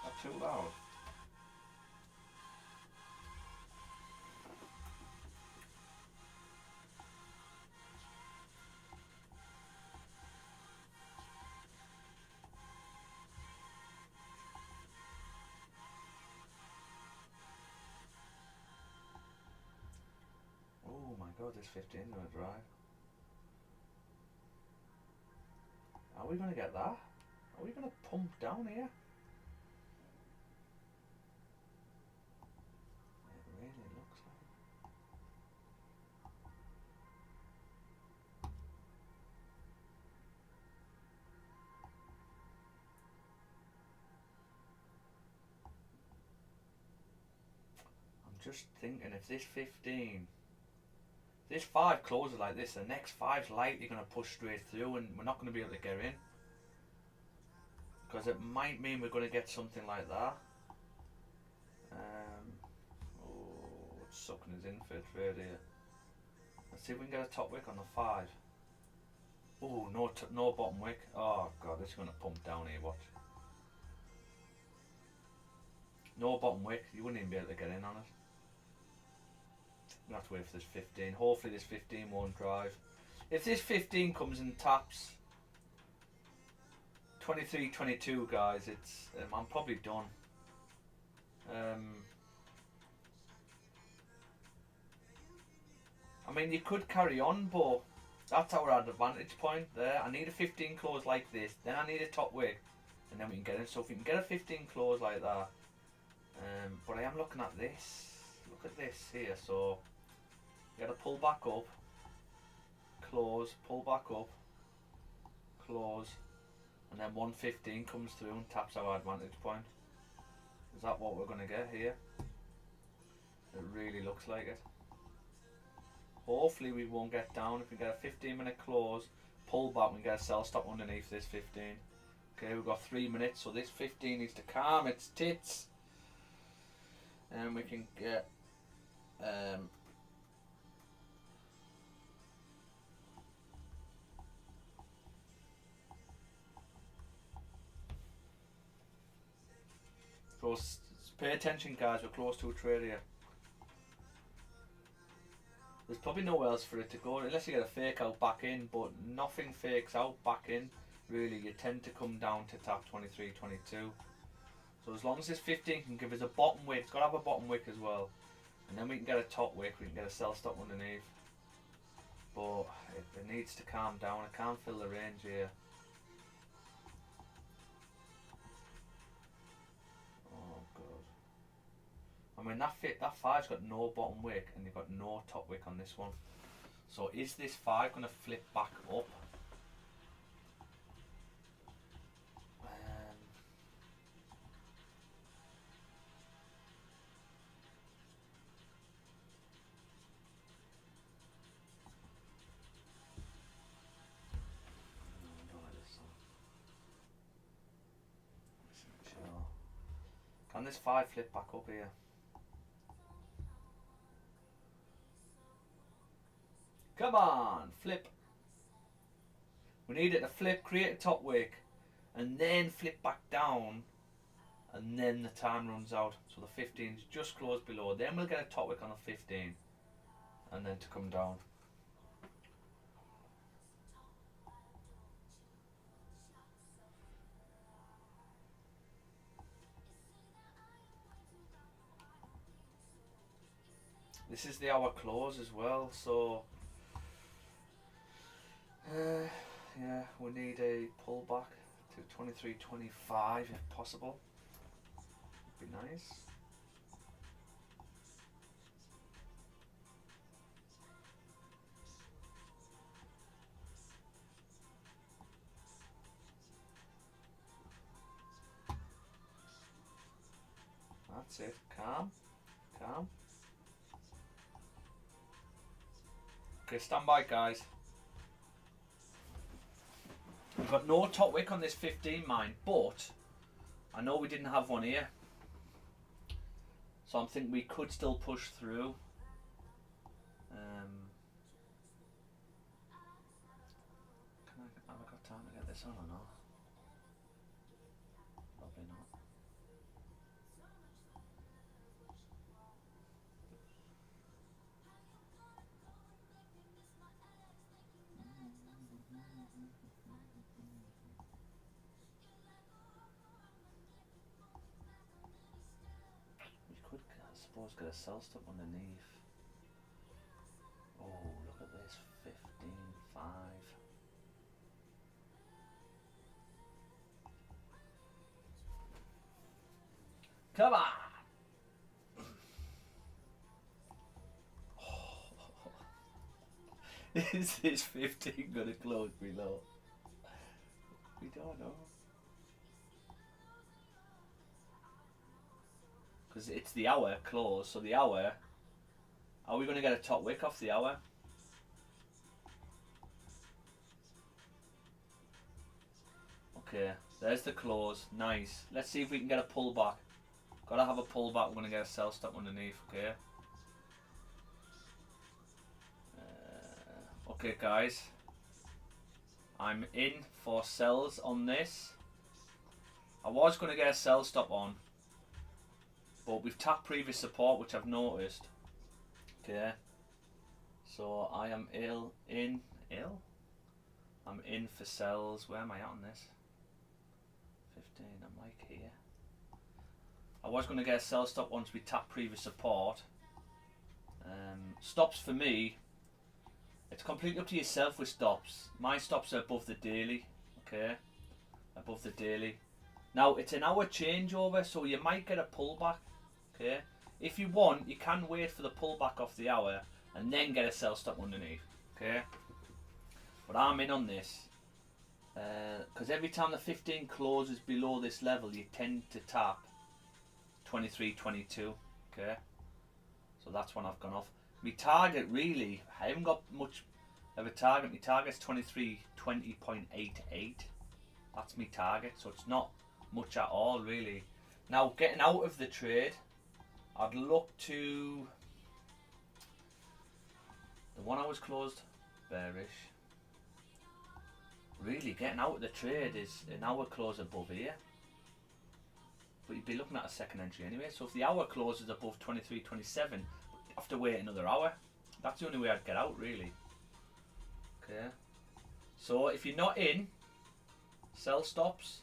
Not too loud. Oh my god, this 15 is going to drive. Are we going to get that? Are we going to pump down here? It really looks like. I'm just thinking if this 15, this 5 closes like this, the next 5's likely going to push straight through and we're not going to be able to get in. Because it might mean we're going to get something like that. Oh, it's sucking us in for a trade here. Let's see if we can get a top wick on the 5. Oh, no bottom wick. Oh god, this is going to pump down here, watch. No bottom wick, you wouldn't even be able to get in on it. We'll have to wait for this 15. Hopefully this 15 won't drive. If this 15 comes and taps 23, 22, guys, it's I'm probably done. I mean, you could carry on, but that's our advantage point there. I need a 15 close like this, then I need a top wick, and then we can get in. So if we can get a 15 close like that, but I am looking at this. Look at this here. So you got to pull back up, close, pull back up, close, and then 115 comes through and taps our advantage point. Is that what we're going to get here? It really looks like it. Hopefully we won't get down. If we get a 15-minute close, pull back, we can get a sell stop underneath this 15. Okay, we've got 3 minutes, so this 15 needs to calm its tits. And we can get close. Pay attention, guys, we're close to a trade here. There's probably nowhere else for it to go unless you get a fake out back in, but nothing fakes out back in really. You tend to come down to tap 23, 22. So as long as this 15 can give us a bottom wick, it's got to have a bottom wick as well, and then we can get a top wick, we can get a sell stop underneath. But it needs to calm down. I can't fill the range here. Oh god. I mean that 5's got no bottom wick and you've got no top wick on this one. So is this 5 going to flip back up? Can this 5 flip back up here? Come on, flip. We need it to flip, create a top wick, and then flip back down, and then the time runs out. So the 15's just closed below. Then we'll get a top wick on the 15, and then to come down. This is the hour close as well, so yeah, we need a pullback to 23.25 if possible. Would be nice. That's it. Calm, calm. Okay, stand by, guys. We've got no top wick on this 15 mine, but I know we didn't have one here, so I'm thinking we could still push through. Have I got time to get this on or not? suppose get a sell stop underneath. Oh, look at this, 15.5. Come on! Is this 15 going to close below? We don't know. Because it's the hour close, so the hour... Are we going to get a top wick off the hour? Okay, there's the close. Nice. Let's see if we can get a pullback. Gotta have a pullback. We're going to get a sell stop underneath, okay? Okay, guys. I'm in for sells on this. I was going to get a sell stop on, but we've tapped previous support, which I've noticed. Okay. So I am in for sells. Where am I at on this? 15. I'm like here. I was going to get a sell stop once we tap previous support. Stops for me, it's completely up to yourself with stops. My stops are above the daily. Okay, above the daily. Now it's an hour changeover, so you might get a pullback. Okay, if you want, you can wait for the pullback off the hour and then get a sell stop underneath. Okay, but I'm in on this because every time the 15 closes below this level, you tend to tap 23, 22. Okay, so that's when I've gone off. My target, really, I haven't got much of a target. My target's 2320.88. That's my target, so it's not much at all, really. Now, getting out of the trade, I'd look to the 1 hour's closed bearish. Really, getting out of the trade is an hour close above here. But you'd be looking at a second entry anyway. So if the hour closes above 23.27, you have to wait another hour. That's the only way I'd get out, really. Okay. So if you're not in, sell stops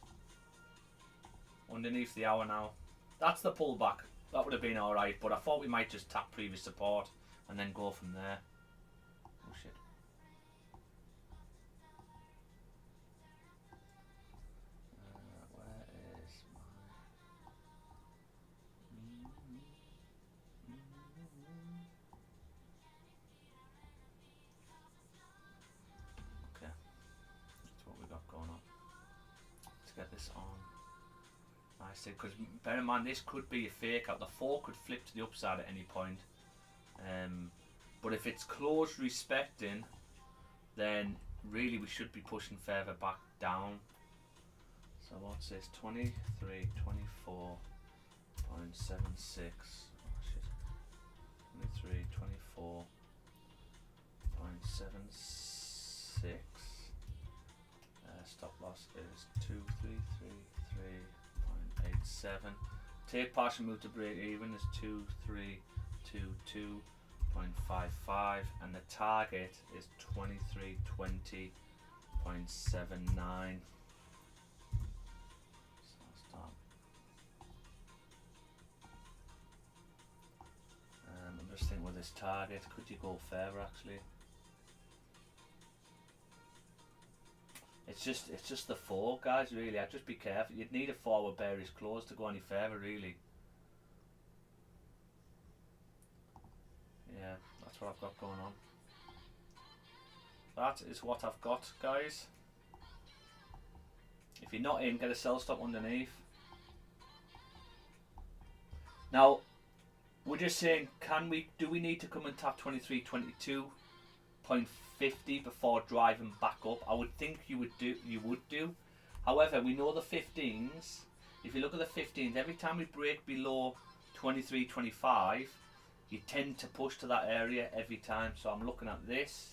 underneath the hour now. That's the pullback. That would have been alright, but I thought we might just tap previous support and then go from there. Oh shit. Where is my... Okay. That's what we got going on. Let's get this on. I see, because bear in mind this could be a fake out. The 4 could flip to the upside at any point. But if it's closed respecting, then really we should be pushing further back down. So what's this? 23, 24.76. Oh shit. 23, 24.76. Stop loss is 2333.87. Take partial move to break even is 2322.55, and the target is 2320.79. So stop. I'm just thinking with this target, could you go further actually? It's just the 4, guys, really. I'd just be careful. You'd need a forward bearish close to go any further, really. Yeah, that's what I've got going on. That is what I've got, guys. If you're not in, get a sell stop underneath. Now, we're just saying, do we need to come and tap 2322.50 before driving back up? I would think you would do. However, we know the 15s. If you look at the 15s, every time we break below 23.25, you tend to push to that area every time. So I'm looking at this.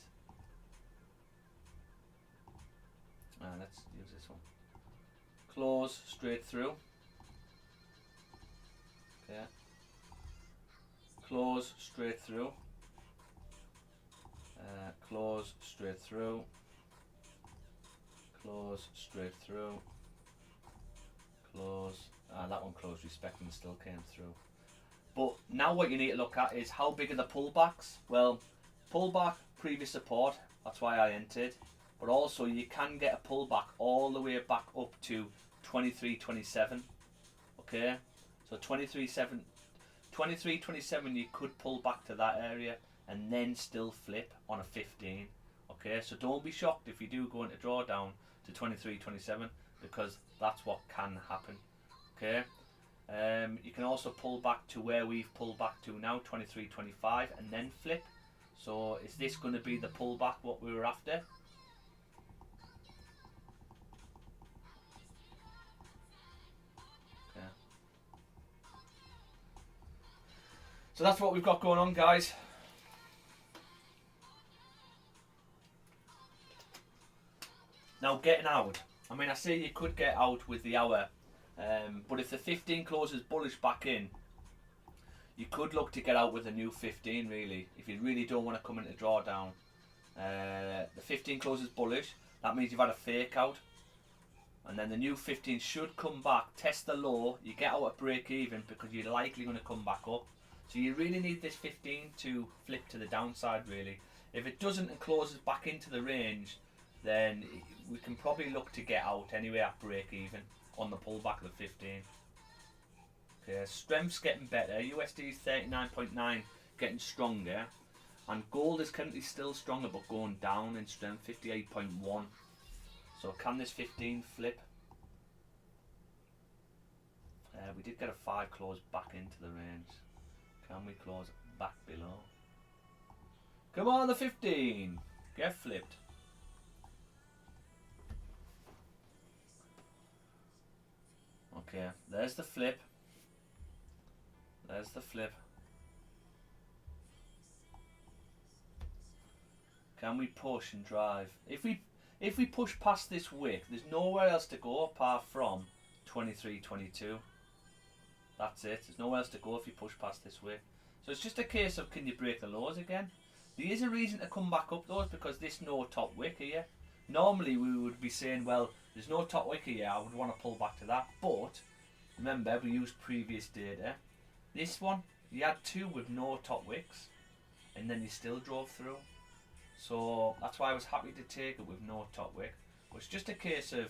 Let's use this one. Close straight through. Okay. Close straight through. Close straight through. Close straight through. Close. That one closed respecting, still came through. But now what you need to look at is how big are the pullbacks. Well, pullback, previous support, that's why I entered. But also you can get a pullback all the way back up to 23.27. Okay, so 23.27 you could pull back to that area and then still flip on a 15. Okay, so don't be shocked if you do go into drawdown to 23.27, because that's what can happen. Okay, you can also pull back to where we've pulled back to now, 23.25, and then flip. So is this going to be the pullback what we were after? Okay. So that's what we've got going on, guys. Now getting out, I mean, I say you could get out with the hour, but if the 15 closes bullish back in, you could look to get out with a new 15 really, if you really don't want to come into drawdown. The 15 closes bullish, that means you've had a fake out, and then the new 15 should come back, test the low, you get out at break even because you're likely going to come back up. So you really need this 15 to flip to the downside really. If it doesn't and closes back into the range, then we can probably look to get out anyway at break even on the pullback of the 15. Okay, strength's getting better. USD is 39.9, getting stronger, and gold is currently still stronger but going down in strength, 58.1. So can this 15 flip? We did get a 5 close back into the range. Can we close back below? Come on, the 15, get flipped. Okay, there's the flip. There's the flip. Can we push and drive? If we push past this wick, there's nowhere else to go apart from 23.22. That's it. There's nowhere else to go if you push past this wick. So it's just a case of, can you break the lows again? There is a reason to come back up though, because this no top wick here. Normally we would be saying, well, there's no top wick here, I would want to pull back to that. But remember, we used previous data. This one, you had 2 with no top wicks, and then you still drove through. So that's why I was happy to take it with no top wick. But it's just a case of,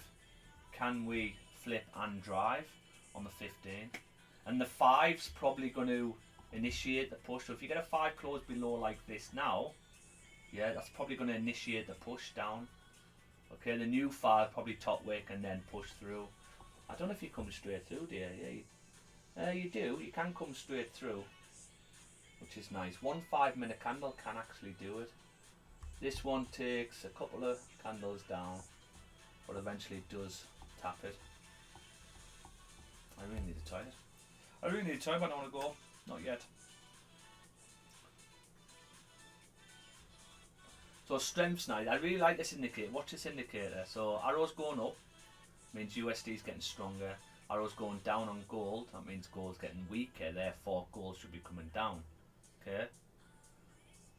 can we flip and drive on the 15? And the 5's probably going to initiate the push. So if you get a 5 close below like this now, yeah, that's probably going to initiate the push down. Okay, the new 5 probably top wick and then push through. I don't know if you come straight through, dear. Yeah, you do. You can come straight through, which is nice. 1 5-minute candle can actually do it. This one takes a couple of candles down, but eventually does tap it. I really need a toilet. I really need a toilet, but I don't want to go. Not yet. So strength's nice. I really like this indicator. Watch this indicator. So arrows going up means USD is getting stronger. Arrows going down on gold, that means gold's getting weaker. Therefore, gold should be coming down. Okay.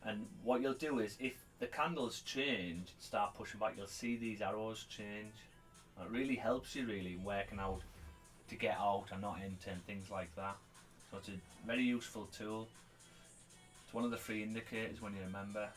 And what you'll do is, if the candles change, start pushing back, you'll see these arrows change. It really helps you really working out to get out and not enter and things like that. So it's a very useful tool. It's one of the free indicators when you remember.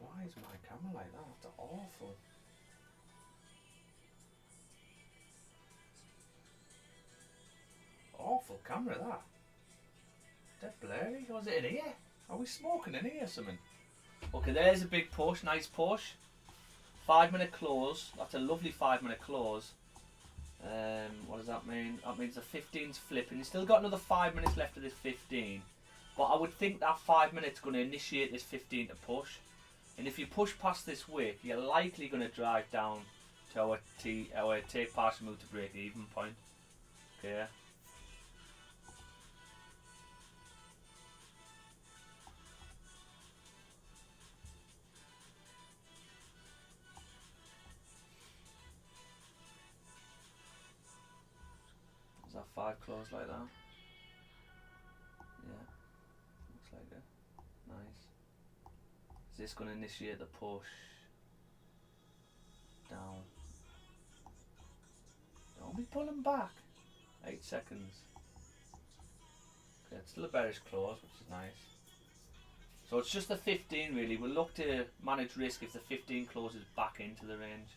Why is my camera like that? That's awful. Awful camera, that. Dead blurry. Was it in here? Are we smoking in here or something? Okay, there's a big push. Nice push. 5-minute close. That's a lovely 5-minute close. What does that mean? That means the 15's flipping. You've still got another 5 minutes left of this 15. But I would think that 5 minutes is going to initiate this 15 to push. And if you push past this wick, you're likely going to drive down to our take partial move to break even point. Okay. Is that 5 close like that? Yeah, looks like it. Nice. Is this going to initiate the push down? Don't be pulling back. 8 seconds. Okay, it's still a bearish close, which is nice. So it's just the 15 really. We'll look to manage risk if the 15 closes back into the range.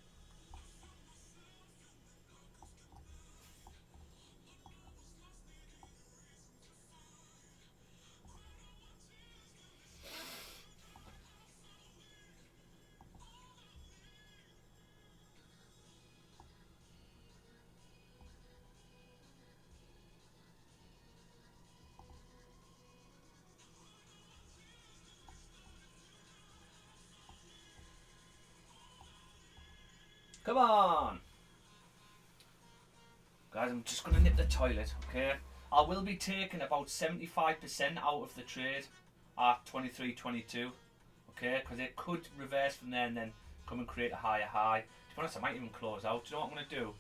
Come on! Guys, I'm just going to nip the toilet, okay? I will be taking about 75% out of the trade at 23.22, okay? Because it could reverse from there and then come and create a higher high. To be honest, I might even close out. Do you know what I'm going to do?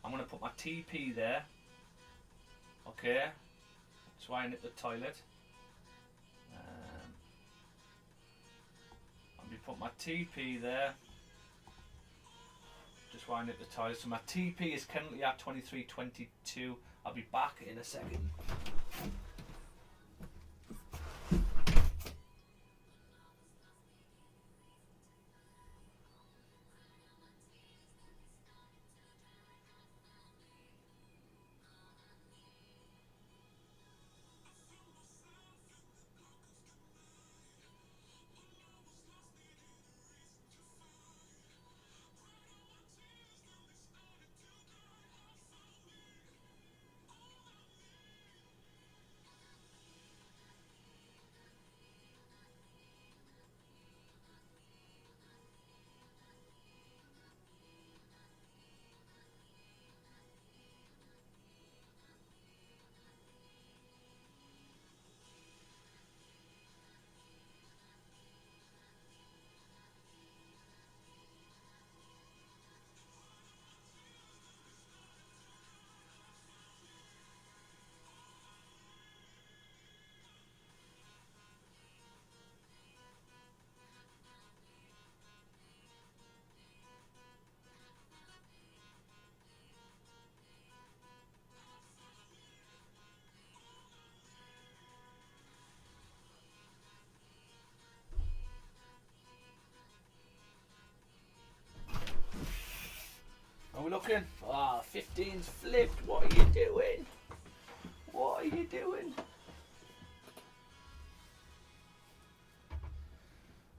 I'm going to put my TP there, okay? That's why I nip the toilet. I'm going to put my TP there. Just wind up the toilet. So my TP is currently at 23.22. I'll be back in a second. Are we looking? Ah, 15's flipped. What are you doing? What are you doing?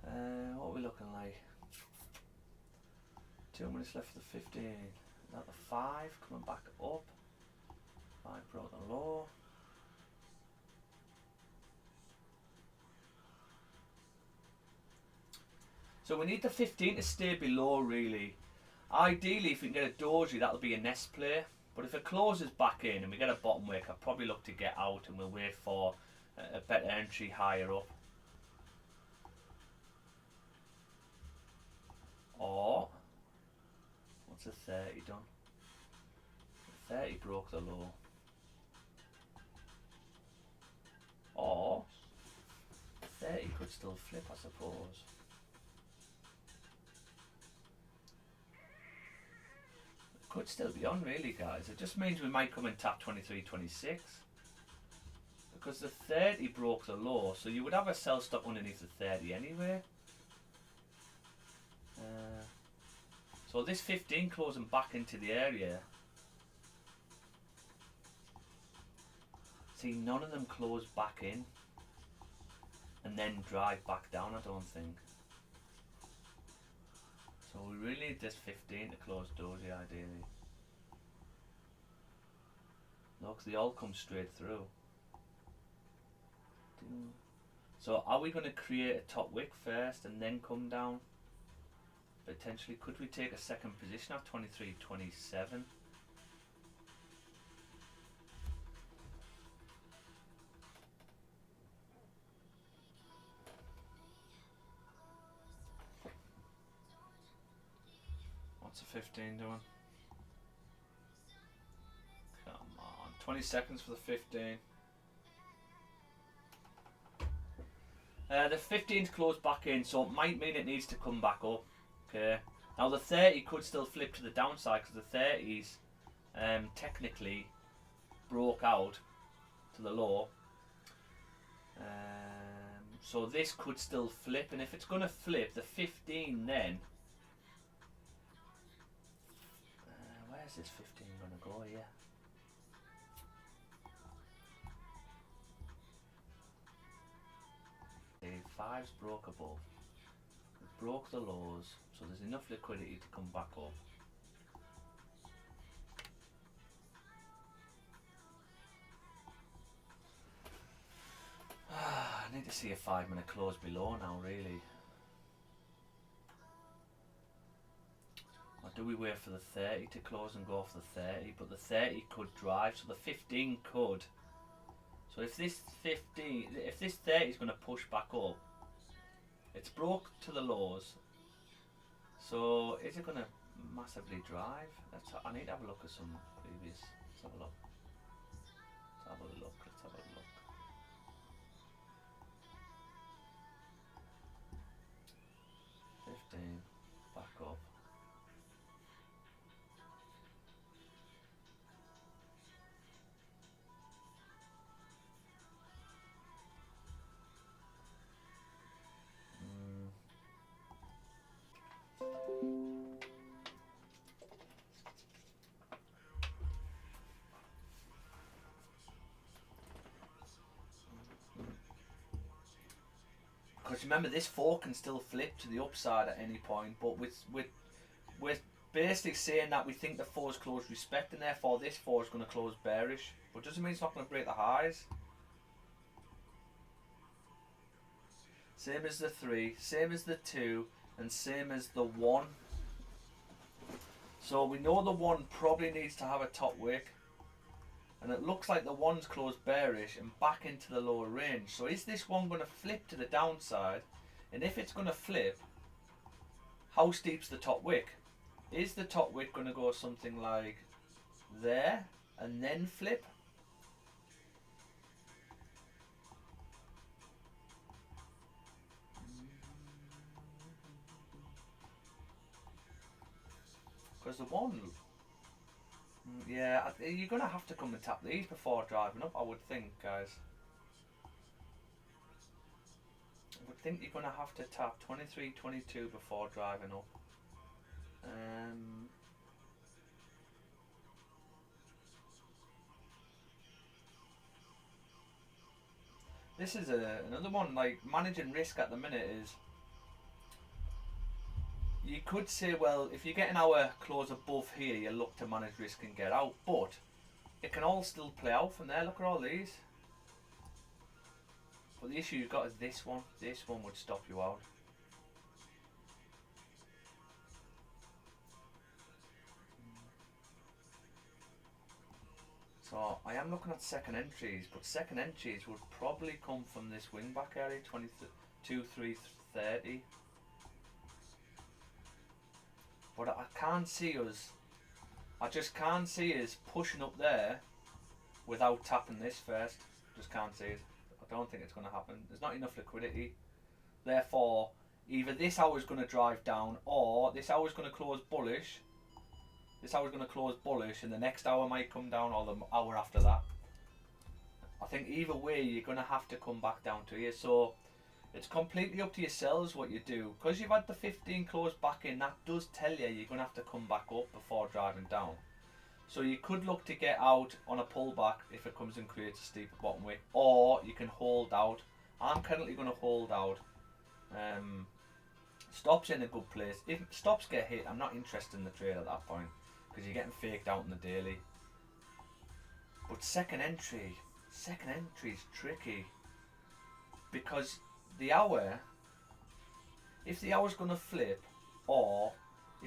What are we looking like? 2 minutes left for the 15. Is that the 5 coming back up? 5 broke the low. So we need the 15 to stay below really. Ideally, if we can get a doji, that'll be a nest play. But if it closes back in and we get a bottom wick, I'll probably look to get out and we'll wait for a better entry higher up. Or, what's the 30 done? The 30 broke the low. Or, 30 could still flip, I suppose. Could still be on really, guys. It just means we might come and tap 23.26 because the 30 broke the low, so you would have a sell stop underneath the 30 anyway. So this 15 closing back into the area. See, none of them close back in and then drive back down, I don't think. So we really need this 15 to close doji ideally. No, because they all come straight through. So are we going to create a top wick first and then come down? But potentially. Could we take a second position at 23.27? What's the 15 doing? Come on, 20 seconds for the 15. The 15's closed back in, so it might mean it needs to come back up. Okay. Now the 30 could still flip to the downside because the 30's technically broke out to the low. So this could still flip, and if it's going to flip, the 15 then. Where's this 15 going to go here? The 5's broke above. It broke the lows, so there's enough liquidity to come back up. I need to see a 5-minute close below now, really. Or do we wait for the 30 to close and go off the 30? But the 30 could drive, so the 15 could. So if this 30 is going to push back up, it's broke to the lows. So is it going to massively drive? I need to have a look at some previous. Let's have a look. Let's have a look. Let's have a look. Back up. Because remember, this 4 can still flip to the upside at any point, but we're basically saying that we think the 4's closed respect, and therefore this 4 is going to close bearish. But doesn't mean it's not going to break the highs. Same as the 3, same as the 2, and same as the 1. So we know the 1 probably needs to have a top wick. And it looks like the 1's closed bearish and back into the lower range. So is this one going to flip to the downside? And if it's going to flip, how steep's the top wick? Is the top wick going to go something like there and then flip? Because the 1... Yeah, you're going to have to come and tap these before driving up, I would think, guys. I would think you're going to have to tap 23, 22 before driving up. This is another one, like, managing risk at the minute is... You could say, well, if you get an hour close above here, you look to manage risk and get out, but it can all still play out from there. Look at all these. But the issue you've got is this one. This one would stop you out. So I am looking at second entries, but second entries would probably come from this wingback area, 22, 3, 30. But I can't see us, I just can't see us pushing up there without tapping this first. Just can't see it. I don't think it's going to happen. There's not enough liquidity. Therefore, either this hour is going to drive down, or this hour is going to close bullish. This hour is going to close bullish, and the next hour might come down, or the hour after that. I think either way, you're going to have to come back down to here. So it's completely up to yourselves what you do. Because you've had the 15 close back in, that does tell you you're going to have to come back up before driving down. So you could look to get out on a pullback if it comes and creates a steeper bottom wick, or you can hold out. I'm currently going to hold out. Stops in a good place. If stops get hit, I'm not interested in the trade at that point because you're getting faked out in the daily. But second entry is tricky because the hour, if the hour's going to flip, or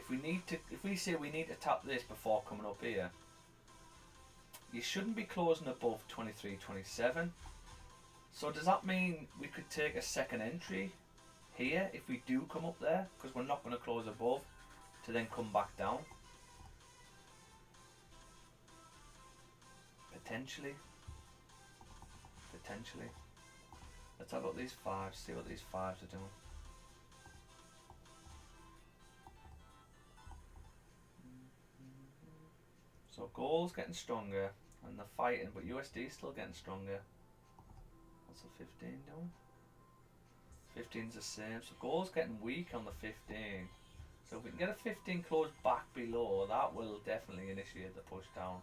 if we say we need to tap this before coming up here, you shouldn't be closing above 23.27. So does that mean we could take a second entry here if we do come up there, because we're not going to close above, to then come back down? Potentially. Let's have a look at these fives, see what these fives are doing. So gold's getting stronger and they're fighting, but USD is still getting stronger. What's the 15 doing? 15's the same, so gold's getting weak on the 15. So if we can get a 15 close back below, that will definitely initiate the push down.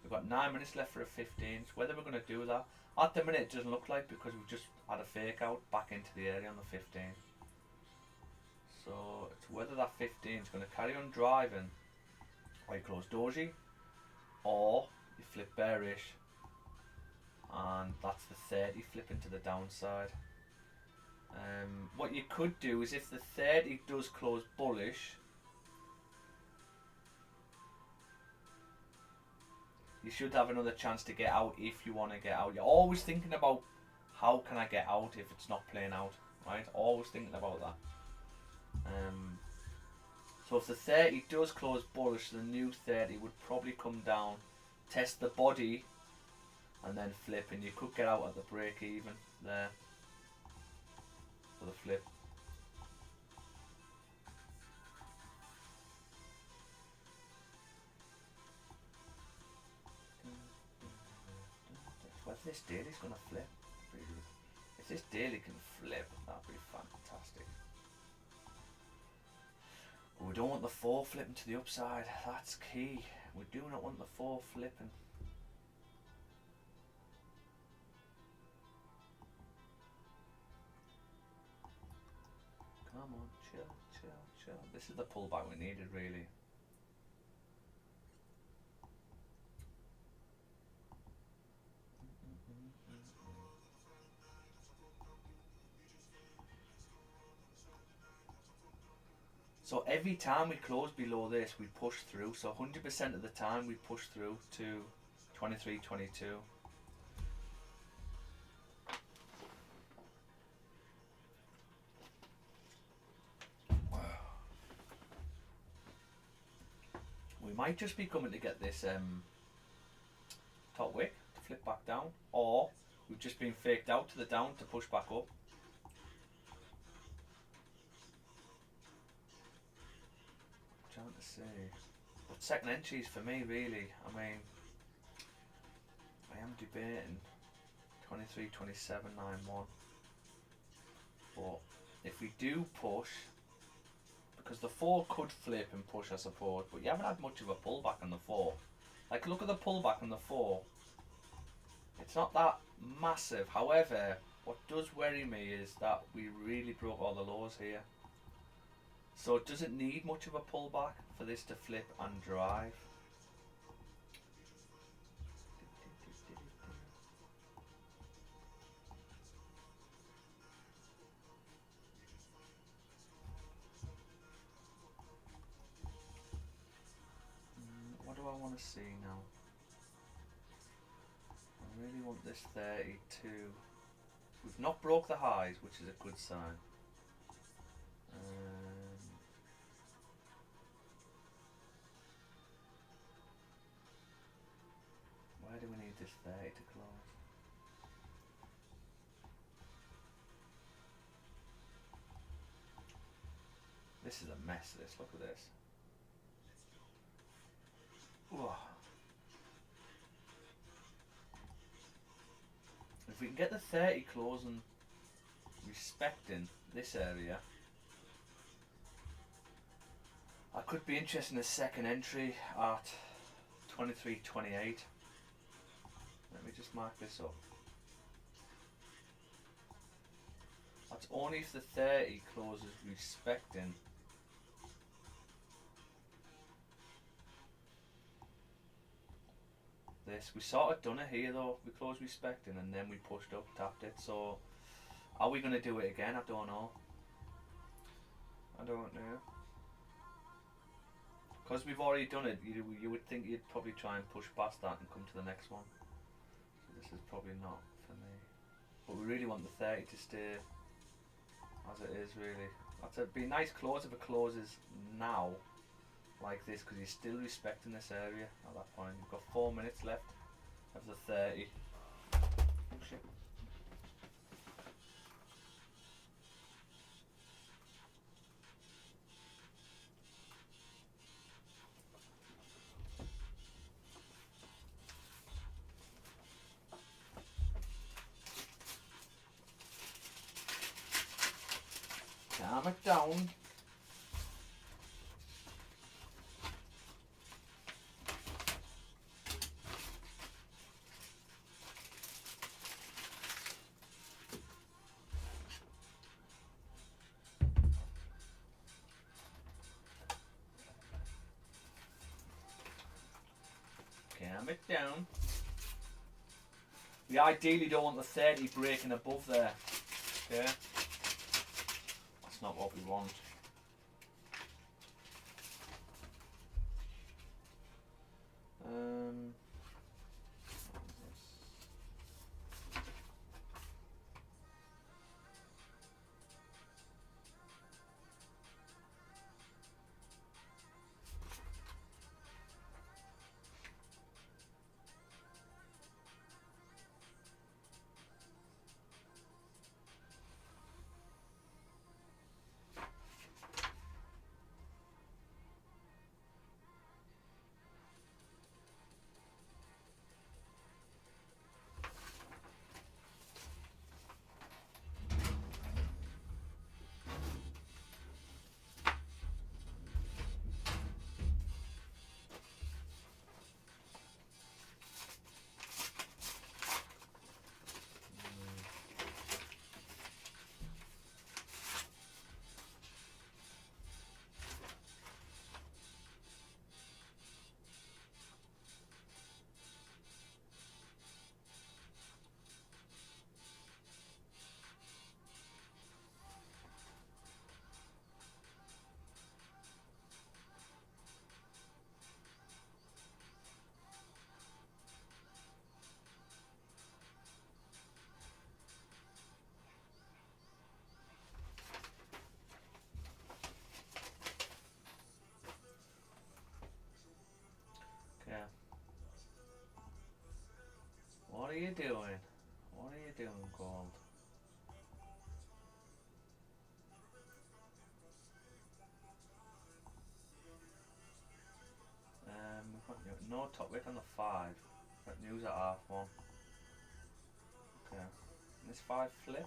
We've got 9 minutes left for a 15, so whether we're going to do that, at the minute it doesn't look like, because we've just had a fake out back into the area on the 15. So it's whether that 15 is going to carry on driving, or you close doji, or you flip bearish, and that's the 30 flipping to the downside. What you could do is, if the 30 does close bullish, you should have another chance to get out if you want to get out. You're always thinking about, how can I get out if it's not playing out, right? Always thinking about that. So if the 30 does close bullish, the new 30 would probably come down, test the body, and then flip, and you could get out at the break even there for the flip. Well, if this daily's going to flip, if this daily can flip, that'd be fantastic. But we don't want the 4 flipping to the upside, that's key. We do not want the 4 flipping. Come on, chill. This is the pullback we needed, really. So every time we close below this, we push through. So 100% of the time we push through to 23.22. We might just be coming to get this top wick to flip back down, or we've just been faked out to the down to push back up. Trying to see, but second entries for me, really. I mean, I am debating 23.2791, but if we do push, because the 4 could flip and push, I suppose, but you haven't had much of a pullback on the 4. Like, look at the pullback on the 4. It's not that massive. However, what does worry me is that we really broke all the lows here. So it doesn't need much of a pullback for this to flip and drive. What do I want to see now? I really want this 32. We've not broke the highs, which is a good sign. Why do we need this 30 to close? This is a mess, this. Look at this. Whoa. If we can get the 30 closing, respecting this area, I could be interested in a second entry at 23.28. Let me just mark this up. That's only if the 30 closes respecting. This. We sort of done it here though. We closed respecting and then we pushed up, tapped it. So are we going to do it again? I don't know. I don't know. because we've already done it, you would think you'd probably try and push past that and come to the next one. So this is probably not for me. But we really want the 30 to stay as it is, really. That'd be a nice close if it closes now, like this, because you're still respecting this area at that point. You've got 4 minutes left of the 30. Oh, shit. Calm it down. Calm it down. We ideally don't want the 30 breaking above there. Okay? That's not what we want. Yeah. What are you doing? What are you doing, Gold? We've got no top wick on the 5. Got news at half 1. Okay. And this 5 flip.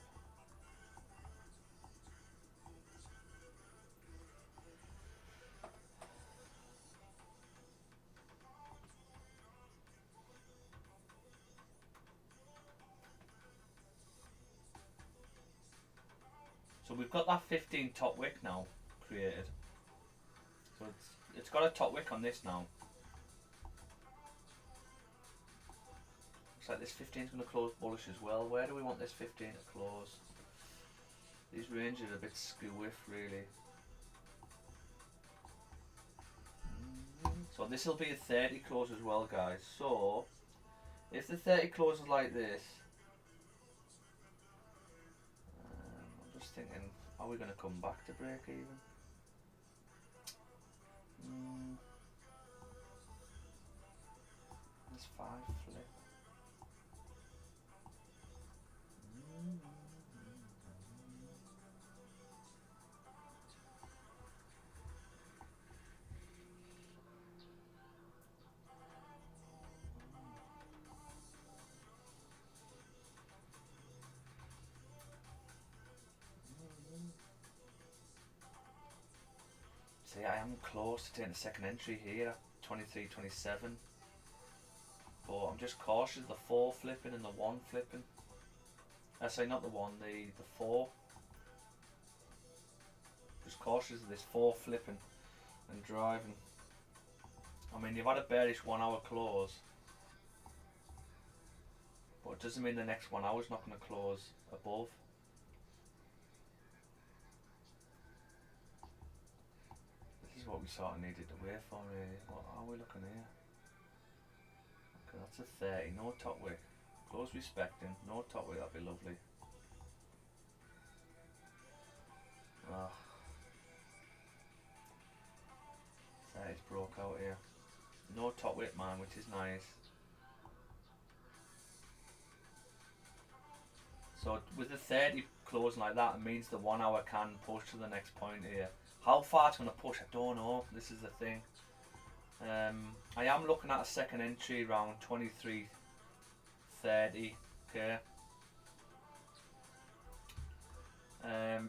So we've got that 15 top wick now created. So it's got a top wick on this now. Looks like this 15 is going to close bullish as well. Where do we want this 15 to close? These ranges are a bit skew-whiff, really. So this will be a 30 close as well, guys. So if the 30 closes like this, I'm just thinking, are we going to come back to break even? This 5 flip. See, I am close to taking a second entry here at 23.27, but I'm just cautious of the 4 flipping and the 1 flipping. Sorry, not the 1, the 4. Just cautious of this 4 flipping and driving. I mean, you've had a bearish 1 hour close, but it doesn't mean the next 1 hour is not going to close above. what we sort of needed to wait for really. What are we looking here? Okay, that's a 30, no top wick. Close respecting, no top wick, that'd be lovely. Oh. 30's broke out here. No top wick man, which is nice. So with the 30 closing like that, it means the 1 hour can push to the next point here. How far it's going to push, I don't know. This is the thing. I am looking at a second entry around 23.30. Okay.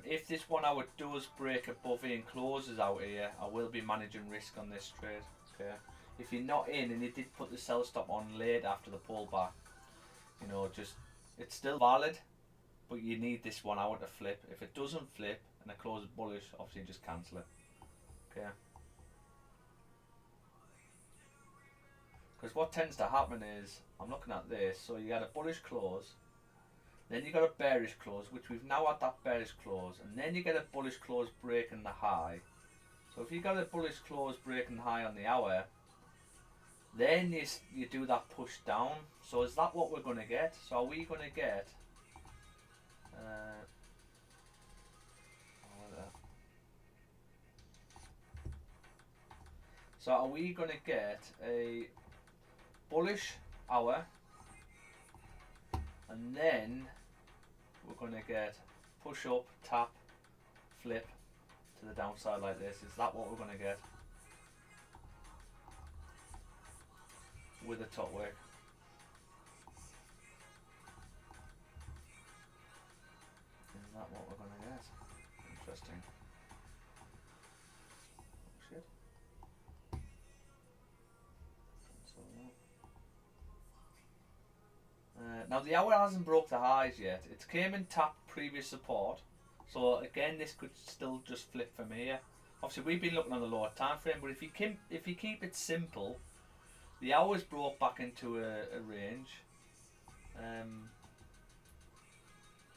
If this 1 hour does break above here and closes out here, I will be managing risk on this trade. Okay. If you're not in and you did put the sell stop on late after the pullback, you know, just it's still valid, but you need this 1 hour to flip. If it doesn't flip and it closes bullish, obviously just cancel it. Okay. Because what tends to happen is, I'm looking at this, so you got a bullish close, then you got a bearish close, which we've now had that bearish close, and then you get a bullish close breaking the high. So if you got a bullish close breaking high on the hour, then you do that push down. So is that what we're going to get? So are we going to get so are we going to get a bullish hour, and then we're going to get push up, tap, flip to the downside like this? Is that what we're going to get with a top wick? Is that what we're going to get? Interesting. Oh, shit. Now the hour hasn't broke the highs yet. It came and tapped previous support. So again, this could still just flip from here. Obviously, we've been looking on the lower time frame, but if you keep it simple, the hours broke back into a range,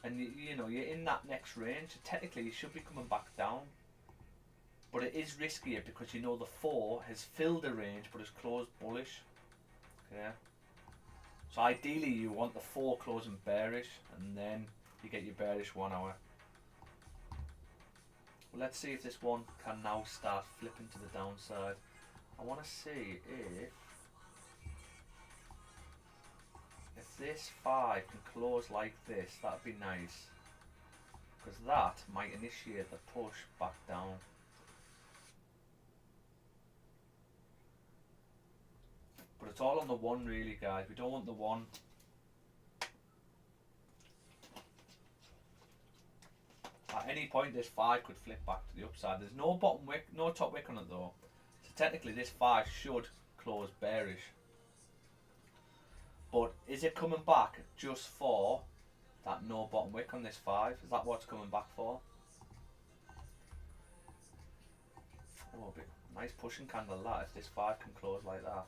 and you know you're in that next range. So technically, you should be coming back down, but it is riskier because you know the 4 has filled the range but has closed bullish. Okay. So ideally, you want the 4 closing bearish, and then you get your bearish 1 hour. Well, let's see if this one can now start flipping to the downside. I want to see if this 5 can close like this. That'd be nice, because that might initiate the push back down. But it's all on the 1 really, guys. We don't want the 1. At any point this 5 could flip back to the upside. There's no bottom wick, no top wick on it though. So technically this 5 should close bearish. But is it coming back just for that no bottom wick on this 5? Is that what it's coming back for? Oh, a bit nice pushing candle that, if this 5 can close like that.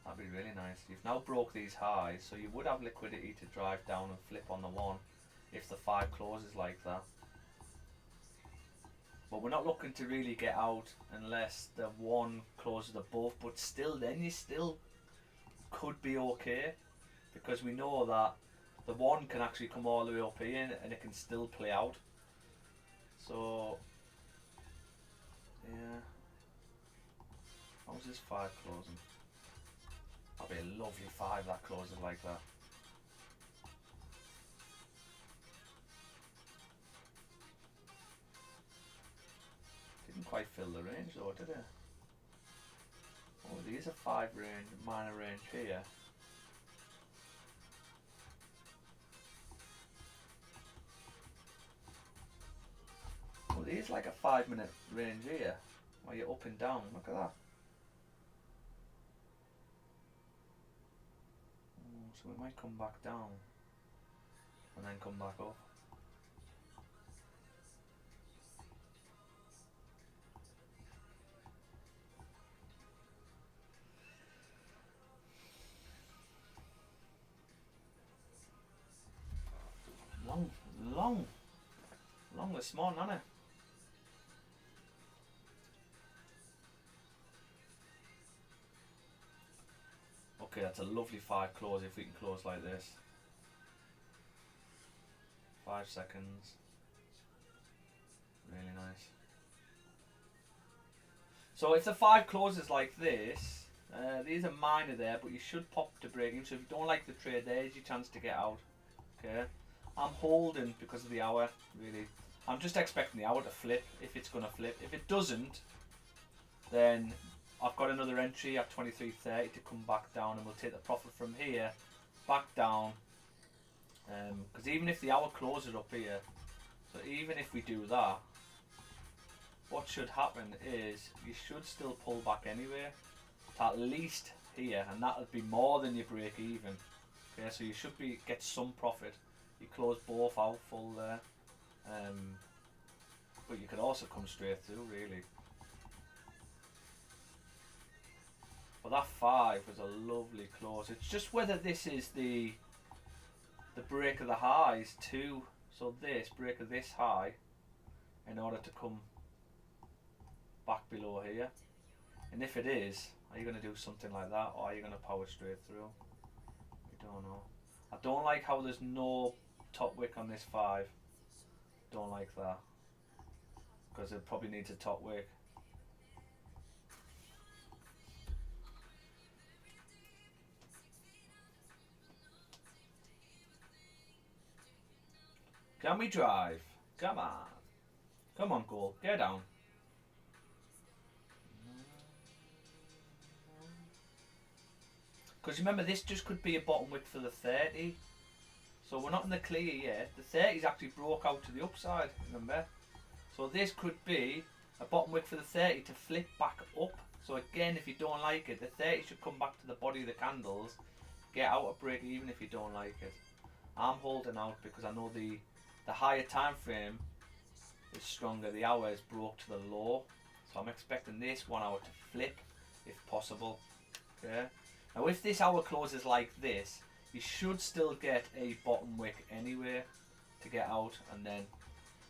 That'd be really nice. You've now broke these highs, so you would have liquidity to drive down and flip on the 1 if the 5 closes like that. But we're not looking to really get out unless the 1 closes above, but still then you still could be okay, because we know that the 1 can actually come all the way up here and it can still play out. So yeah, how's this 5 closing? That'd be a lovely 5 that closes like that. Didn't quite fill the range though, did it? Oh, there's a 5 range, minor range here. Well, there's like a 5-minute range here, where you're up and down. Look at that. So we might come back down and then come back up. Long this morning, hasn't it? that's a lovely 5 close if we can close like this. 5 seconds. Really nice. So if the 5 closes like this, these are minor there, but you should pop to break even. So if you don't like the trade, there's your chance to get out. Okay, I'm holding because of the hour. Really, I'm just expecting the hour to flip if it's gonna flip. If it doesn't, then I've got another entry at 23.30 to come back down, and we'll take the profit from here back down. Because even if the hour closes up here, so even if we do that, what should happen is you should still pull back anyway to at least here, and that would be more than your break even. Okay, so you should get some profit. You close both out full there, but you could also come straight through really. But that 5 was a lovely close. It's just whether this is the break of the highs too. So this break of this high in order to come back below here. And if it is, are you going to do something like that, or are you going to power straight through? We don't know. I don't like how there's no top wick on this 5. Don't like that, because it probably needs a top wick. Can we drive? Come on. Come on, goal. Get down. Because remember, this just could be a bottom wick for the 30. So we're not in the clear yet. The 30's actually broke out to the upside, remember? So this could be a bottom wick for the 30 to flip back up. So again, if you don't like it, the 30 should come back to the body of the candles. Get out of break even if you don't like it. I'm holding out because I know the higher time frame is stronger. The hour is broke to the low. So I'm expecting this 1 hour to flip if possible. Okay. Now if this hour closes like this, you should still get a bottom wick anyway to get out, and then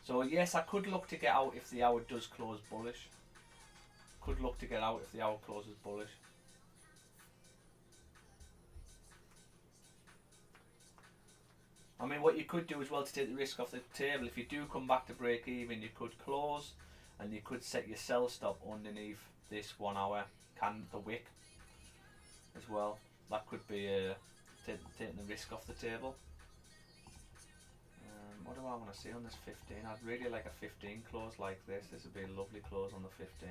so yes, I could look to get out if the hour does close bullish. Could look to get out if the hour closes bullish. I mean, what you could do as well to take the risk off the table, if you do come back to break even, you could close and you could set your sell stop underneath this 1 hour the wick as well. That could be taking the risk off the table. What do I want to see on this 15? I'd really like a 15 close like this. This would be a lovely close on the 15.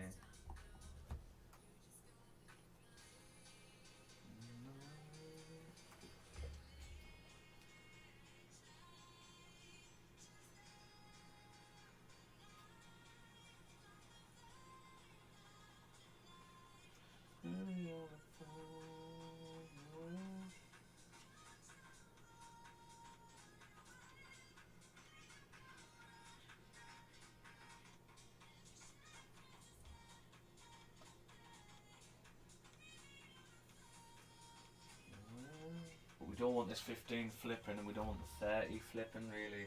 But we don't want this 15 flipping, and we don't want the 30 flipping really.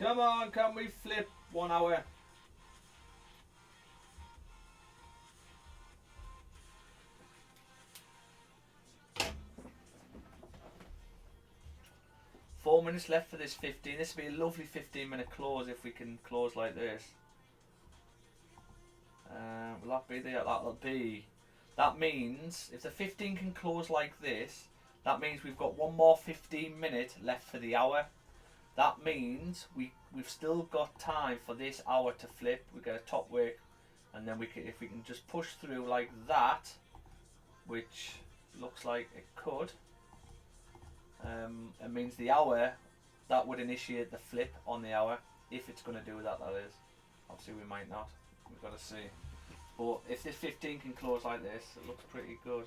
Come on, can we flip 1 hour? Four minutes left for this 15. This would be a lovely 15-minute close if we can close like this. Will that be there? That'll be. That means if the 15 can close like this, that means we've got one more 15-minute left for the hour. That means we've still got time for this hour to flip. We get a top wick, and then if we can just push through like that, which looks like it could. It means the hour, that would initiate the flip on the hour, if it's going to do that, that is. Obviously we might not, we've got to see. But if this 15 can close like this, it looks pretty good.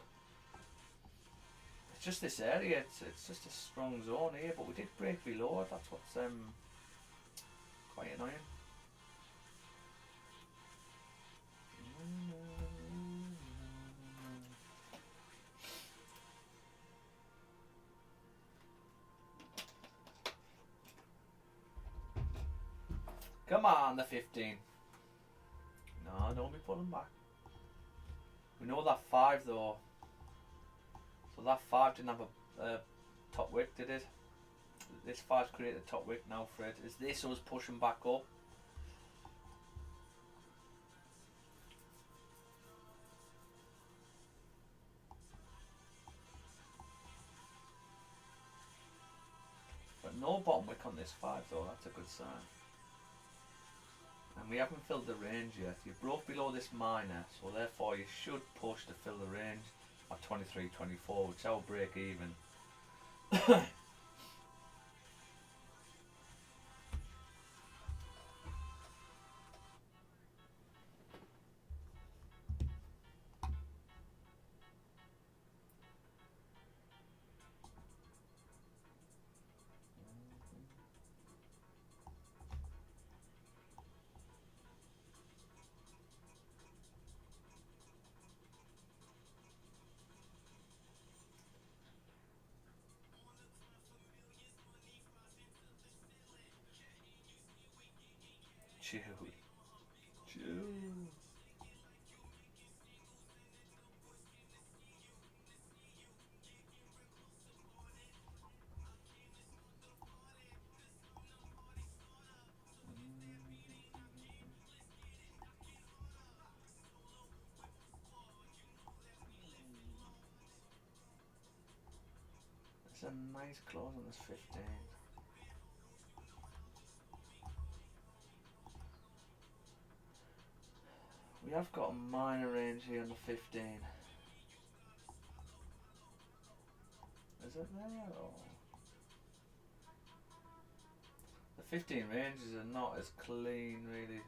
It's just this area, it's just a strong zone here, but we did break below it, that's what's quite annoying. Come on, the 15. No, don't be pulling back. We know that 5 though. So that 5 didn't have a top wick, did it? This 5's created a top wick now for it. Is this us pushing back up? But no bottom wick on this 5 though, that's a good sign. And we haven't filled the range yet. You broke below this minor, so therefore you should push to fill the range at 23.24, which is our break even. Chill. Chill. It's a nice close on this 15. We have got a minor range here on the 15. Is it there or? The 15 ranges are not as clean really.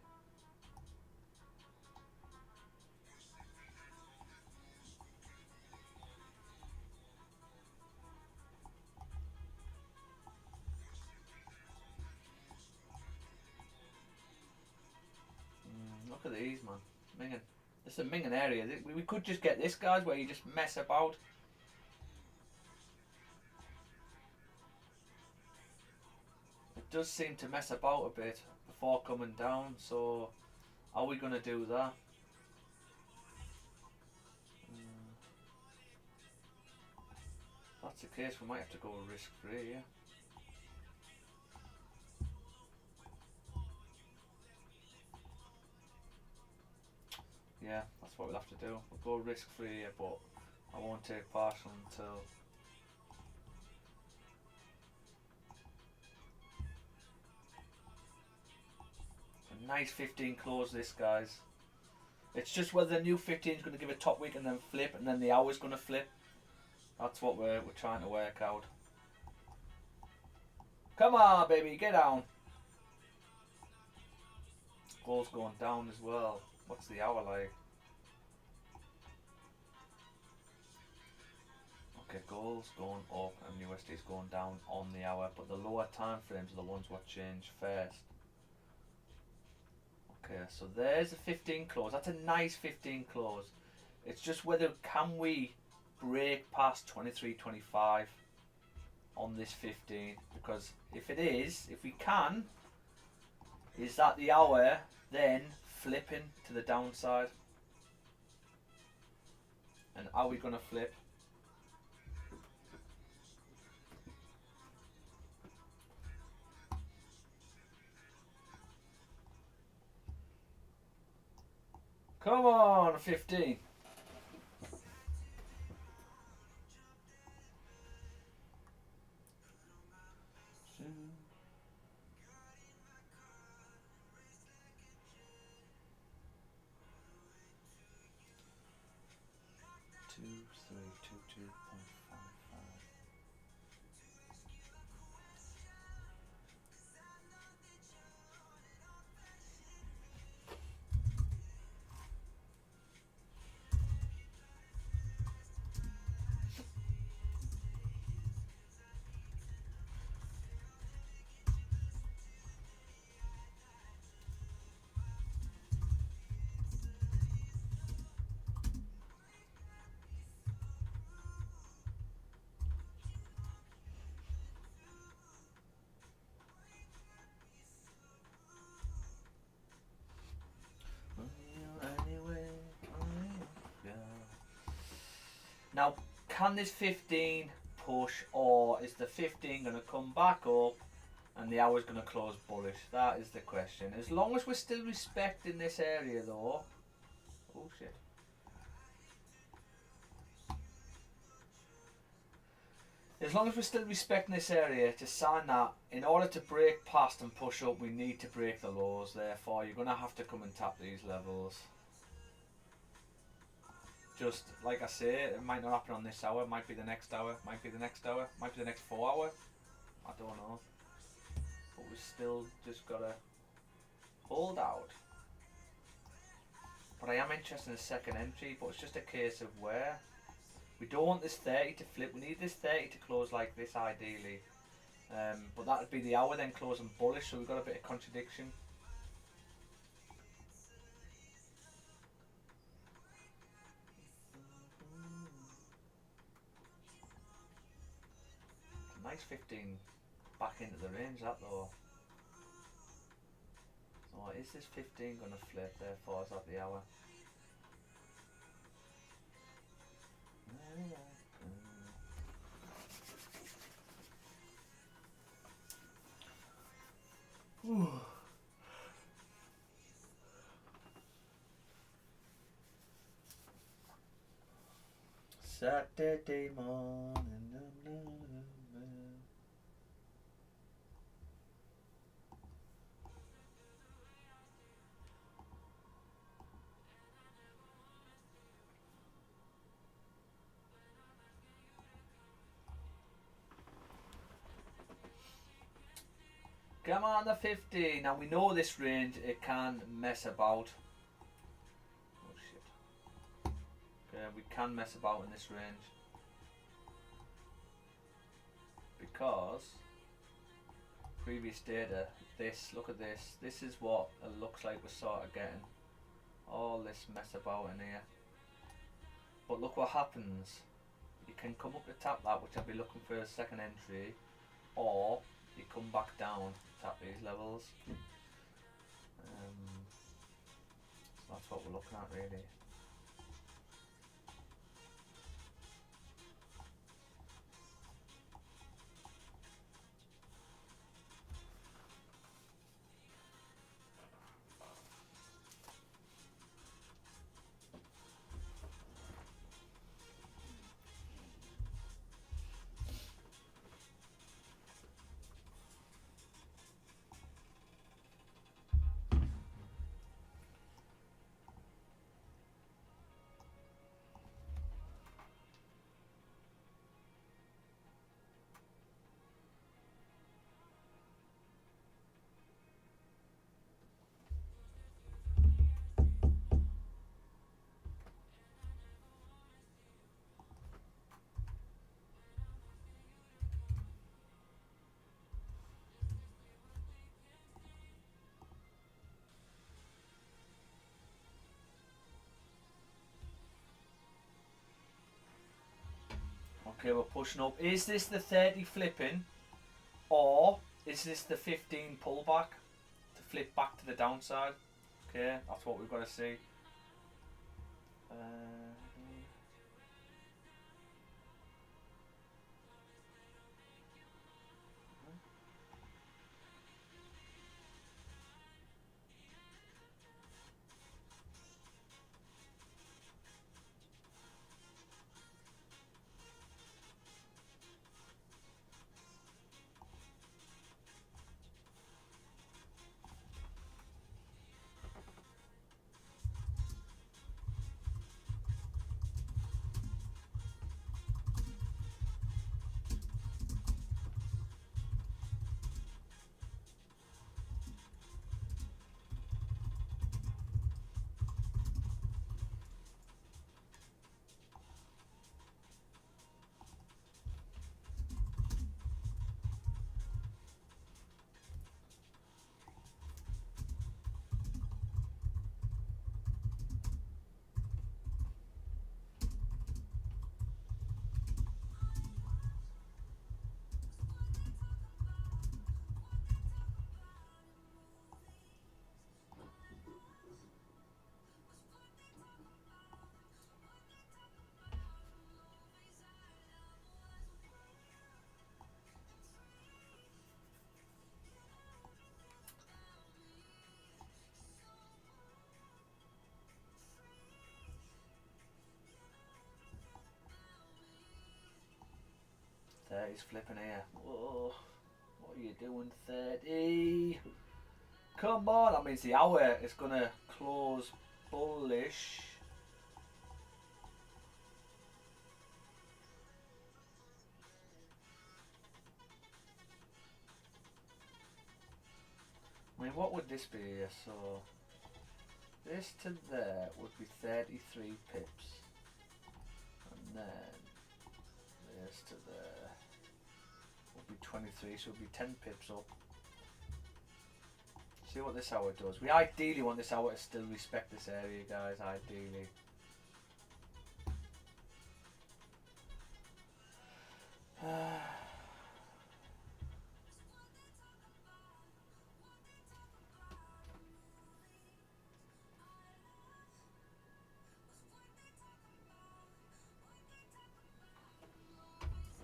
Look at these, man. Minging. This is a minging area. We could just get this, guys, where you just mess about. It does seem to mess about a bit before coming down, so are we going to do that? If that's the case, we might have to go risk free, yeah. Yeah, that's what we'll have to do. We'll go risk free here, but I won't take partial until. A nice 15 close this, guys. It's just whether the new 15 is going to give a top wick and then flip, and then the hour's going to flip. That's what we're trying to work out. Come on, baby, get down. Gold's going down as well. What's the hour like? Okay, gold's going up and USD's going down on the hour, but the lower time frames are the ones what change first. Okay, so there's a 15 close. That's a nice 15 close. It's just whether can we break past 23.25 on this 15, because if it is, if we can, is that the hour then flipping to the downside? And are we going to flip? Come on, 15. Now, can this 15 push, or is the 15 going to come back up and the hour's going to close bullish? That is the question. As long as we're still respecting this area though. Oh shit. As long as we're still respecting this area, to sign that, in order to break past and push up, we need to break the lows. Therefore, you're going to have to come and tap these levels. Just like I say, it might not happen on this hour, might be the next hour, might be the next hour, might be the next 4 hour. I don't know. But we still just gotta hold out. But I am interested in the second entry, but it's just a case of where. We don't want this 30 to flip, we need this 30 to close like this ideally. But that would be the hour then closing bullish, so we've got a bit of contradiction. Nice 15 back into the range, that though. So is this 15 going to flip? Therefore, is that the hour? Saturday morning. Come on, the 50. Now we know this range, it can mess about. Oh shit. Okay, we can mess about in this range. Because previous data, this, look at this. This is what it looks like we're sort of getting. All this mess about in here. But look what happens. You can come up to tap that, which I'll be looking for a second entry, or you come back down, tap these levels. So that's what we're looking at really. Okay, we're pushing up. Is this the 30 flipping, or is this the 15 pullback to flip back to the downside. Okay, that's what we've got to see. He's flipping here. Whoa. What are you doing, 30? Come on. That means the hour is going to close bullish. I mean, what would this be here? So, this to there would be 33 pips. And then, this to there would be 23, so it would be 10 pips up. See what this hour does. We ideally want this hour to still respect this area, guys, ideally.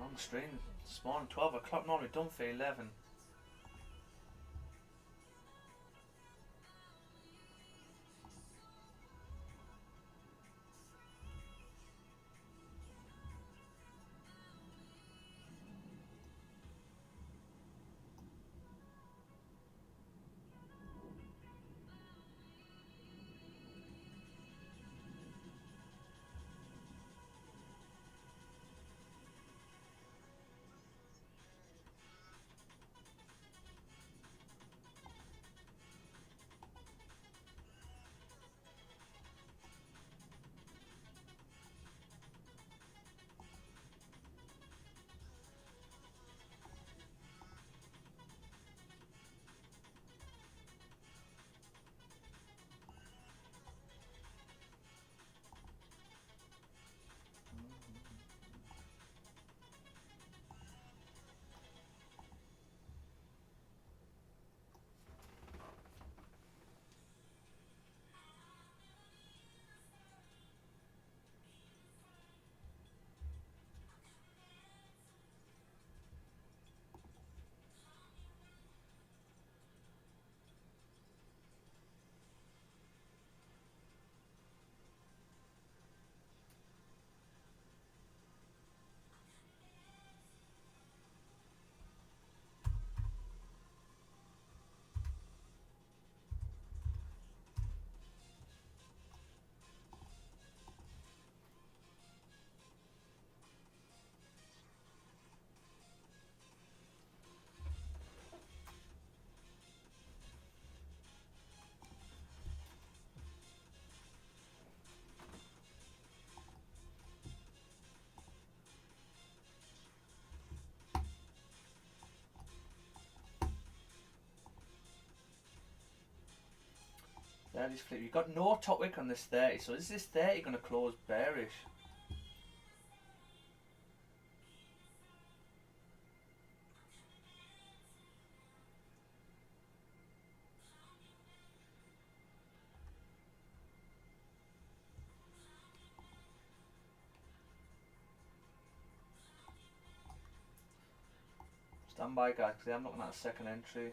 Long stream this morning, 12 o'clock, normally done for 11. There it is, flip. You've got no top wick on this 30, so is this 30 going to close bearish? Stand by, guys, because I'm looking at a second entry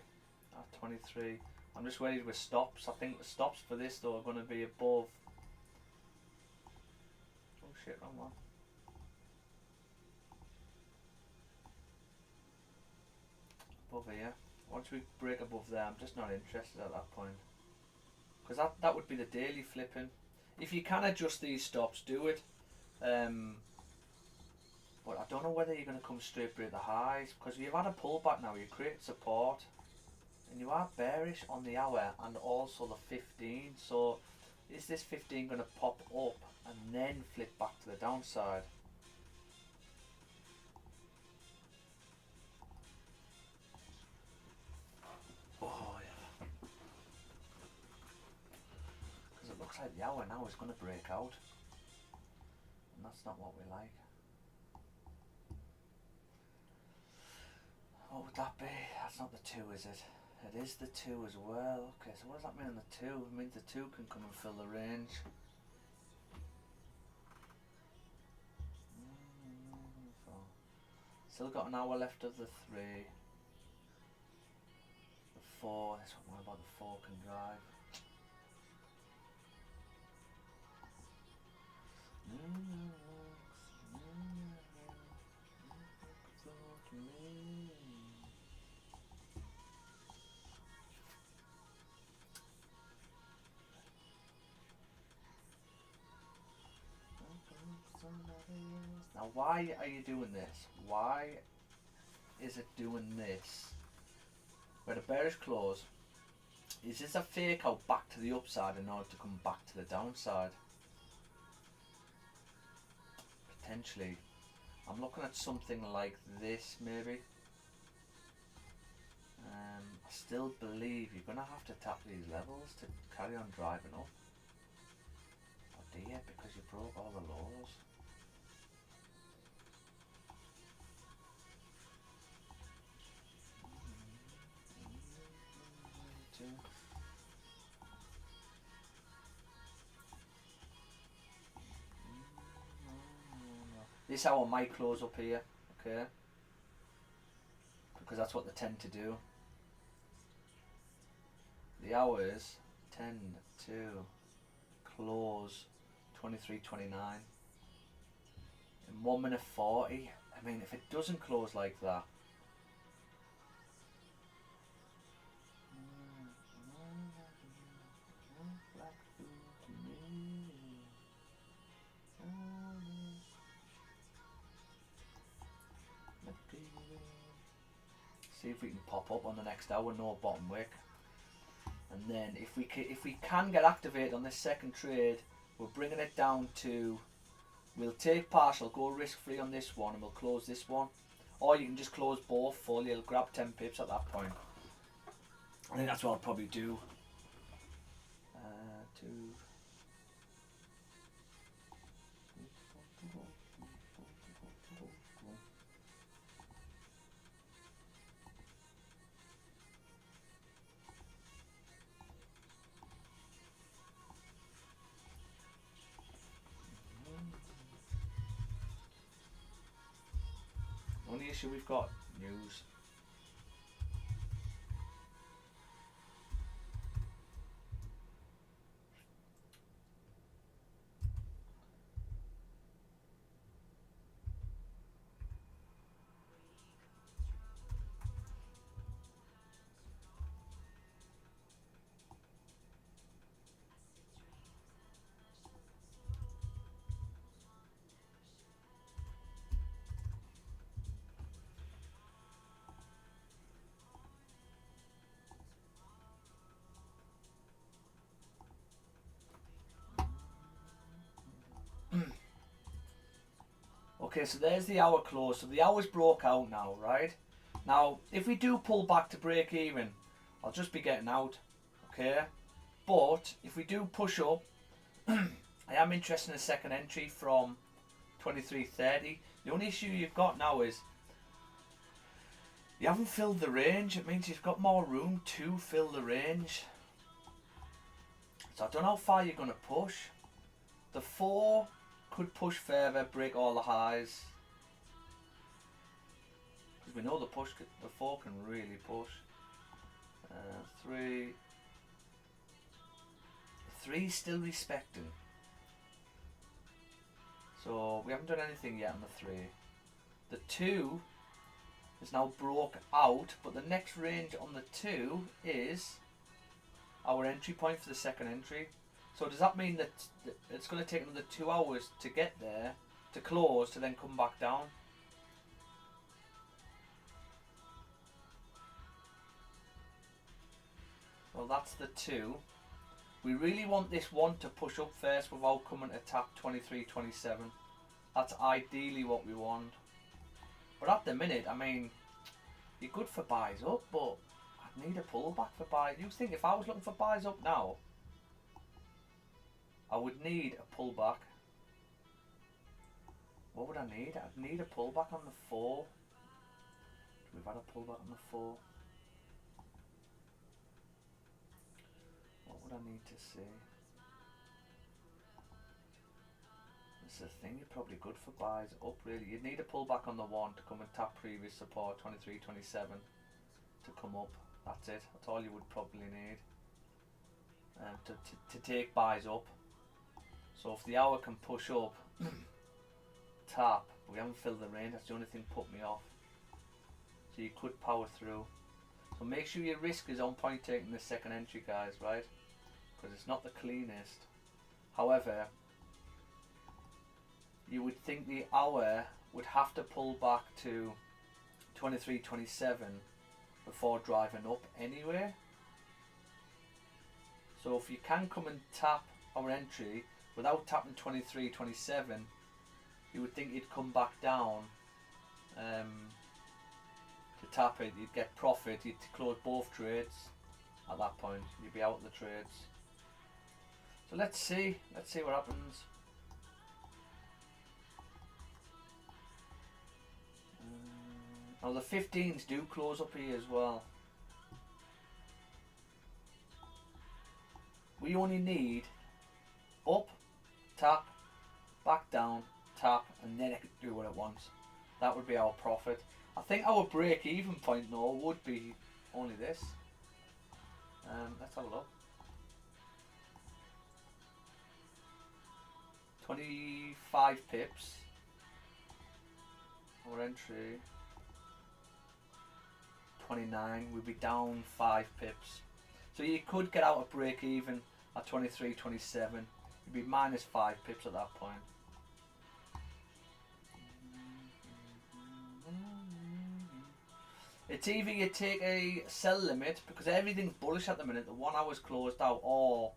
at 23. I'm just worried with stops. I think the stops for this though are going to be above. Oh shit, wrong one. Above here. Once we break above there, I'm just not interested at that point. Because that would be the daily flipping. If you can adjust these stops, do it. But I don't know whether you're going to come straight break the highs. Because you've had a pullback now, you create support. And you are bearish on the hour and also the 15. So is this 15 going to pop up and then flip back to the downside? Oh yeah. Because it looks like the hour now is going to break out. And that's not what we like. What would that be? That's not the 2, is it? It is the 2 as well. Okay, so what does that mean on the 2? It means the 2 can come and fill the range. Still got an hour left of the 3. The 4, that's what about the 4 can drive. Now why are you doing this? Why is it doing this? Where the bearish close, is this a fake out back to the upside in order to come back to the downside? Potentially. I'm looking at something like this maybe. I still believe you're going to have to tap these levels to carry on driving up. Oh dear, because you broke all the lows. This hour might close up here, okay? Because that's what they tend to do. The hours tend to close 23.29 in 1 minute 40. I mean, if it doesn't close like that, see if we can pop up on the next hour, no bottom wick. And then if we can get activated on this second trade, we're bringing it down to, we'll take partial, go risk free on this one, and we'll close this one. Or you can just close both full, you'll grab 10 pips at that point. I think that's what I'll probably do. Only issue we've got, news. Okay, so there's the hour close. So the hour's broke out now, right? Now, if we do pull back to break even, I'll just be getting out, okay? But if we do push up, I am interested in a second entry from 23.30. The only issue you've got now is you haven't filled the range. It means you've got more room to fill the range. So I don't know how far you're going to push. The 4 could push further, break all the highs. because we know the 4 can really push. 3 still respecting. So we haven't done anything yet on the 3. The 2 is now broke out, but the next range on the 2 is our entry point for the second entry. So does that mean that it's going to take another 2 hours to get there, to close, to then come back down? Well, that's the 2. We really want this 1 to push up first without coming to tap 23.27. That's ideally what we want. But at the minute, I mean, you're good for buys up, but I'd need a pullback for buys. You think if I was looking for buys up now, I would need a pullback. What would I need? I'd need a pullback on the 4. We've had a pullback on the 4. What would I need to see? This is the thing, you're probably good for buys up really. You'd need a pullback on the 1 to come and tap previous support, 23.27, to come up. That's it. That's all you would probably need to take buys up. So if the hour can push up, tap, we haven't filled the range, that's the only thing put me off. So you could power through. So make sure your risk is on point taking the second entry, guys, right? Because it's not the cleanest. However, you would think the hour would have to pull back to 23.27 before driving up anyway. So if you can come and tap our entry without tapping 23.27, you would think you'd come back down to tap it. You'd get profit. You'd close both trades at that point. You'd be out of the trades. So let's see what happens. Now the 15s do close up here as well. We only need up, tap, back down, tap, and then it can do what it wants. That would be our profit. I think our break even point though would be only this. Let's have a look. 25 pips. Our entry 29. We'd be down 5 pips. So you could get out of break even at 23.27. You'd be minus 5 pips at that point. It's either you take a sell limit because everything's bullish at the minute, the 1 hour's closed out, or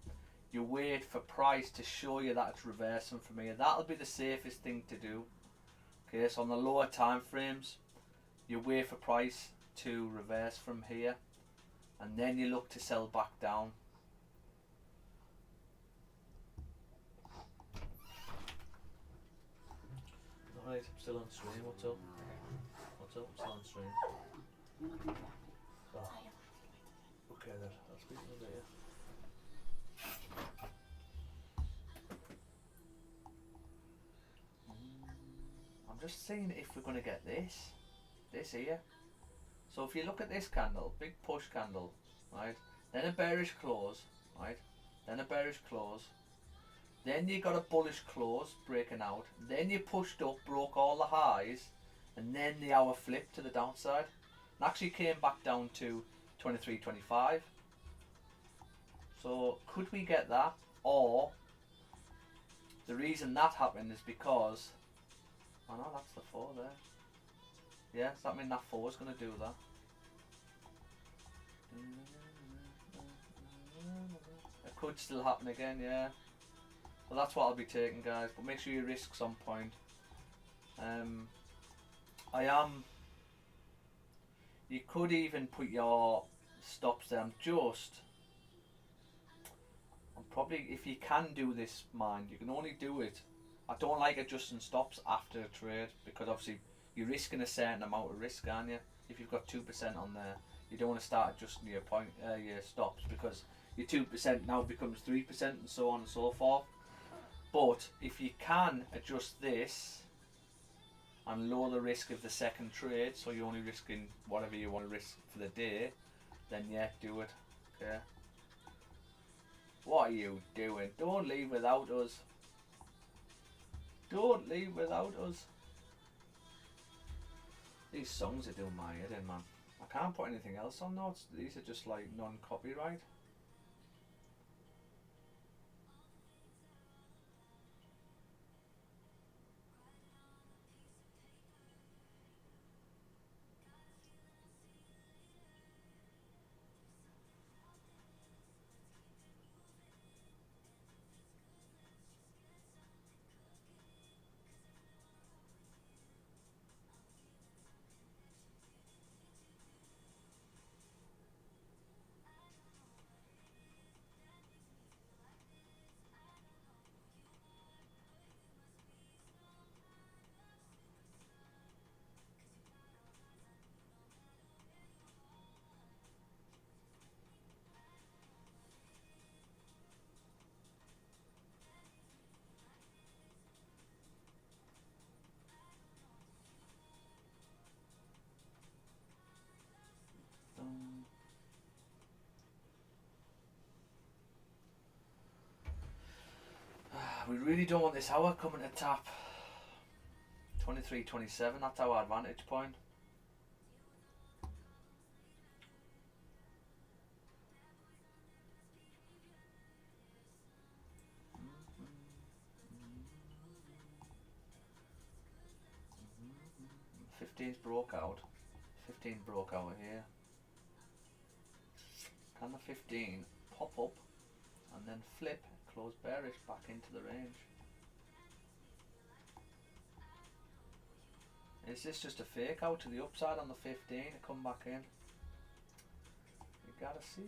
you wait for price to show you that it's reversing from here. That'll be the safest thing to do. Okay, so on the lower time frames, you wait for price to reverse from here, and then you look to sell back down. Alright, I'm still on stream. What's up? What's up? I'm still on stream. Oh. Okay then, I'll speak to you later. I'm just seeing if we're going to get this here. So if you look at this candle, big push candle, right? Then a bearish close, right? Then a bearish close. Then you got a bullish close breaking out. Then you pushed up, broke all the highs, and then the hour flipped to the downside. And actually came back down to 23.25. So could we get that? Or the reason that happened is because, oh no, that's the 4 there. Yeah, does that mean that 4 is going to do that? It could still happen again, yeah. So that's what I'll be taking, guys. But make sure your risk's on point. You could even put your stops there. I'm probably, if you can do this, mind, you can only do it. I don't like adjusting stops after a trade because obviously you're risking a certain amount of risk, aren't you? If you've got 2% on there, you don't want to start adjusting your stops because your 2% now becomes 3% and so on and so forth. But if you can adjust this and lower the risk of the second trade, so you're only risking whatever you want to risk for the day, then yeah, do it. Okay. What are you doing? Don't leave without us. Don't leave without us. These songs are doing my head in, man. I can't put anything else on though. These are just like non-copyright. We really don't want this hour coming to tap. 23.27, that's our advantage point. Fifteen's broke out. 15 broke out here. Can the 15 pop up and then flip, close bearish back into the range? Is this just a fake out to the upside on the 15 to come back in? You gotta see.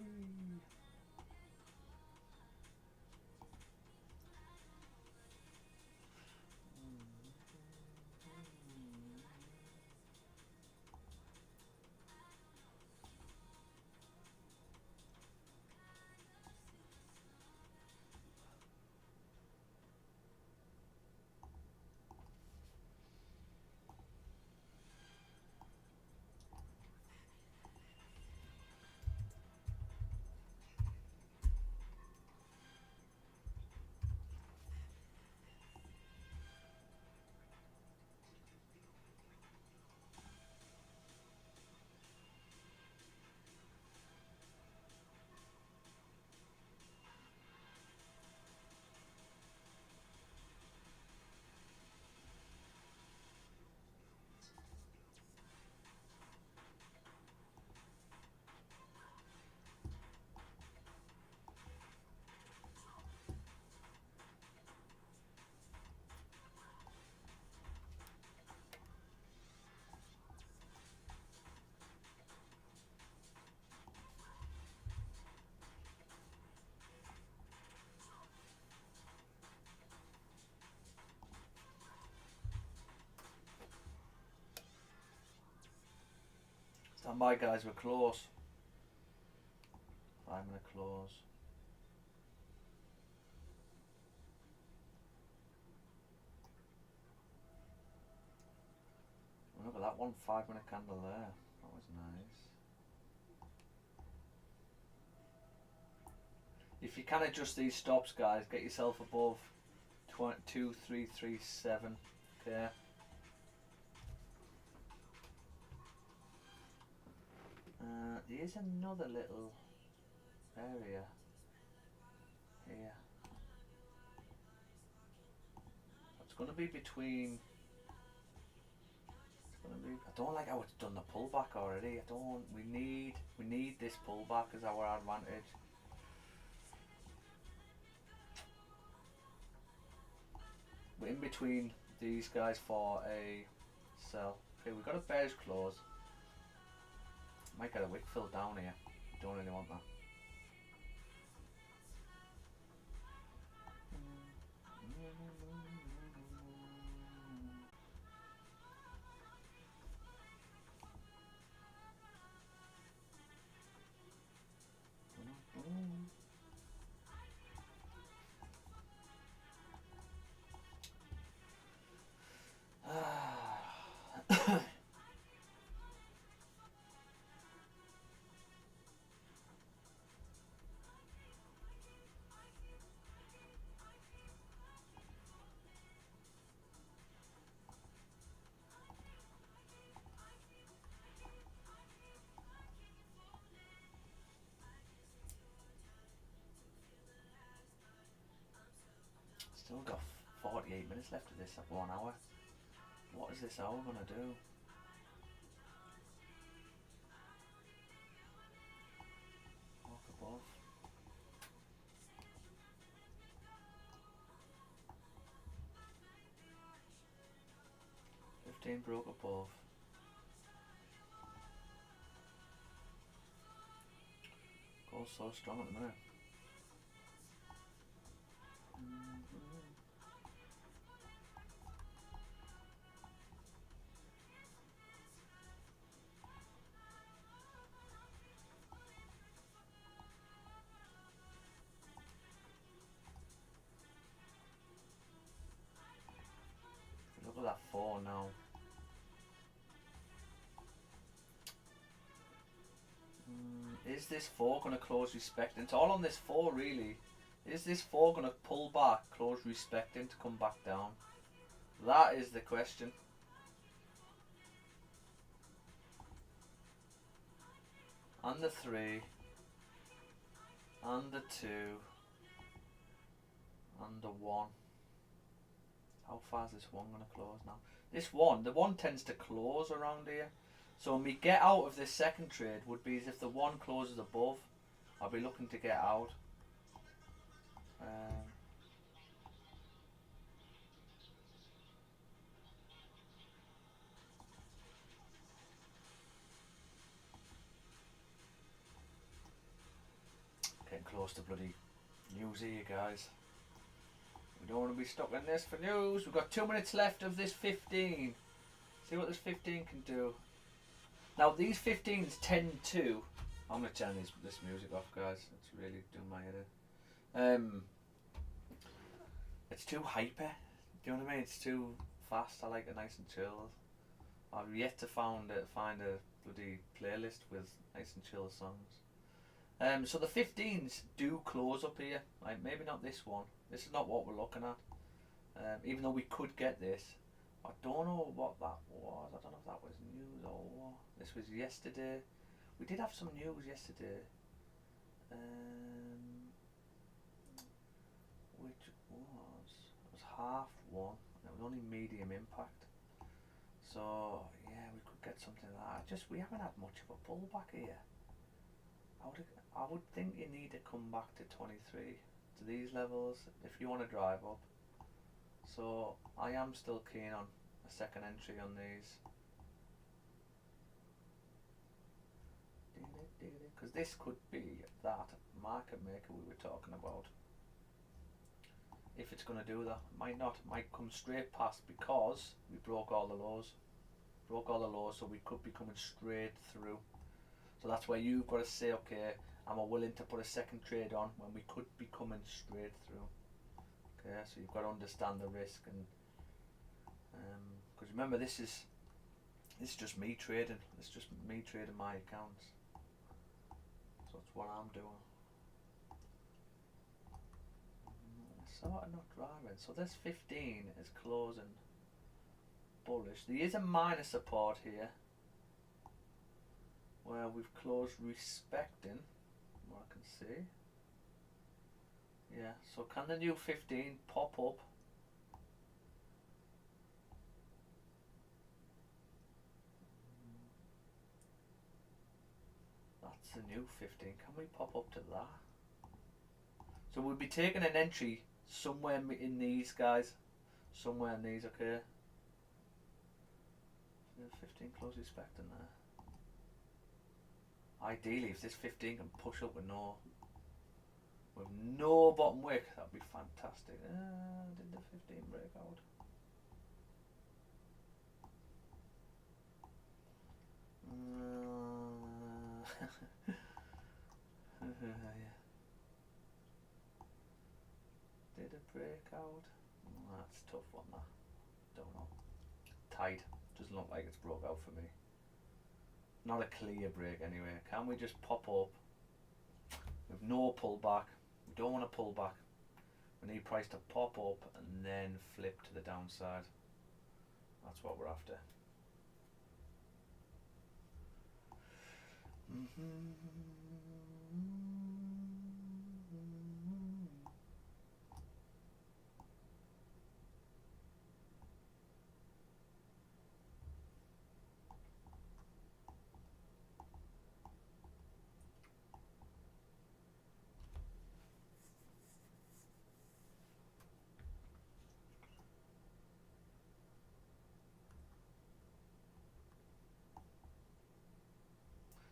Stand by, guys, we're close. 5-minute close. Look at that one 5-minute candle there. That was nice. If you can adjust these stops, guys, get yourself above 2337. Okay. There's another little area here. It's going to be between. It's going to be. I don't like how it's done the pullback already. I don't. We need this pullback as our advantage. We're in between these guys for a sell. Okay, we've got a bearish close. Might get a wick fill down here. Don't really want that. Still got 48 minutes left of this at 1 hour. What is this hour gonna do? Walk above. 15 broke above. Goes so strong at the minute. Look at that 4 now. Is this 4 going to close respecting? It's all on this 4 really. Is this 4 going to pull back, close respecting to come back down? That is the question. And the 3. And the 2. And the 1. How far is this 1 going to close now? This 1, the 1 tends to close around here. So when we get out of this second trade would be as if the 1 closes above. I'll be looking to get out. Getting close to bloody news here, guys. We don't want to be stuck in this for news. We've got 2 minutes left of this 15. See what this 15 can do. Now these 15s tend to... I'm going to turn this music off, guys. It's really doing my head in. It's too hyper. Do you know what I mean? It's too fast. I like it nice and chilled. I've yet to find a bloody playlist with nice and chill songs. So the 15s do close up here. Like maybe not this one. This is not what we're looking at. Even though we could get this. I don't know what that was. I don't know if that was news or what. This was yesterday. We did have some news yesterday. Which was 1/2. And it was only medium impact. So yeah, we could get something like that. We haven't had much of a pullback here. I would think you need to come back to 23 to these levels if you want to drive up. So I am still keen on a second entry on these. Because this could be that market maker we were talking about. If it's going to do that, might not, might come straight past because we broke all the lows. So we could be coming straight through. So that's where you've got to say, okay, am I willing to put a second trade on when we could be coming straight through? Okay, so you've got to understand the risk, and because remember, this is just me trading. It's just me trading my accounts. So that's what I'm doing. Sort of not driving. So this 15 is closing bullish. There is a minor support here where we've closed respecting, what I can see. Yeah, so can the new 15 pop up? That's the new 15. Can we pop up to that? So we'll be taking an entry somewhere in these, guys. Somewhere in these, okay? So 15 close respecting there. Ideally, if this 15 can push up with no bottom wick, that'd be fantastic. Did the 15 break out? Yeah. Did it break out? That's a tough one, that. Don't know. Tight. Doesn't look like it's broke out for me. Not a clear break anyway. Can we just pop up with no pullback? We don't want to pull back. We need price to pop up and then flip to the downside. That's what we're after.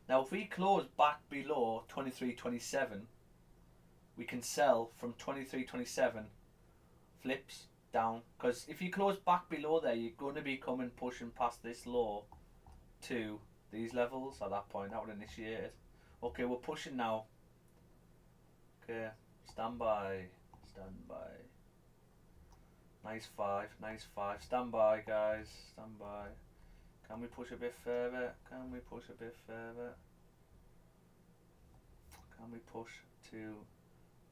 Now if we close back below 23.27, we can sell from 23.27 flips down, because if you close back below there, you're going to be pushing past this low to these levels at that point. That would initiate it. Okay, we're pushing now. Okay, stand by, stand by. Nice five, nice five. Stand by, guys, stand by. Can we push a bit further? Can we push a bit further? Can we push to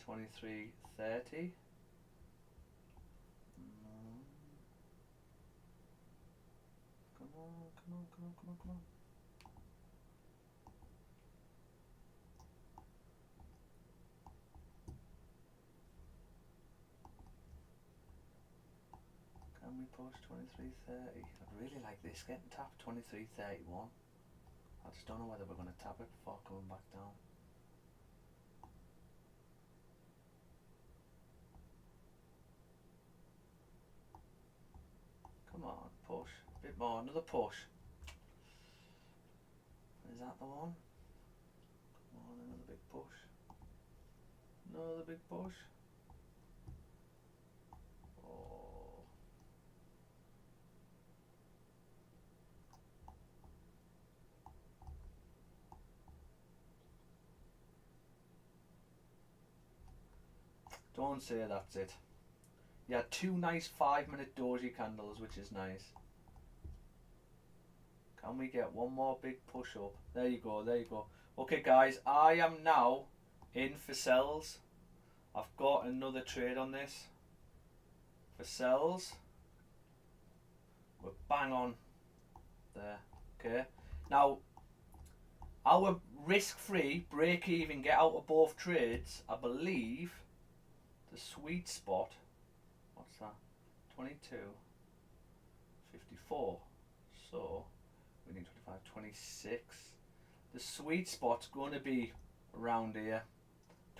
23.30? Come on, come on, come on, come on, come on. Can we push 23.30? I'd really like this getting tapped 23.31. I just don't know whether we're going to tap it before coming back down. Come on, push. A bit more, another push. Is that the one? Come on, another big push. Another big push. Oh. Don't say that's it. You had two nice 5-minute doji candles, which is nice. Can we get one more big push up? There you go, there you go. Okay guys, I am now in for sells. I've got another trade on this. For sells. We're bang on there. Okay. Now, our risk-free, break-even, get out of both trades, I believe the sweet spot, what's that? 22.54. So we need 25, 26. The sweet spot's going to be around here,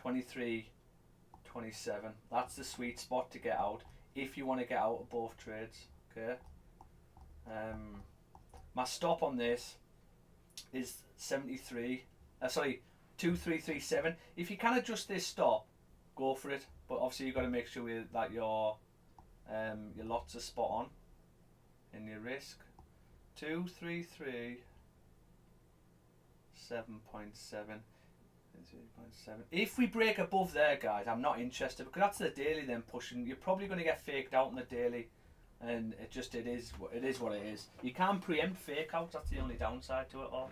23.27. That's the sweet spot to get out if you want to get out of both trades. Okay. My stop on this is 2337. If you can adjust this stop, go for it. But obviously you've got to make sure that your lots are spot on in your risk. 233 7.7. If we break above there, guys, I'm not interested, because that's the daily then pushing. You're probably going to get faked out in the daily, and it is what it is. You can preempt fake outs. That's the only downside to it all.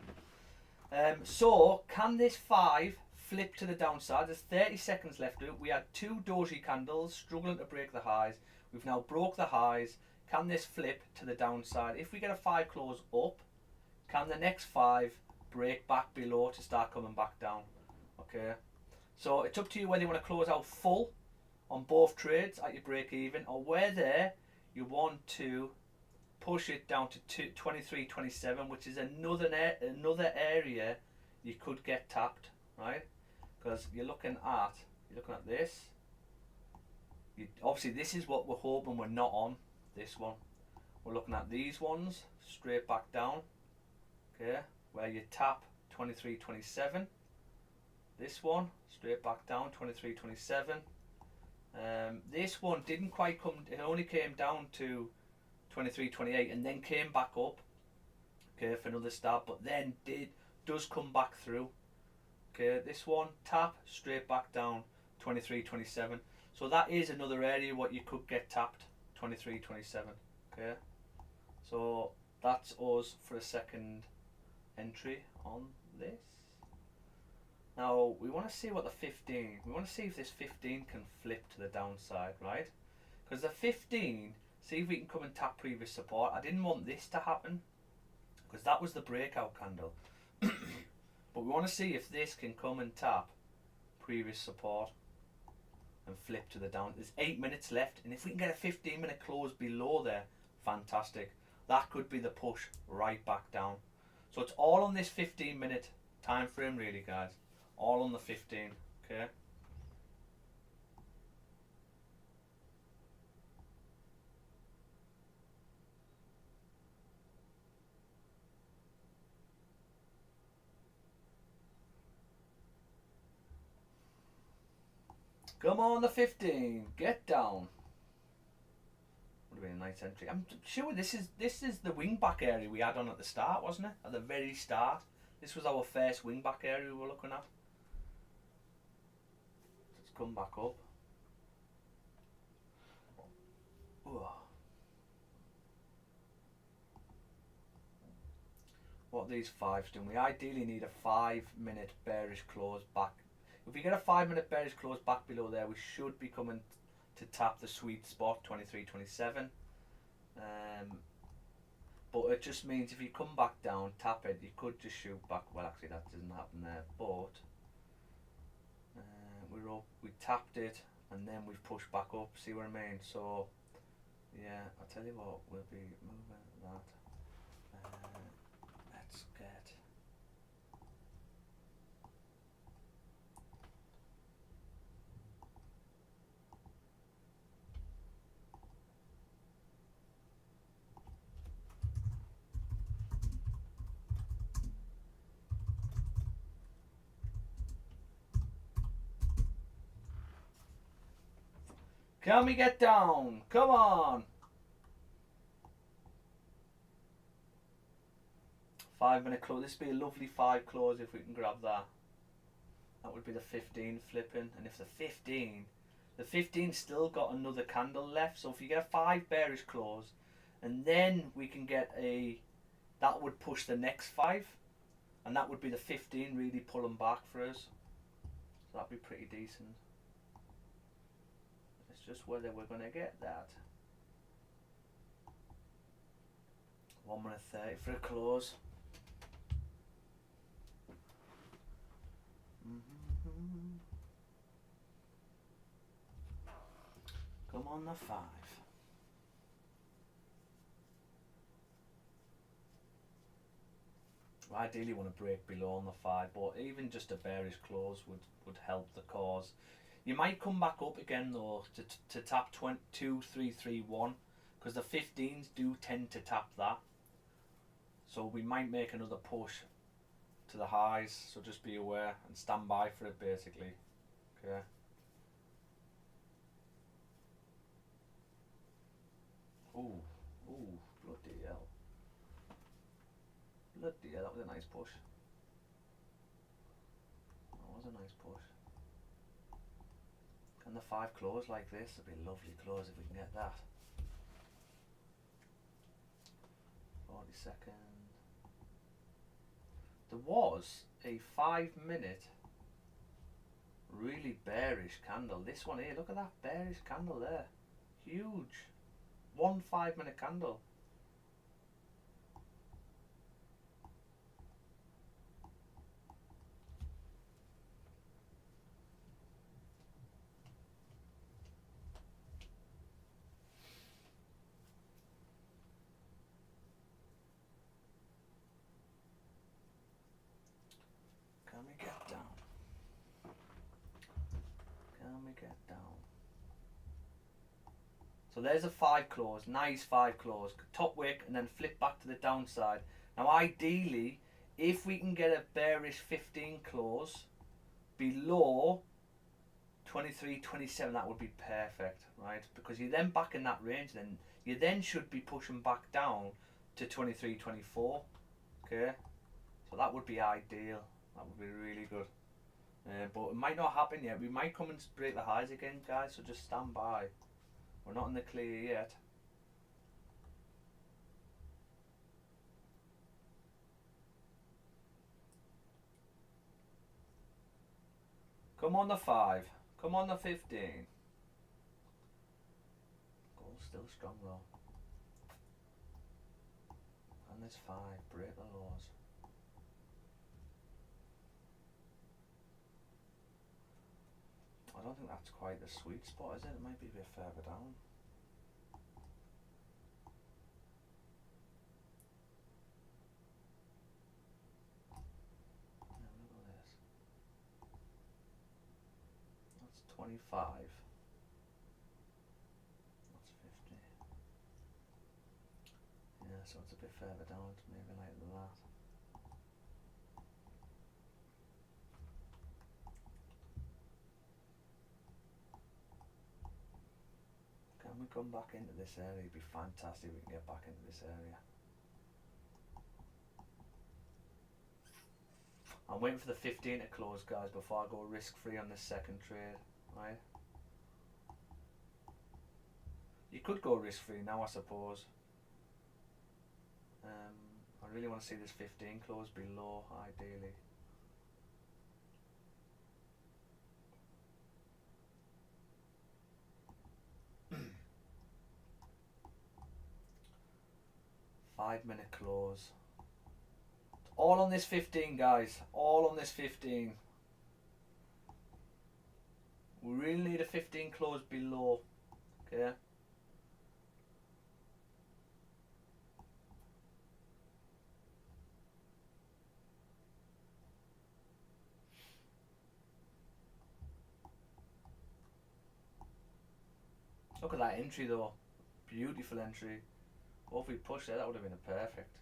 So can this 5 flip to the downside? There's 30 seconds left to it. We had 2 doji candles struggling to break the highs. We've now broke the highs. Can this flip to the downside? If we get a 5 close up, can the next 5 break back below to start coming back down? Okay, so it's up to you whether you want to close out full on both trades at your break even, or whether you want to push it down to 23.27, which is another area you could get tapped, right? Because you're looking at this. Obviously this is what we're hoping we're not on. This one, we're looking at these ones straight back down. Okay, where you tap 23.27. This one straight back down 23.27. This one didn't quite come. It only came down to 23.28 and then came back up. Okay, for another start, but then does come back through. Okay, this one tap straight back down 23.27. So that is another area what you could get tapped, 23.27. Okay, so that's us for a second entry on this. Now we want to see what the 15. We want to see if this 15 can flip to the downside, right? Because the 15, see if we can come and tap previous support. I didn't want this to happen because that was the breakout candle. But we want to see if this can come and tap previous support and flip to the down. There's 8 minutes left, and if we can get a 15-minute close below there, fantastic. That could be the push right back down. So it's all on this 15-minute time frame, really, guys. All on the 15. Okay. Come on, the 15. Get down. Would have been a nice entry. I'm sure this is the wing back area we had on at the start, wasn't it? At the very start. This was our first wing back area we were looking at. Let's come back up. Ooh. What are these fives doing? We ideally need a 5-minute bearish close back. If we get a 5-minute bearish close back below there, we should be coming to tap the sweet spot 23.27. But it just means if you come back down, tap it, you could just shoot back. Well, actually that doesn't happen there, but we're up, we tapped it and then we've pushed back up. See what I mean? So yeah, I'll tell you what, we'll be moving that. Let's get can we get down? Come on. 5-minute close. This would be a lovely 5 close if we can grab that. That would be the 15 flipping. And if the 15 still got another candle left. So if you get a 5 bearish close, and then we can get that would push the next 5. And that would be the 15 really pulling back for us. So that'd be pretty decent. It's just whether we're going to get that. 1:30 for a close. Come on, the 5. I ideally want to break below on the 5, but even just a bearish close would help the cause. You might come back up again though to tap 2331 because the 15s do tend to tap that. So we might make another push to the highs, so just be aware and stand by for it basically. Okay. Ooh, bloody hell. Bloody hell, that was a nice push. That was a nice push. Can the 5 close like this? It'd be a lovely close if we can get that. 40-second. There was a 5-minute really bearish candle. This one here, look at that bearish candle there. Huge. 1 5-minute candle. Can we get down? Can we get down? So there's a 5 close, nice 5 close, top wick and then flip back to the downside. Now ideally, if we can get a bearish 15 close below 23.27, that would be perfect, right? Because you're then back in that range, then you then should be pushing back down to 23.24, okay? So that would be ideal. That would be really good. But it might not happen yet. We might come and break the highs again, guys, so just stand by. We're not in the clear yet. Come on the 5. Come on the 15. Gold's still strong though. And there's 5. Break the laws. I don't think that's quite the sweet spot, is it? It might be a bit further down. Yeah, look at this. That's 25. That's 50. Yeah, so it's a bit further down, maybe like that. come back into this area. It'd be fantastic if we can get back into this area. I'm waiting for the 15 to close, guys, before I go risk-free on this second trade, right? You could go risk-free now, I suppose. I really want to see this 15 close below, ideally. Five-minute close. All on this 15, guys. All on this 15. We really need a 15 close below. Okay. Look at that entry though. Beautiful entry. Oh, if we push there, that would have been a perfect.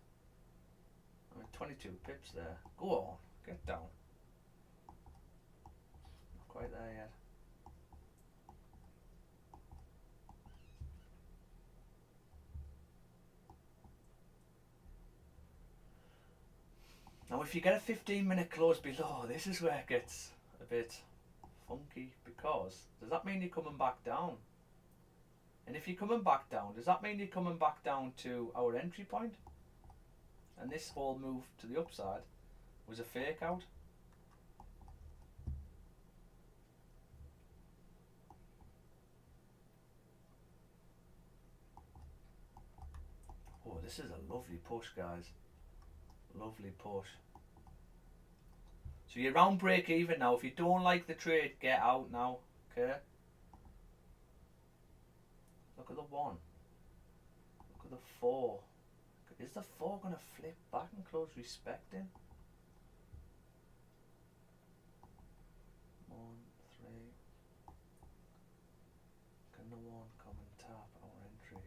I mean, 22 pips there. Go on, get down. Not quite there yet. Now if you get a 15-minute close below, this is where it gets a bit funky, because does that mean you're coming back down? And if you're coming back down, does that mean you're coming back down to our entry point? And this whole move to the upside was a fake out? Oh, this is a lovely push, guys. Lovely push. So you're around break even now. If you don't like the trade, get out now. Okay. Look at the 1. Look at the 4. Is the 4 going to flip back and close respecting? 1, 3. Can the 1 come and tap our entry?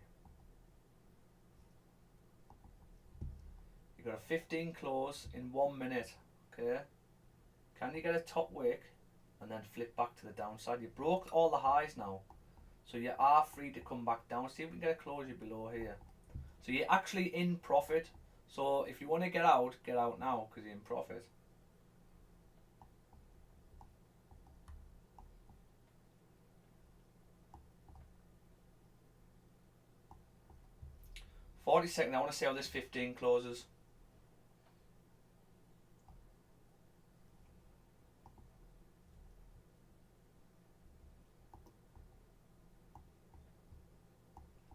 You got a 15 close in 1 minute. Okay. Can you get a top wick and then flip back to the downside? You broke all the highs now, so you are free to come back down. See if we can get a closure below here. So you're actually in profit. So if you want to get out now because you're in profit. $40. I want to see how this 15 closes.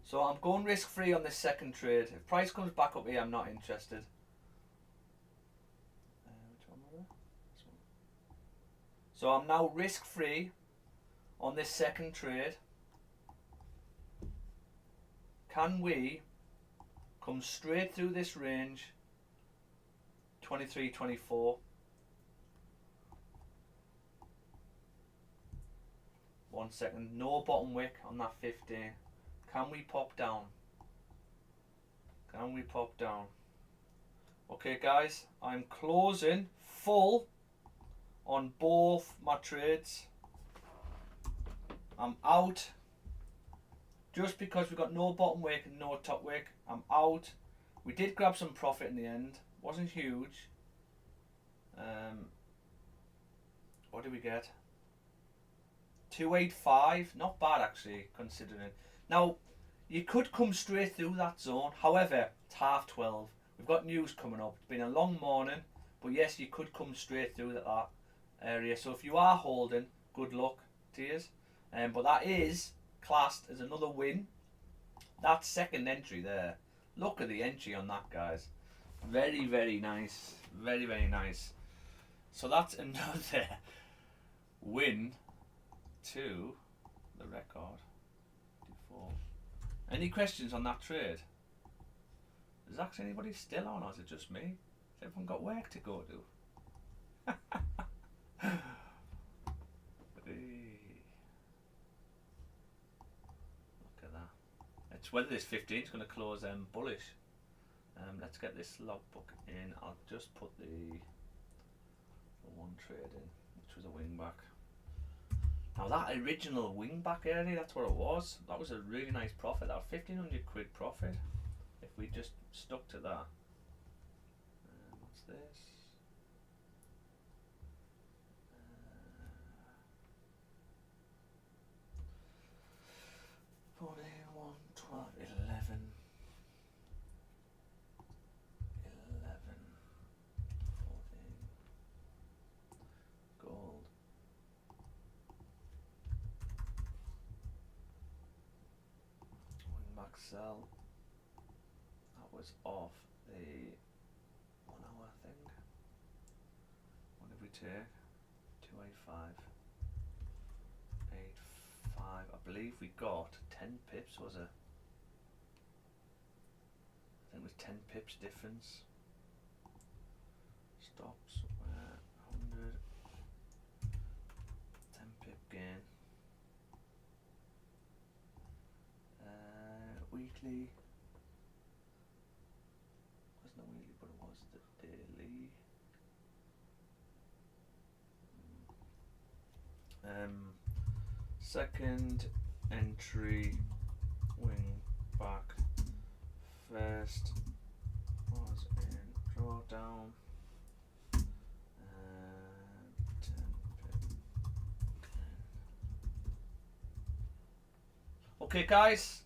So I'm going risk free on this second trade. If price comes back up here, I'm not interested. Which one was that? This one. So I'm now risk free on this second trade. Can we come straight through this range? 23, 24. 1 second. No bottom wick on that 15. Can we pop down? Can we pop down? Okay guys, I'm closing full on both my trades. I'm out just because we've got no bottom wick and no top wick. I'm out. We did grab some profit in the end. Wasn't huge. What did we get? 285. Not bad actually, considering. Now, you could come straight through that zone. However, it's 12:30. We've got news coming up. It's been a long morning. But yes, you could come straight through that area. So if you are holding, good luck to you. But that is classed as another win. That second entry there. Look at the entry on that, guys. Very, very nice. Very, very nice. So that's another win to the record. Any questions on that trade? Is actually anybody still on, or is it just me? Has everyone got work to go to? Look at that. It's whether this 15 is going to close bullish. Let's get this logbook in. I'll just put the one trade in, which was a wing back. Now that original wing back area, that's what it was. That was a really nice profit. That 1,500 quid profit. If we just stuck to that. What's this? 14, 1, 12, 11, 14, gold. Wing back sell. That was off the 1 hour thing. What did we take? 285. 85. I believe we got 10 pips, was it? I think it was 10 pips difference. Stops 100. 10 pip gain. Weekly. Wasn't a weekly, but it was the daily. Second entry, wing back, first was in drawdown, 10 pip. Okay guys,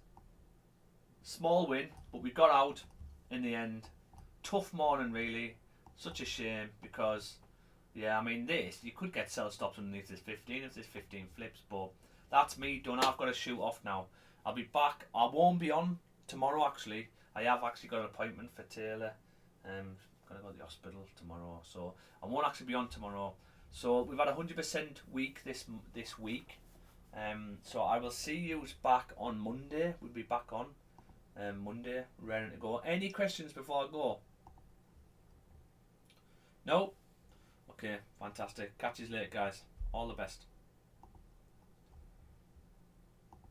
small win, but we got out in the end. Tough morning really, such a shame because yeah, I mean this, you could get sell stops underneath this 15 if this 15 flips, but that's me done. I've got to shoot off now. I'll be back. I won't be on tomorrow actually. I have actually got an appointment for Taylor. Gonna go to the hospital tomorrow, so I won't actually be on tomorrow. So we've had a 100% week this week. So I will see you back on Monday. We'll be back on Monday, ready to go. Any questions before I go? No? Okay, fantastic. Catch you later, guys. All the best.